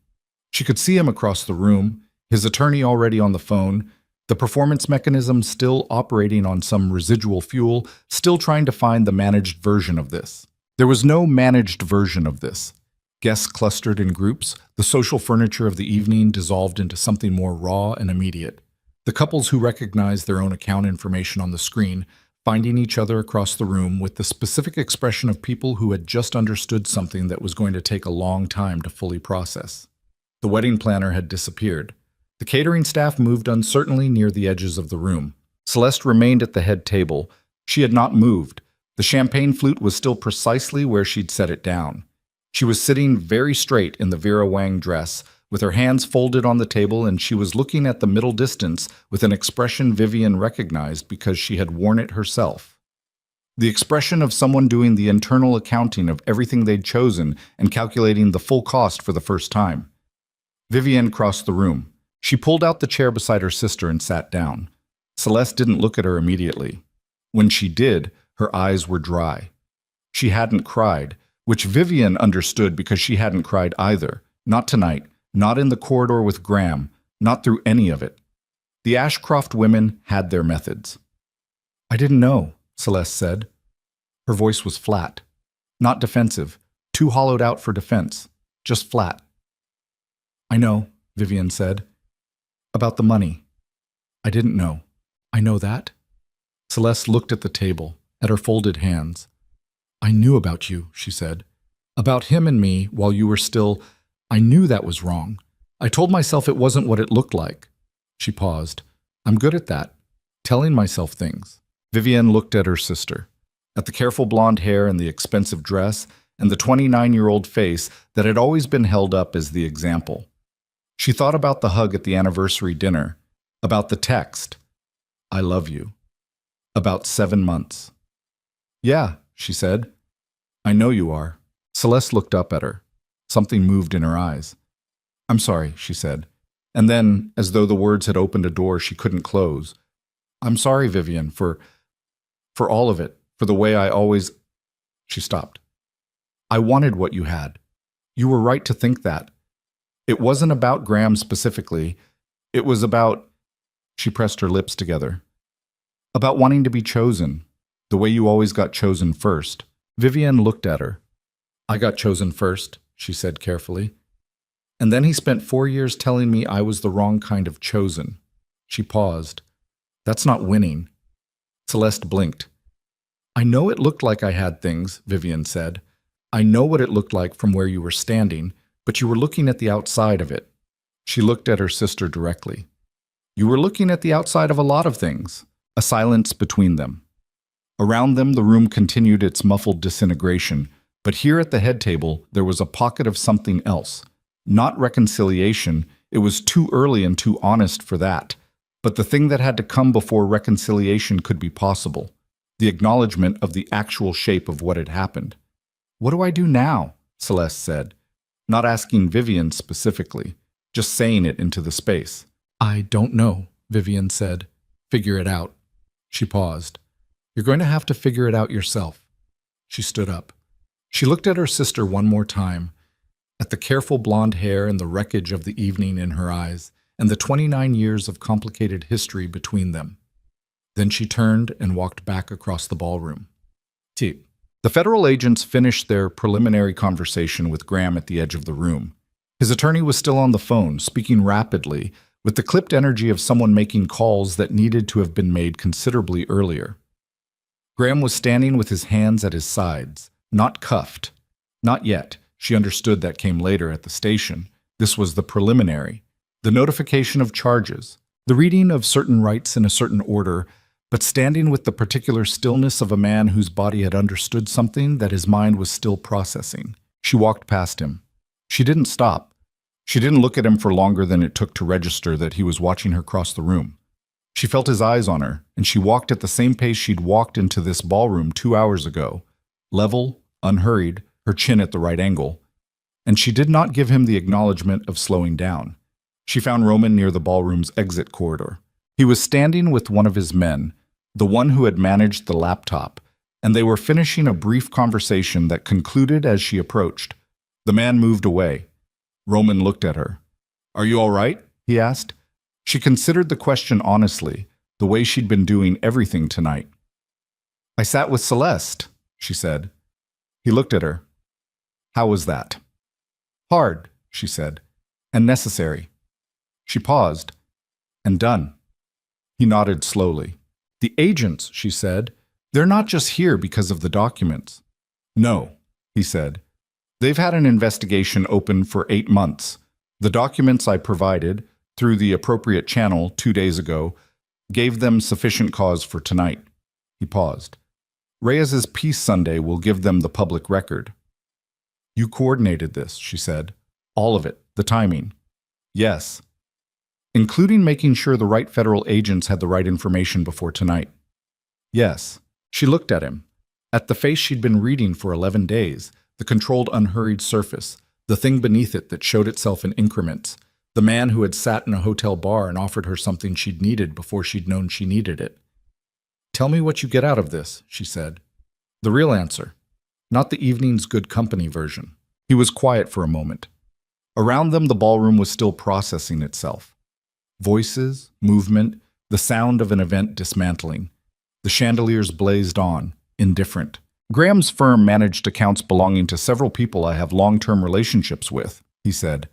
She could see him across the room, his attorney already on the phone, the performance mechanism still operating on some residual fuel, still trying to find the managed version of this. There was no managed version of this. Guests clustered in groups, the social furniture of the evening dissolved into something more raw and immediate. The couples who recognized their own account information on the screen, finding each other across the room with the specific expression of people who had just understood something that was going to take a long time to fully process. The wedding planner had disappeared. The catering staff moved uncertainly near the edges of the room. Celeste remained at the head table. She had not moved. The champagne flute was still precisely where she'd set it down. She was sitting very straight in the Vera Wang dress, with her hands folded on the table, and she was looking at the middle distance with an expression Vivian recognized because she had worn it herself. The expression of someone doing the internal accounting of everything they'd chosen and calculating the full cost for the first time. Vivian crossed the room. She pulled out the chair beside her sister and sat down. Celeste didn't look at her immediately. When she did, her eyes were dry. She hadn't cried, which Vivian understood because she hadn't cried either. Not tonight, not in the corridor with Graham, not through any of it. The Ashcroft women had their methods. "I didn't know," Celeste said. Her voice was flat. Not defensive, too hollowed out for defense, just flat. "I know," Vivian said. "About the money. I didn't know." "I know that?" Celeste looked at the table, at her folded hands. "I knew about you," she said. "About him and me while you were still... I knew that was wrong. I told myself it wasn't what it looked like." She paused. "I'm good at that. Telling myself things." Vivian looked at her sister, at the careful blonde hair and the expensive dress, and the 29-year-old face that had always been held up as the example. She thought about the hug at the anniversary dinner, about the text, "I love you," about 7 months. "Yeah," she said. "I know you are." Celeste looked up at her. Something moved in her eyes. "I'm sorry," she said. And then, as though the words had opened a door she couldn't close, "I'm sorry, Vivian, for all of it, for the way I always..." She stopped. "I wanted what you had. You were right to think that. It wasn't about Graham specifically. It was about..." She pressed her lips together. "About wanting to be chosen, the way you always got chosen first." Vivian looked at her. "I got chosen first," she said carefully. "And then he spent 4 years telling me I was the wrong kind of chosen." She paused. "That's not winning." Celeste blinked. "I know it looked like I had things," Vivian said. "I know what it looked like from where you were standing, but you were looking at the outside of it." She looked at her sister directly. You were looking at the outside of a lot of things, a silence between them. Around them, the room continued its muffled disintegration, but here at the head table, there was a pocket of something else. Not reconciliation, it was too early and too honest for that, but the thing that had to come before reconciliation could be possible, the acknowledgement of the actual shape of what had happened. "What do I do now?" Celeste said, not asking Vivian specifically, just saying it into the space. "I don't know," Vivian said. "Figure it out." She paused. "You're going to have to figure it out yourself." She stood up. She looked at her sister one more time, at the careful blonde hair and the wreckage of the evening in her eyes, and the 29 years of complicated history between them. Then she turned and walked back across the ballroom. The federal agents finished their preliminary conversation with Graham at the edge of the room. His attorney was still on the phone, speaking rapidly, with the clipped energy of someone making calls that needed to have been made considerably earlier. Graham was standing with his hands at his sides, not cuffed. Not yet. She understood that came later at the station. This was the preliminary, the notification of charges, the reading of certain rights in a certain order, but standing with the particular stillness of a man whose body had understood something that his mind was still processing. She walked past him. She didn't stop. She didn't look at him for longer than it took to register that he was watching her cross the room. She felt his eyes on her, and she walked at the same pace she'd walked into this ballroom 2 hours ago, level, unhurried, her chin at the right angle. And she did not give him the acknowledgement of slowing down. She found Roman near the ballroom's exit corridor. He was standing with one of his men, the one who had managed the laptop, and they were finishing a brief conversation that concluded as she approached. The man moved away. Roman looked at her. "Are you all right?" he asked. She considered the question honestly, the way she'd been doing everything tonight. "I sat with Celeste," she said. He looked at her. "How was that?" "Hard," she said, "and necessary." She paused. "And done." He nodded slowly. "The agents," she said, "they're not just here because of the documents." "No," he said. "They've had an investigation open for 8 months. The documents I provided, through the appropriate channel 2 days ago, gave them sufficient cause for tonight." He paused. "Reyes's Peace Sunday will give them the public record." "You coordinated this," she said. "All of it, the timing." "Yes." "Including making sure the right federal agents had the right information before tonight." "Yes." She looked at him, at the face she'd been reading for 11 days, the controlled, unhurried surface, the thing beneath it that showed itself in increments, the man who had sat in a hotel bar and offered her something she'd needed before she'd known she needed it. "Tell me what you get out of this," she said. "The real answer, not the evening's good company version." He was quiet for a moment. Around them, the ballroom was still processing itself. Voices, movement, the sound of an event dismantling. The chandeliers blazed on, indifferent. "Graham's firm managed accounts belonging to several people I have long-term relationships with," he said.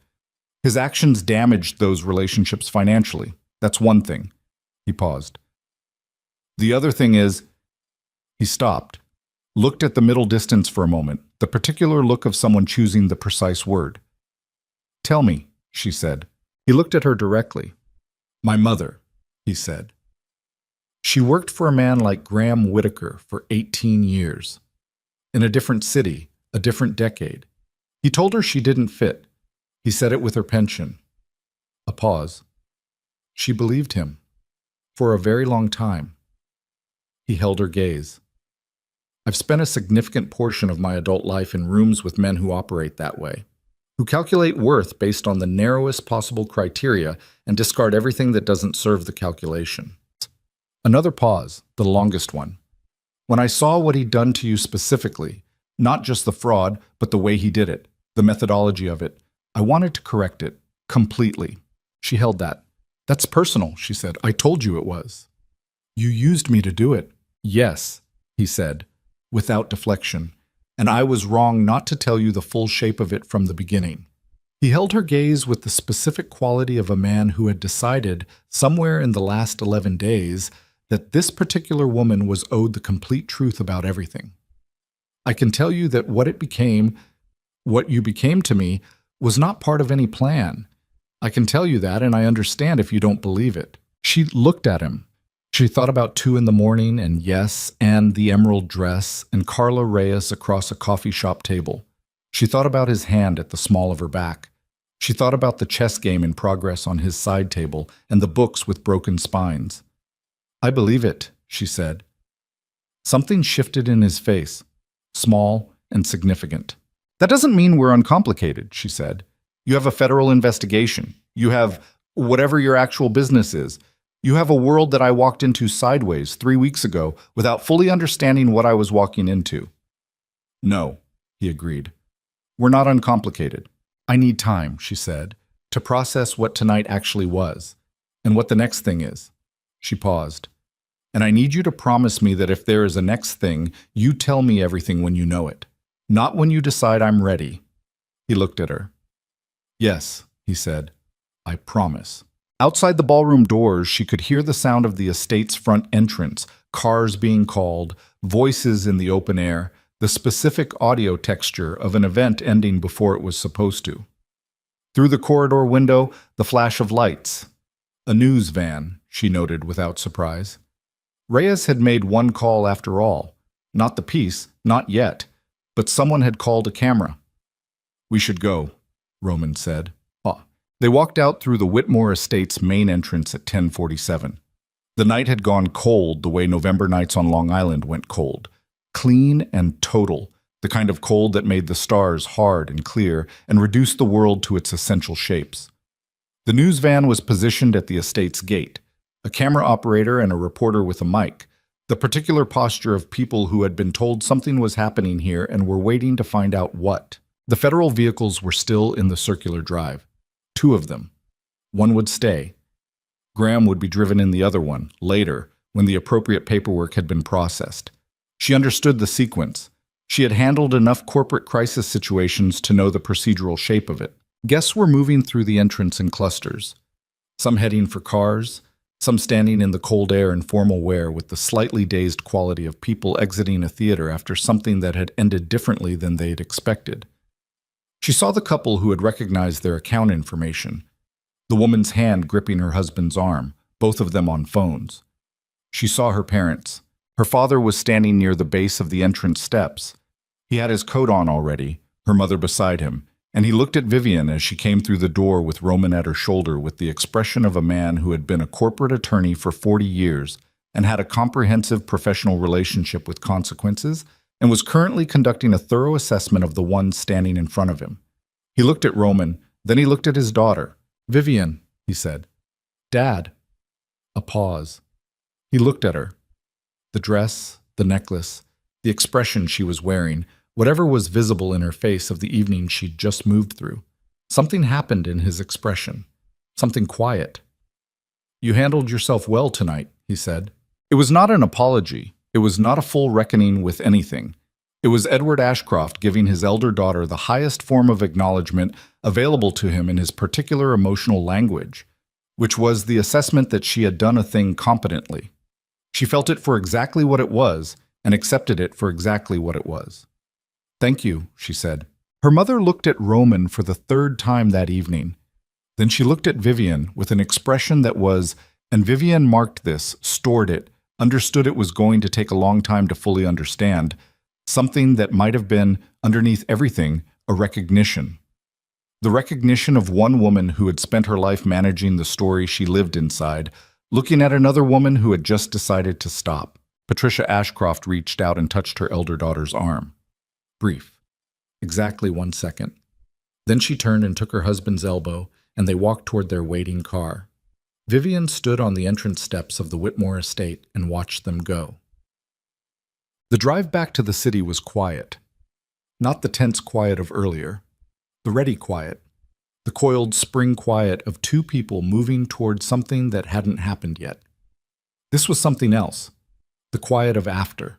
"His actions damaged those relationships financially. That's one thing." He paused. "The other thing is—" He stopped, looked at the middle distance for a moment, the particular look of someone choosing the precise word. "Tell me," she said. He looked at her directly. "My mother," he said. "She worked for a man like Graham Whitaker for 18 years. In a different city, a different decade. He told her she didn't fit. He said it with her pension." A pause. She believed him. For a very long time. He held her gaze. "I've spent a significant portion of my adult life in rooms with men who operate that way, who calculate worth based on the narrowest possible criteria and discard everything that doesn't serve the calculation." Another pause, the longest one. "When I saw what he'd done to you specifically, not just the fraud, but the way he did it, the methodology of it, I wanted to correct it, completely." She held that. "That's personal," she said. "I told you it was." "You used me to do it." "Yes," he said, without deflection, "and I was wrong not to tell you the full shape of it from the beginning." He held her gaze with the specific quality of a man who had decided, somewhere in the last 11 days, that this particular woman was owed the complete truth about everything. "I can tell you that what you became to me, was not part of any plan. I can tell you that, and I understand if you don't believe it. She looked at him. She thought about 2 in the morning and yes, and the emerald dress and Carla Reyes across a coffee shop table. She thought about his hand at the small of her back. She thought about the chess game in progress on his side table and the books with broken spines. "I believe it," she said. Something shifted in his face, small and significant. "That doesn't mean we're uncomplicated," she said. "You have a federal investigation. You have whatever your actual business is. You have a world that I walked into sideways 3 weeks ago without fully understanding what I was walking into." "No," he agreed. "We're not uncomplicated. I need time," she said, "to process what tonight actually was, and what the next thing is." She paused. "And I need you to promise me that if there is a next thing, you tell me everything when you know it. Not when you decide I'm ready." He looked at her. "Yes," he said, "I promise." Outside the ballroom doors, she could hear the sound of the estate's front entrance, cars being called, voices in the open air, the specific audio texture of an event ending before it was supposed to. Through the corridor window, the flash of lights. A news van, she noted without surprise. Reyes had made one call after all. Not the piece, not yet, but someone had called a camera. "We should go," Roman said. They walked out through the Whitmore Estate's main entrance at 10:47. The night had gone cold the way November nights on Long Island went cold. Clean and total, the kind of cold that made the stars hard and clear and reduced the world to its essential shapes. The news van was positioned at the estate's gate, a camera operator and a reporter with a mic, the particular posture of people who had been told something was happening here and were waiting to find out what. The federal vehicles were still in the circular drive. 2 of them. One would stay. Graham would be driven in the other one, later, when the appropriate paperwork had been processed. She understood the sequence. She had handled enough corporate crisis situations to know the procedural shape of it. Guests were moving through the entrance in clusters. Some heading for cars, some standing in the cold air in formal wear with the slightly dazed quality of people exiting a theater after something that had ended differently than they'd expected. She saw the couple who had recognized their account information, the woman's hand gripping her husband's arm, both of them on phones. She saw her parents. Her father was standing near the base of the entrance steps. He had his coat on already, her mother beside him, and he looked at Vivian as she came through the door with Roman at her shoulder with the expression of a man who had been a corporate attorney for 40 years and had a comprehensive professional relationship with consequences and was currently conducting a thorough assessment of the one standing in front of him. He looked at Roman, then he looked at his daughter. "Vivian," he said. "Dad." A pause. He looked at her. The dress, the necklace, the expression she was wearing, whatever was visible in her face of the evening she'd just moved through. Something happened in his expression. Something quiet. "You handled yourself well tonight," he said. It was not an apology. It was not a full reckoning with anything. It was Edward Ashcroft giving his elder daughter the highest form of acknowledgement available to him in his particular emotional language, which was the assessment that she had done a thing competently. She felt it for exactly what it was and accepted it for exactly what it was. "Thank you," she said. Her mother looked at Roman for the 3rd time that evening. Then she looked at Vivian with an expression that was, and Vivian marked this, stored it, understood it was going to take a long time to fully understand, something that might have been, underneath everything, a recognition. The recognition of one woman who had spent her life managing the story she lived inside, looking at another woman who had just decided to stop. Patricia Ashcroft reached out and touched her elder daughter's arm. Brief. Exactly 1 second. Then she turned and took her husband's elbow, and they walked toward their waiting car. Vivian stood on the entrance steps of the Whitmore estate and watched them go. The drive back to the city was quiet. Not the tense quiet of earlier. The ready quiet. The coiled spring quiet of 2 people moving toward something that hadn't happened yet. This was something else. The quiet of after.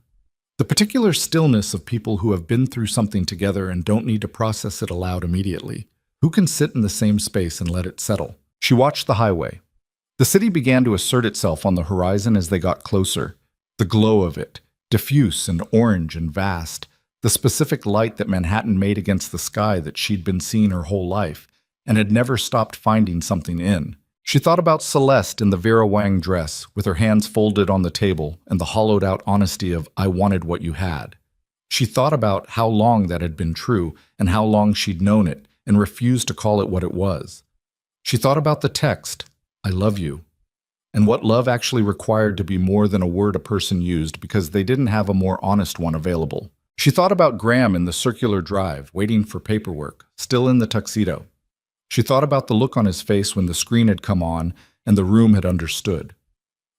The particular stillness of people who have been through something together and don't need to process it aloud immediately. Who can sit in the same space and let it settle? She watched the highway. The city began to assert itself on the horizon as they got closer. The glow of it, diffuse and orange and vast, the specific light that Manhattan made against the sky that she'd been seeing her whole life and had never stopped finding something in. She thought about Celeste in the Vera Wang dress, with her hands folded on the table and the hollowed-out honesty of "I wanted what you had." She thought about how long that had been true and how long she'd known it and refused to call it what it was. She thought about the text, "I love you," and what love actually required to be more than a word a person used because they didn't have a more honest one available. She thought about Graham in the circular drive, waiting for paperwork, still in the tuxedo. She thought about the look on his face when the screen had come on and the room had understood.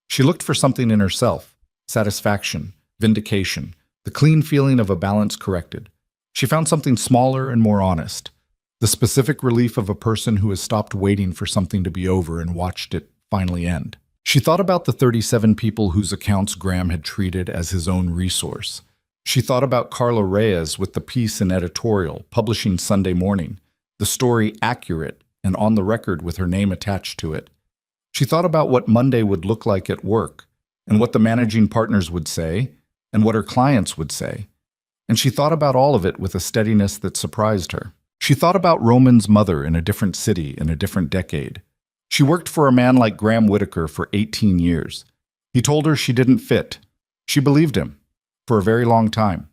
She looked for something in herself, satisfaction, vindication, the clean feeling of a balance corrected. She found something smaller and more honest, the specific relief of a person who has stopped waiting for something to be over and watched it finally end. She thought about the 37 people whose accounts Graham had treated as his own resource. She thought about Carla Reyes with the piece in editorial, publishing Sunday morning, the story accurate and on the record with her name attached to it. She thought about what Monday would look like at work, and what the managing partners would say, and what her clients would say. And she thought about all of it with a steadiness that surprised her. She thought about Roman's mother in a different city in a different decade. She worked for a man like Graham Whitaker for 18 years. He told her she didn't fit. She believed him. For a very long time.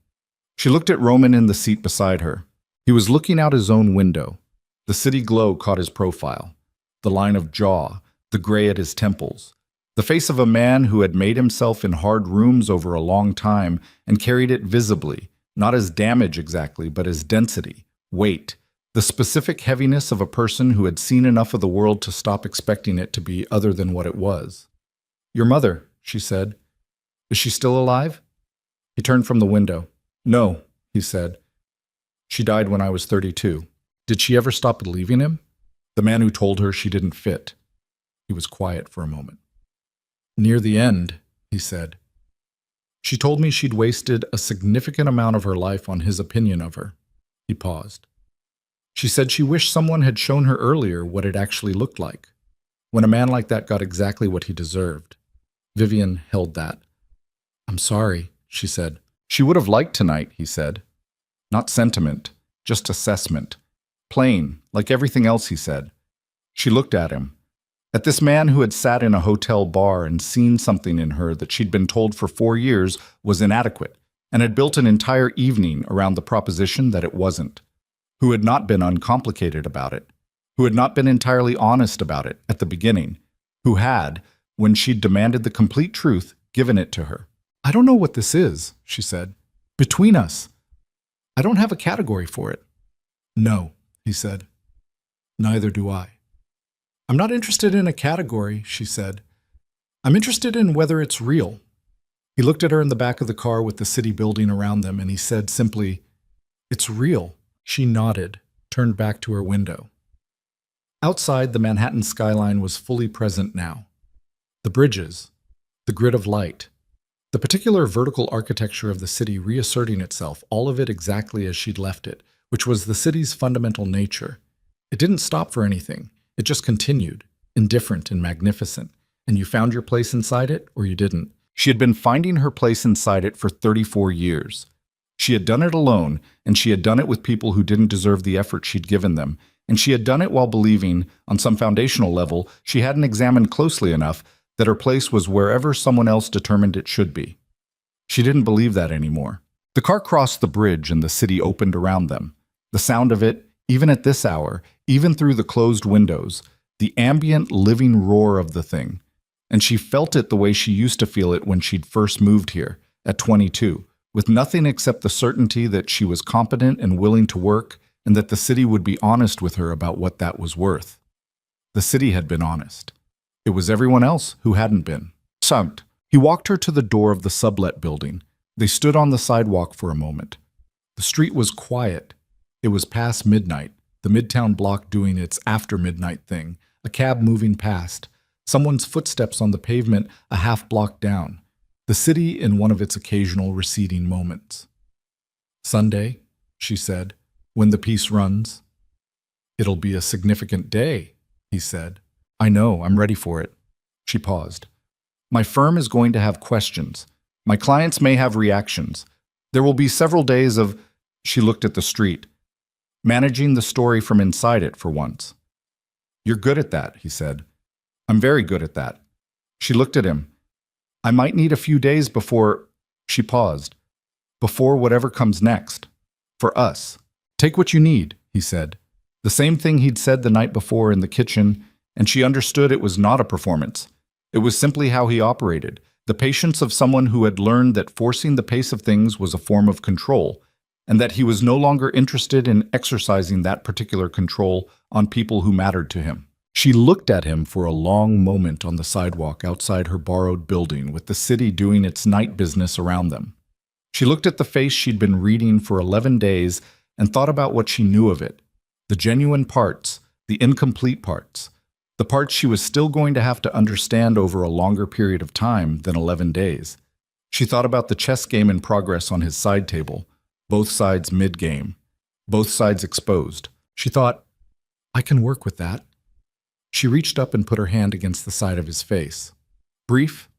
She looked at Roman in the seat beside her. He was looking out his own window. The city glow caught his profile. The line of jaw, the gray at his temples. The face of a man who had made himself in hard rooms over a long time and carried it visibly, not as damage exactly, but as density, weight, the specific heaviness of a person who had seen enough of the world to stop expecting it to be other than what it was. "Your mother," she said. "Is she still alive?" He turned from the window. "No," he said. "She died when I was 32. Did she ever stop believing him? The man who told her she didn't fit." He was quiet for a moment. "Near the end," he said. "She told me she'd wasted a significant amount of her life on his opinion of her." He paused. "She said she wished someone had shown her earlier what it actually looked like, when a man like that got exactly what he deserved." Vivian held that. "I'm sorry," she said. "She would have liked tonight," he said. "Not sentiment, just assessment. Plain, like everything else," he said. She looked at him. At this man who had sat in a hotel bar and seen something in her that she'd been told for 4 years was inadequate, and had built an entire evening around the proposition that it wasn't. Who had not been uncomplicated about it. Who had not been entirely honest about it at the beginning. Who had, when she'd demanded the complete truth, given it to her. "I don't know what this is," she said. "Between us. I don't have a category for it." "No," he said. "Neither do I." "I'm not interested in a category," she said. "I'm interested in whether it's real." He looked at her in the back of the car with the city building around them, and he said simply, "It's real." She nodded, turned back to her window. Outside, the Manhattan skyline was fully present now. The bridges, the grid of light, the particular vertical architecture of the city reasserting itself, all of it exactly as she'd left it, which was the city's fundamental nature. It didn't stop for anything. It just continued, indifferent and magnificent, and you found your place inside it or you didn't. She had been finding her place inside it for 34 years. She had done it alone, and she had done it with people who didn't deserve the effort she'd given them, and she had done it while believing, on some foundational level, she hadn't examined closely enough that her place was wherever someone else determined it should be. She didn't believe that anymore. The car crossed the bridge and the city opened around them. The sound of it, even at this hour, even through the closed windows, the ambient, living roar of the thing. And she felt it the way she used to feel it when she'd first moved here, at 22, with nothing except the certainty that she was competent and willing to work, and that the city would be honest with her about what that was worth. The city had been honest. It was everyone else who hadn't been. Sankt. He walked her to the door of the sublet building. They stood on the sidewalk for a moment. The street was quiet. It was past midnight, the Midtown block doing its after midnight thing, a cab moving past, someone's footsteps on the pavement a half block down, the city in one of its occasional receding moments. "Sunday," she said, "when the piece runs." "It'll be a significant day," he said. "I know, I'm ready for it." She paused. "My firm is going to have questions. My clients may have reactions. There will be several days of—" She looked at the street. "Managing the story from inside it for once." "You're good at that," he said. I'm very good at that. She looked at him. I might need a few days before... She paused. Before whatever comes next. For us. Take what you need, he said. The same thing he'd said the night before in the kitchen, and she understood it was not a performance. It was simply how he operated, the patience of someone who had learned that forcing the pace of things was a form of control, and that he was no longer interested in exercising that particular control on people who mattered to him. She looked at him for a long moment on the sidewalk outside her borrowed building, with the city doing its night business around them. She looked at the face she'd been reading for 11 days and thought about what she knew of it, the genuine parts, the incomplete parts, the parts she was still going to have to understand over a longer period of time than 11 days. She thought about the chess game in progress on his side table, both sides mid-game, both sides exposed. She thought, I can work with that. She reached up and put her hand against the side of his face. Brief,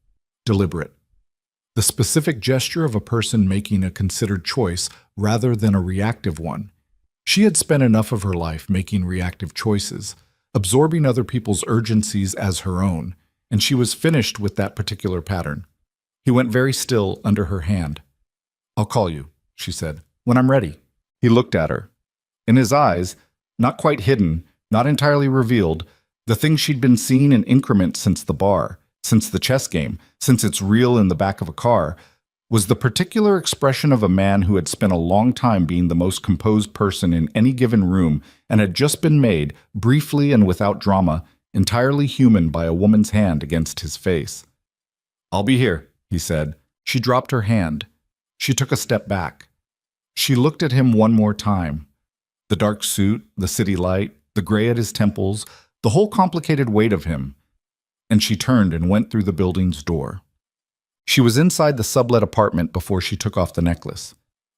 deliberate. The specific gesture of a person making a considered choice rather than a reactive one. She had spent enough of her life making reactive choices, absorbing other people's urgencies as her own, and she was finished with that particular pattern. He went very still under her hand. I'll call you, she said, when I'm ready. He looked at her. In his eyes, not quite hidden, not entirely revealed, the thing she'd been seeing in increments since the bar, since the chess game, since its reel in the back of a car, was the particular expression of a man who had spent a long time being the most composed person in any given room and had just been made, briefly and without drama, entirely human by a woman's hand against his face. I'll be here, he said. She dropped her hand. She took a step back. She looked at him one more time. The dark suit, the city light, the gray at his temples, the whole complicated weight of him. And she turned and went through the building's door. She was inside the sublet apartment before she took off the necklace.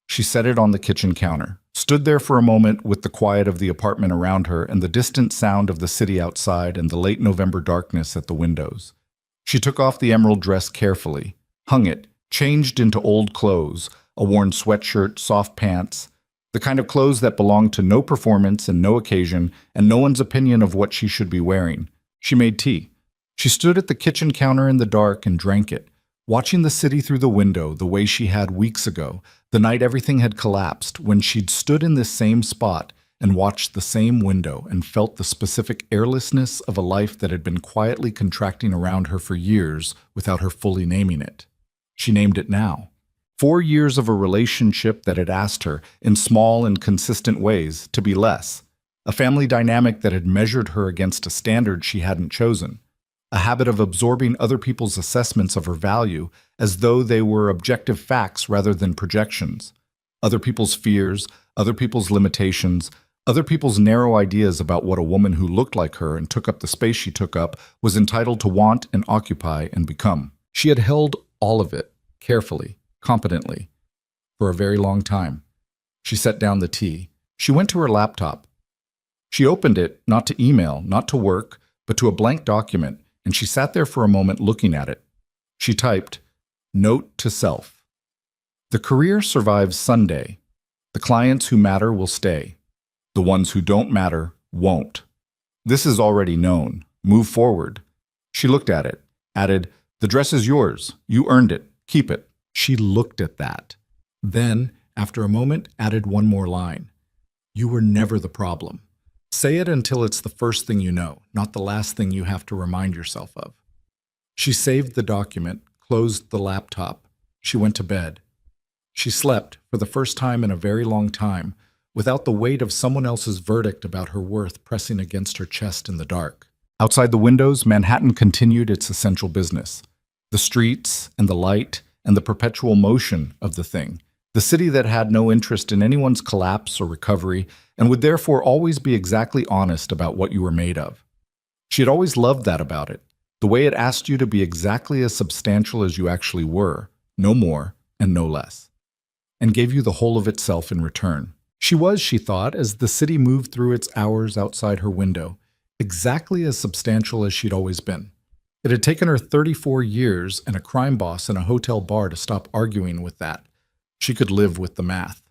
She set it on the kitchen counter, stood there for a moment with the quiet of the apartment around her and the distant sound of the city outside and the late November darkness at the windows. She took off the emerald dress carefully, hung it, changed into old clothes, a worn sweatshirt, soft pants, the kind of clothes that belonged to no performance and no occasion and no one's opinion of what she should be wearing. She made tea. She stood at the kitchen counter in the dark and drank it, watching the city through the window the way she had weeks ago, the night everything had collapsed, when she'd stood in this same spot and watched the same window and felt the specific airlessness of a life that had been quietly contracting around her for years without her fully naming it. She named it now. 4 years of a relationship that had asked her, in small and consistent ways, to be less. A family dynamic that had measured her against a standard she hadn't chosen. A habit of absorbing other people's assessments of her value as though they were objective facts rather than projections. Other people's fears, other people's limitations, other people's narrow ideas about what a woman who looked like her and took up the space she took up was entitled to want and occupy and become. She had held all of it, carefully, competently, for a very long time. She set down the tea. She went to her laptop. She opened it, not to email, not to work, but to a blank document, and she sat there for a moment looking at it. She typed, Note to self. The career survives Sunday. The clients who matter will stay. The ones who don't matter won't. This is already known. Move forward. She looked at it, added, The dress is yours. You earned it. Keep it. She looked at that. Then, after a moment, added one more line. You were never the problem. Say it until it's the first thing you know, not the last thing you have to remind yourself of. She saved the document, closed the laptop. She went to bed. She slept, for the first time in a very long time, without the weight of someone else's verdict about her worth pressing against her chest in the dark. Outside the windows, Manhattan continued its essential business. The streets and the light and the perpetual motion of the thing. The city that had no interest in anyone's collapse or recovery and would therefore always be exactly honest about what you were made of. She had always loved that about it, the way it asked you to be exactly as substantial as you actually were, no more and no less, and gave you the whole of itself in return. She was, she thought, as the city moved through its hours outside her window, exactly as substantial as she'd always been. It had taken her 34 years and a crime boss in a hotel bar to stop arguing with that. She could live with the math.